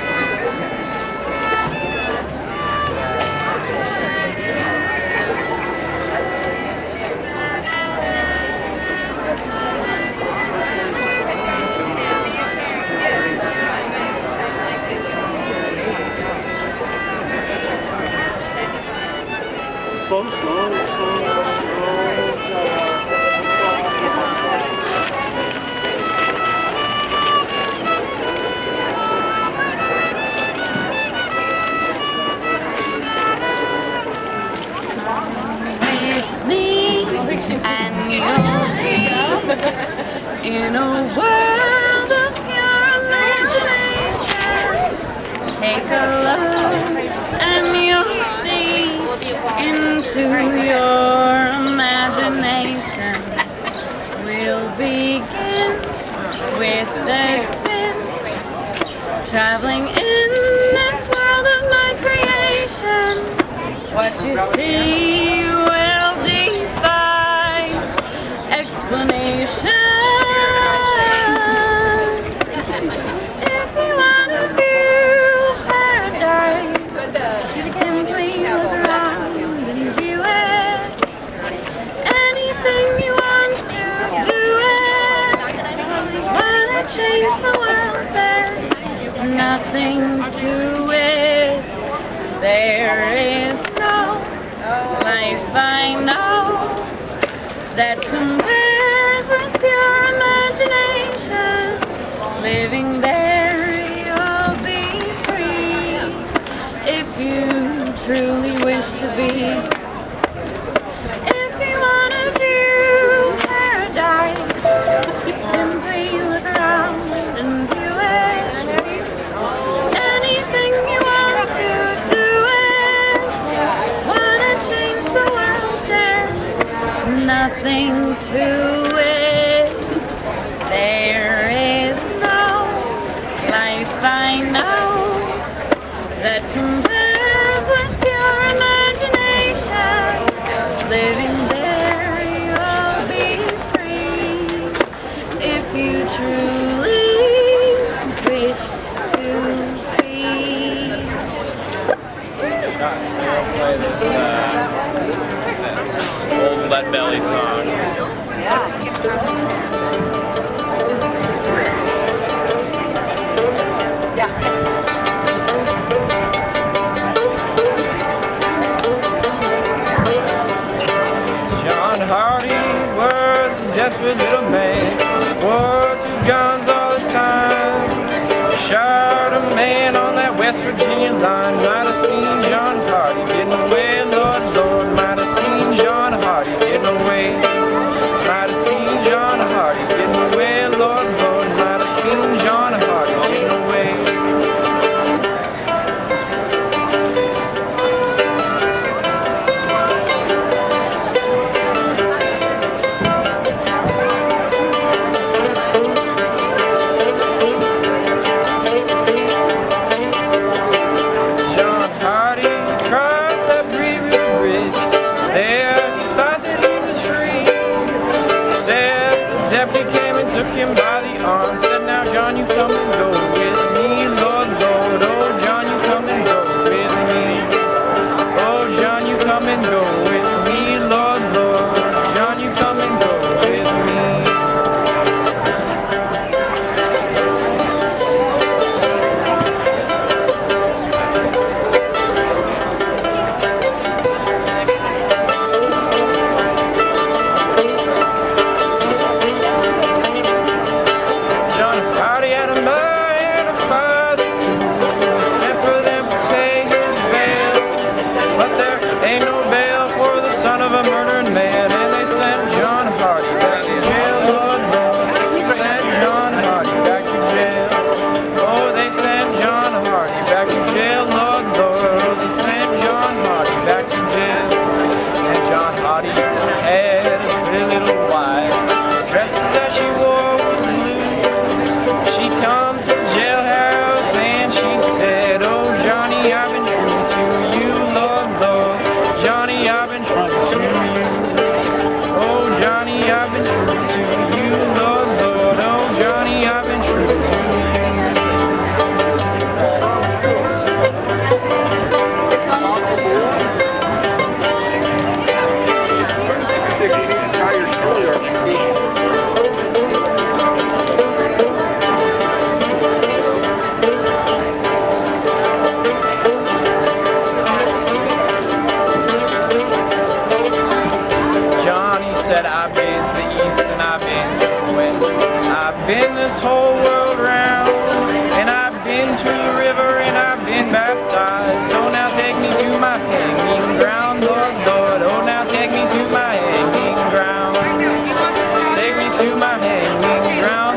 In a world of pure imagination, take a look and you'll see into your imagination. We'll begin with the spin, traveling in this world of my creation. What you see will defy explanation. If you want to view paradise, simply look around and view it. Anything you want to do it. Wanna change the world, there's nothing to it. There is no life I know that compares with pure imagination. Living there, you'll be free if you truly wish to be. If you want to view paradise, simply look around and view it. Anything you want to do it. Wanna change the world, there's nothing to it. There is no life I know that compares with pure imagination. Living there, you'll be free if you truly wish to be. Shucks, maybe I'll play this old Lead Belly song. John Hardy was a desperate little man, wore 2 guns all the time. Shot a man on that West Virginia line. Might have seen John Hardy getting away, Lord, Lord. Might have seen John Hardy getting away. Might have seen John Hardy getting away, Lord, Lord. Might have seen John Hardy getting away. Deputy came and took him by the arm, said, now John, you come and go with me, Lord, Lord. Oh John, you come and go with me. Oh John, you come and go with me, Lord, Lord. John, you come and go with me. Son of a murdered man, and they sent John Hardy back to jail, Lord, Lord. Sent John Hardy back to jail. Oh, they sent John Hardy back to jail, Lord, Lord. Oh, they sent John Hardy back to jail. And John Hardy had a pretty little wife. Dresses that she wore was blue. She come to the jailhouse and she said, oh Johnny, I've been true to you, Lord, Lord. Johnny, I've been true to you. Oh Johnny, I've been true to you, Lord, Lord. Oh Johnny, I've been true to said, I've been to the east and I've been to the west. I've been this whole world round, and I've been to the river and I've been baptized. So now take me to my hanging ground, Lord, Lord. Oh, now take me to my hanging ground. Take me to my hanging ground.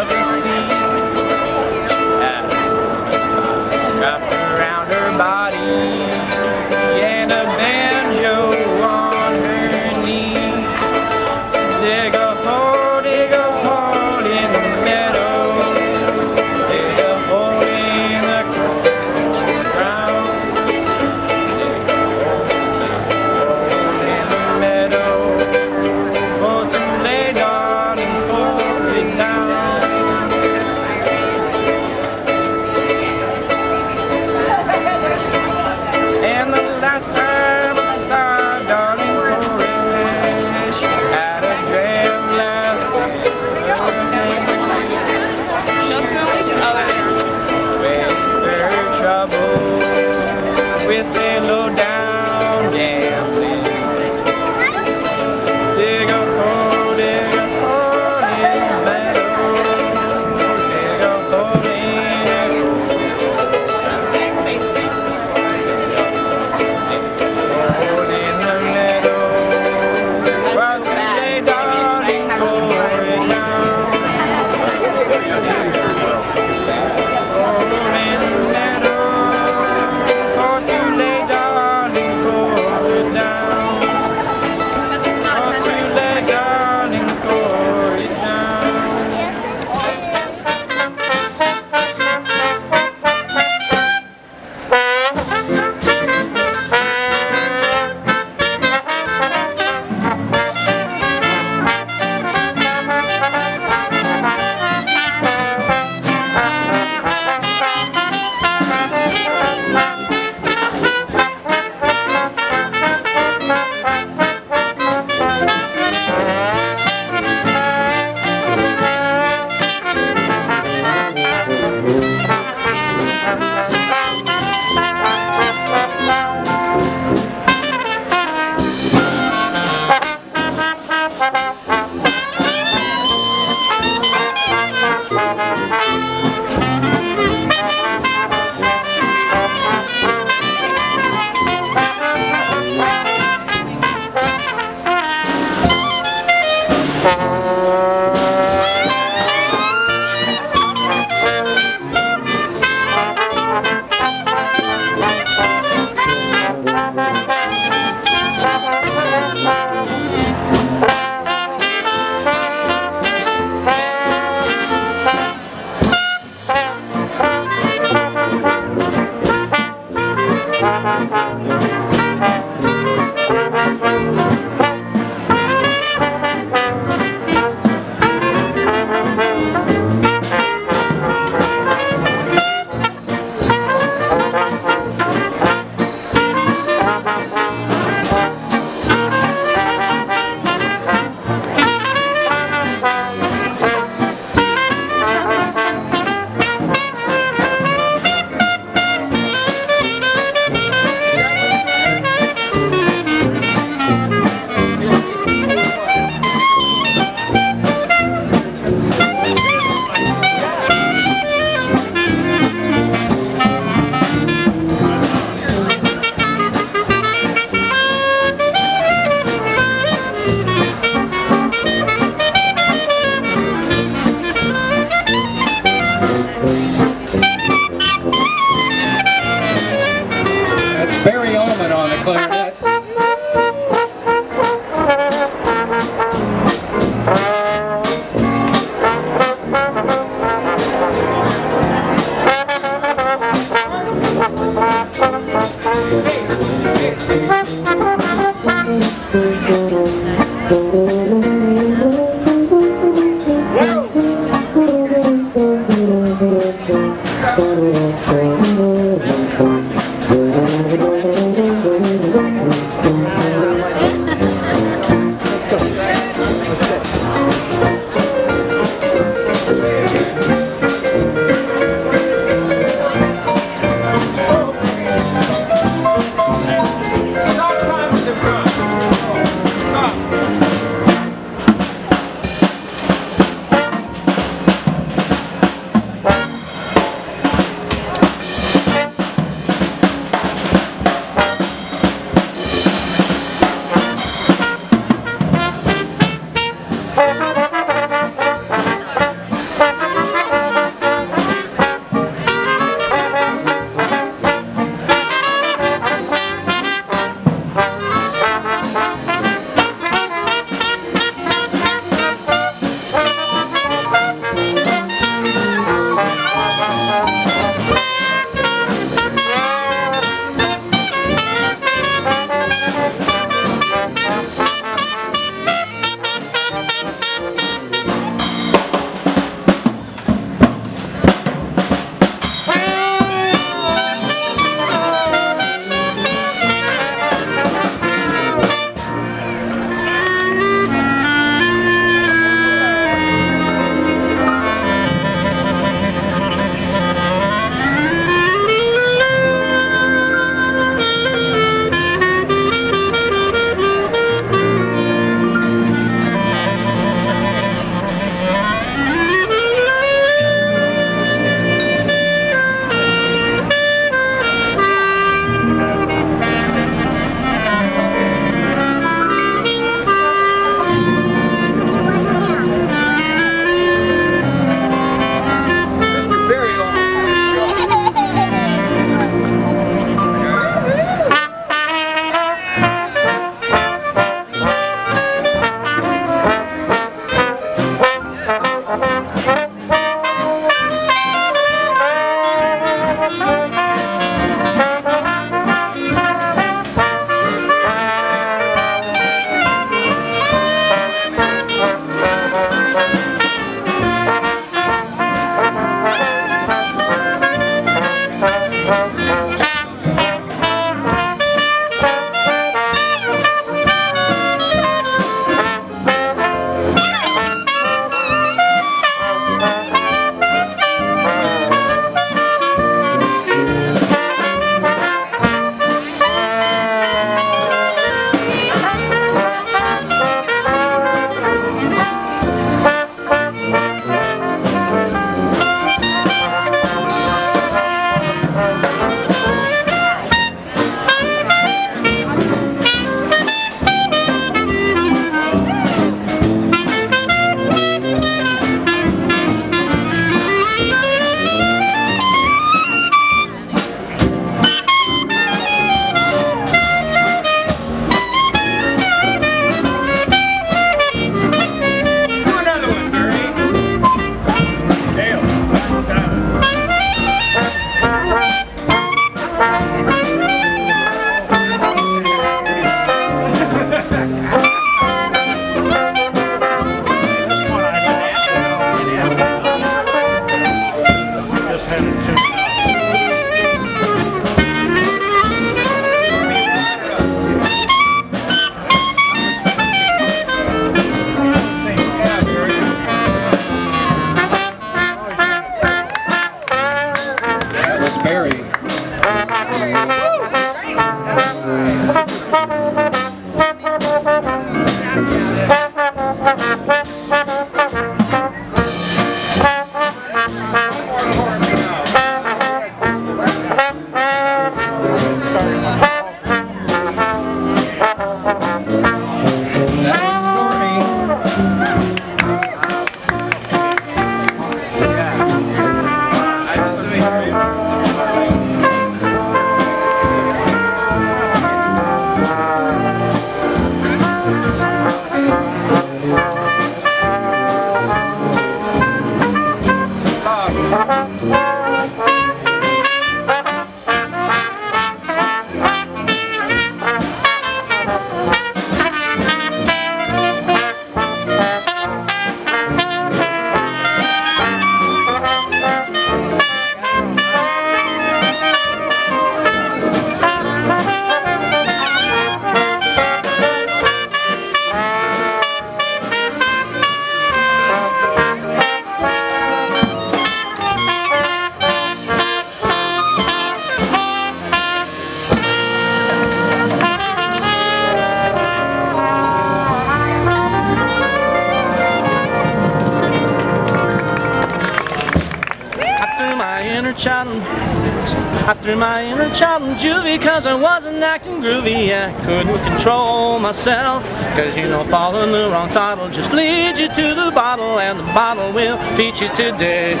I threw my inner child in juvie cause I wasn't acting groovy. I couldn't control myself, cause you know following the wrong throttle just leads you to the bottle, and the bottle will beat you to death.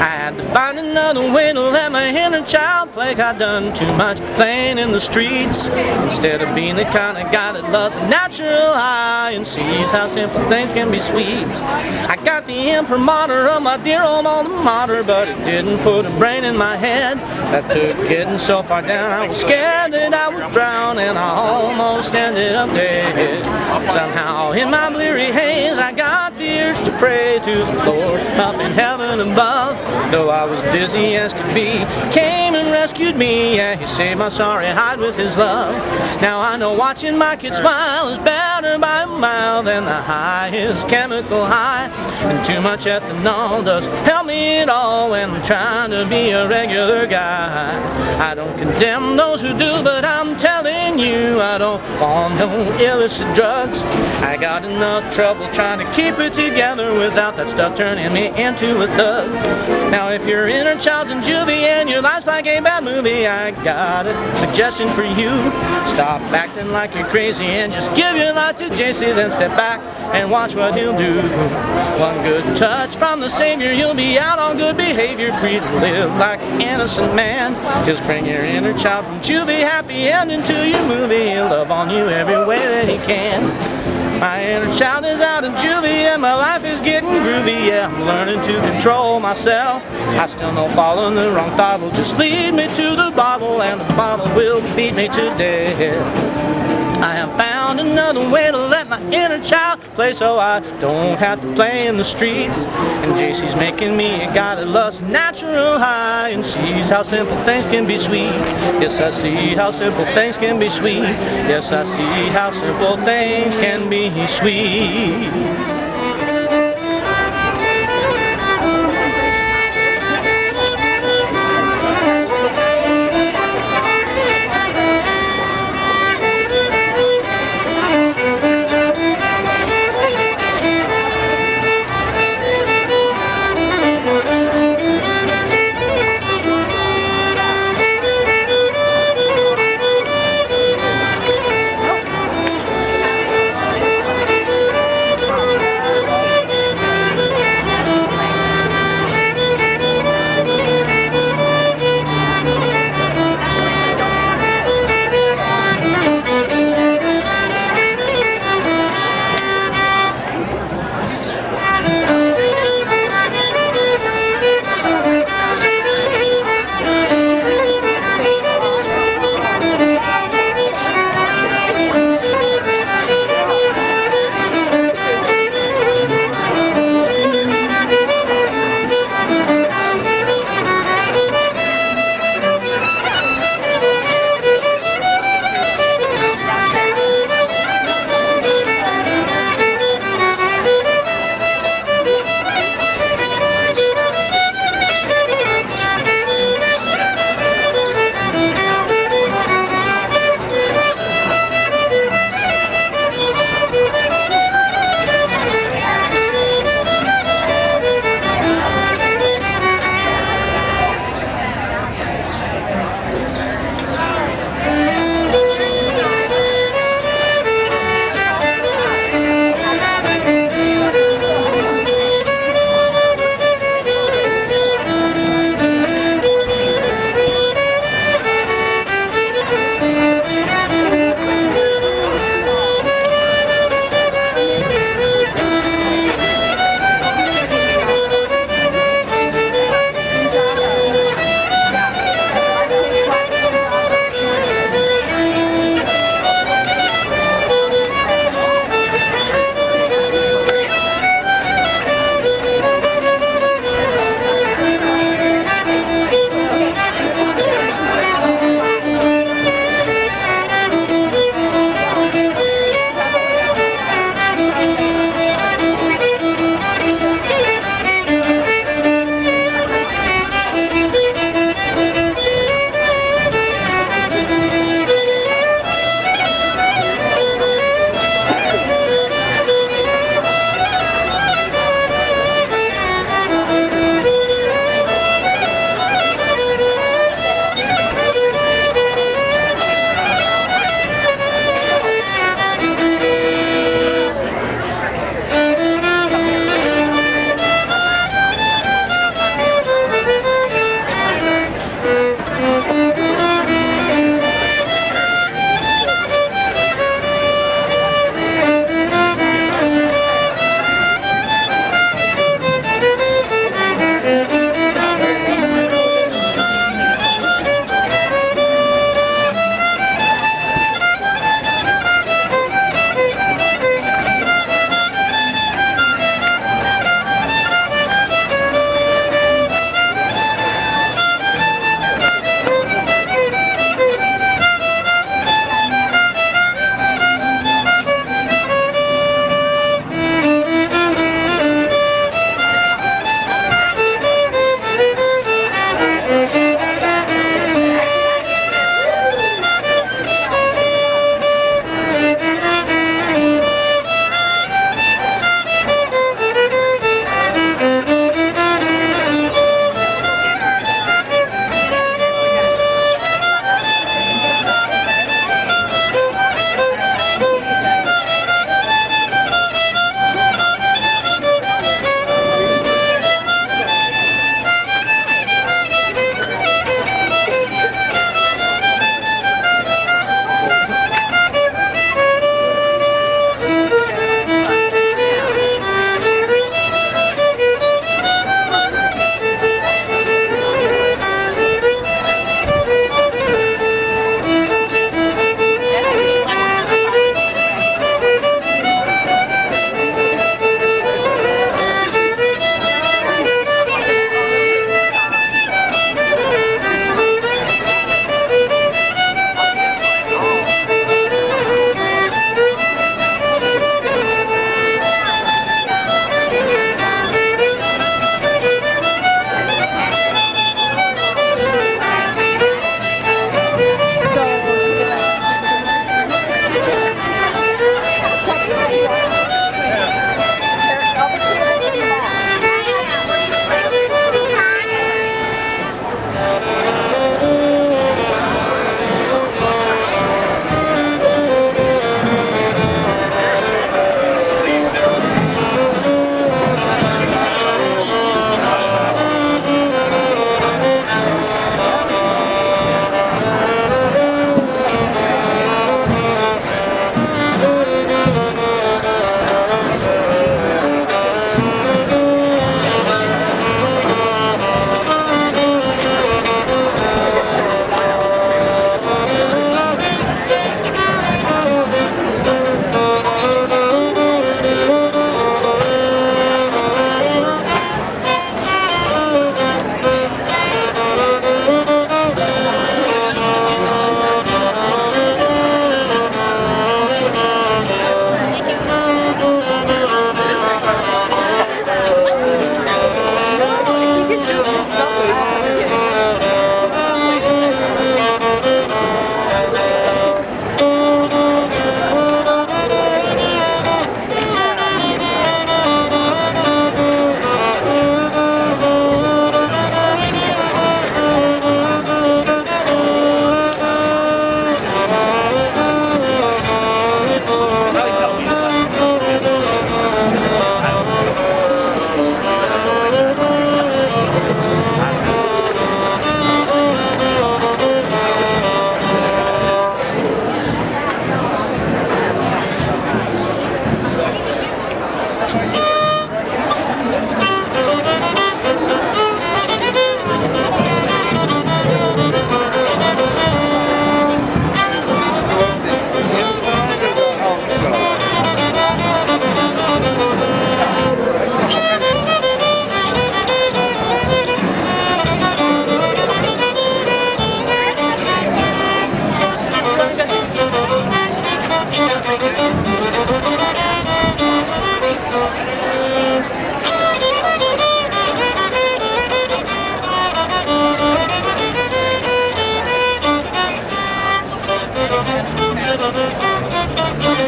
I had to find another way to let my inner child play. I'd done too much playing in the streets instead of being the kind of guy that loves a natural high and sees how simple things can be sweet. I got the imprimatur of my dear old alma mater, but it didn't put a brain in my head. That took getting so far down, I was scared that I would drown, and I almost ended up dead. Somehow in my bleary haze I got the urge to pray to the Lord up in heaven above. Though I was dizzy as could be, came and rescued me. Yeah, he saved my sorry hide with his love. Now I know watching my kid smile is better by a mile than the highest chemical high, and too much ethanol doesn't help me at all when I'm trying to be a regular guy. I don't condemn those who do, but I'm telling you, I don't want no illicit drugs. I got enough trouble trying to keep it together without that stuff turning me into a thug. Now if your inner child's in juvie and your life's like a bad movie, I got a suggestion for you. Stop acting like you're crazy and just give your life to JC, then step back and watch what he'll do. One good touch from the Savior, you'll be out on good behavior, free to live like an innocent man. Just bring your inner child from juvie, happy ending to your movie. He'll love on you every way that he can. My inner child is out of juvie and my life is getting groovy. Yeah, I'm learning to control myself. I still know following the wrong throttle just lead me to the bottle, and the bottle will beat me to death. I have found another way to let my inner child play so I don't have to play in the streets. And JC's making me a guy that loves natural high and sees how simple things can be sweet. Yes, I see how simple things can be sweet. Yes, I see how simple things can be sweet.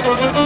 Thank you.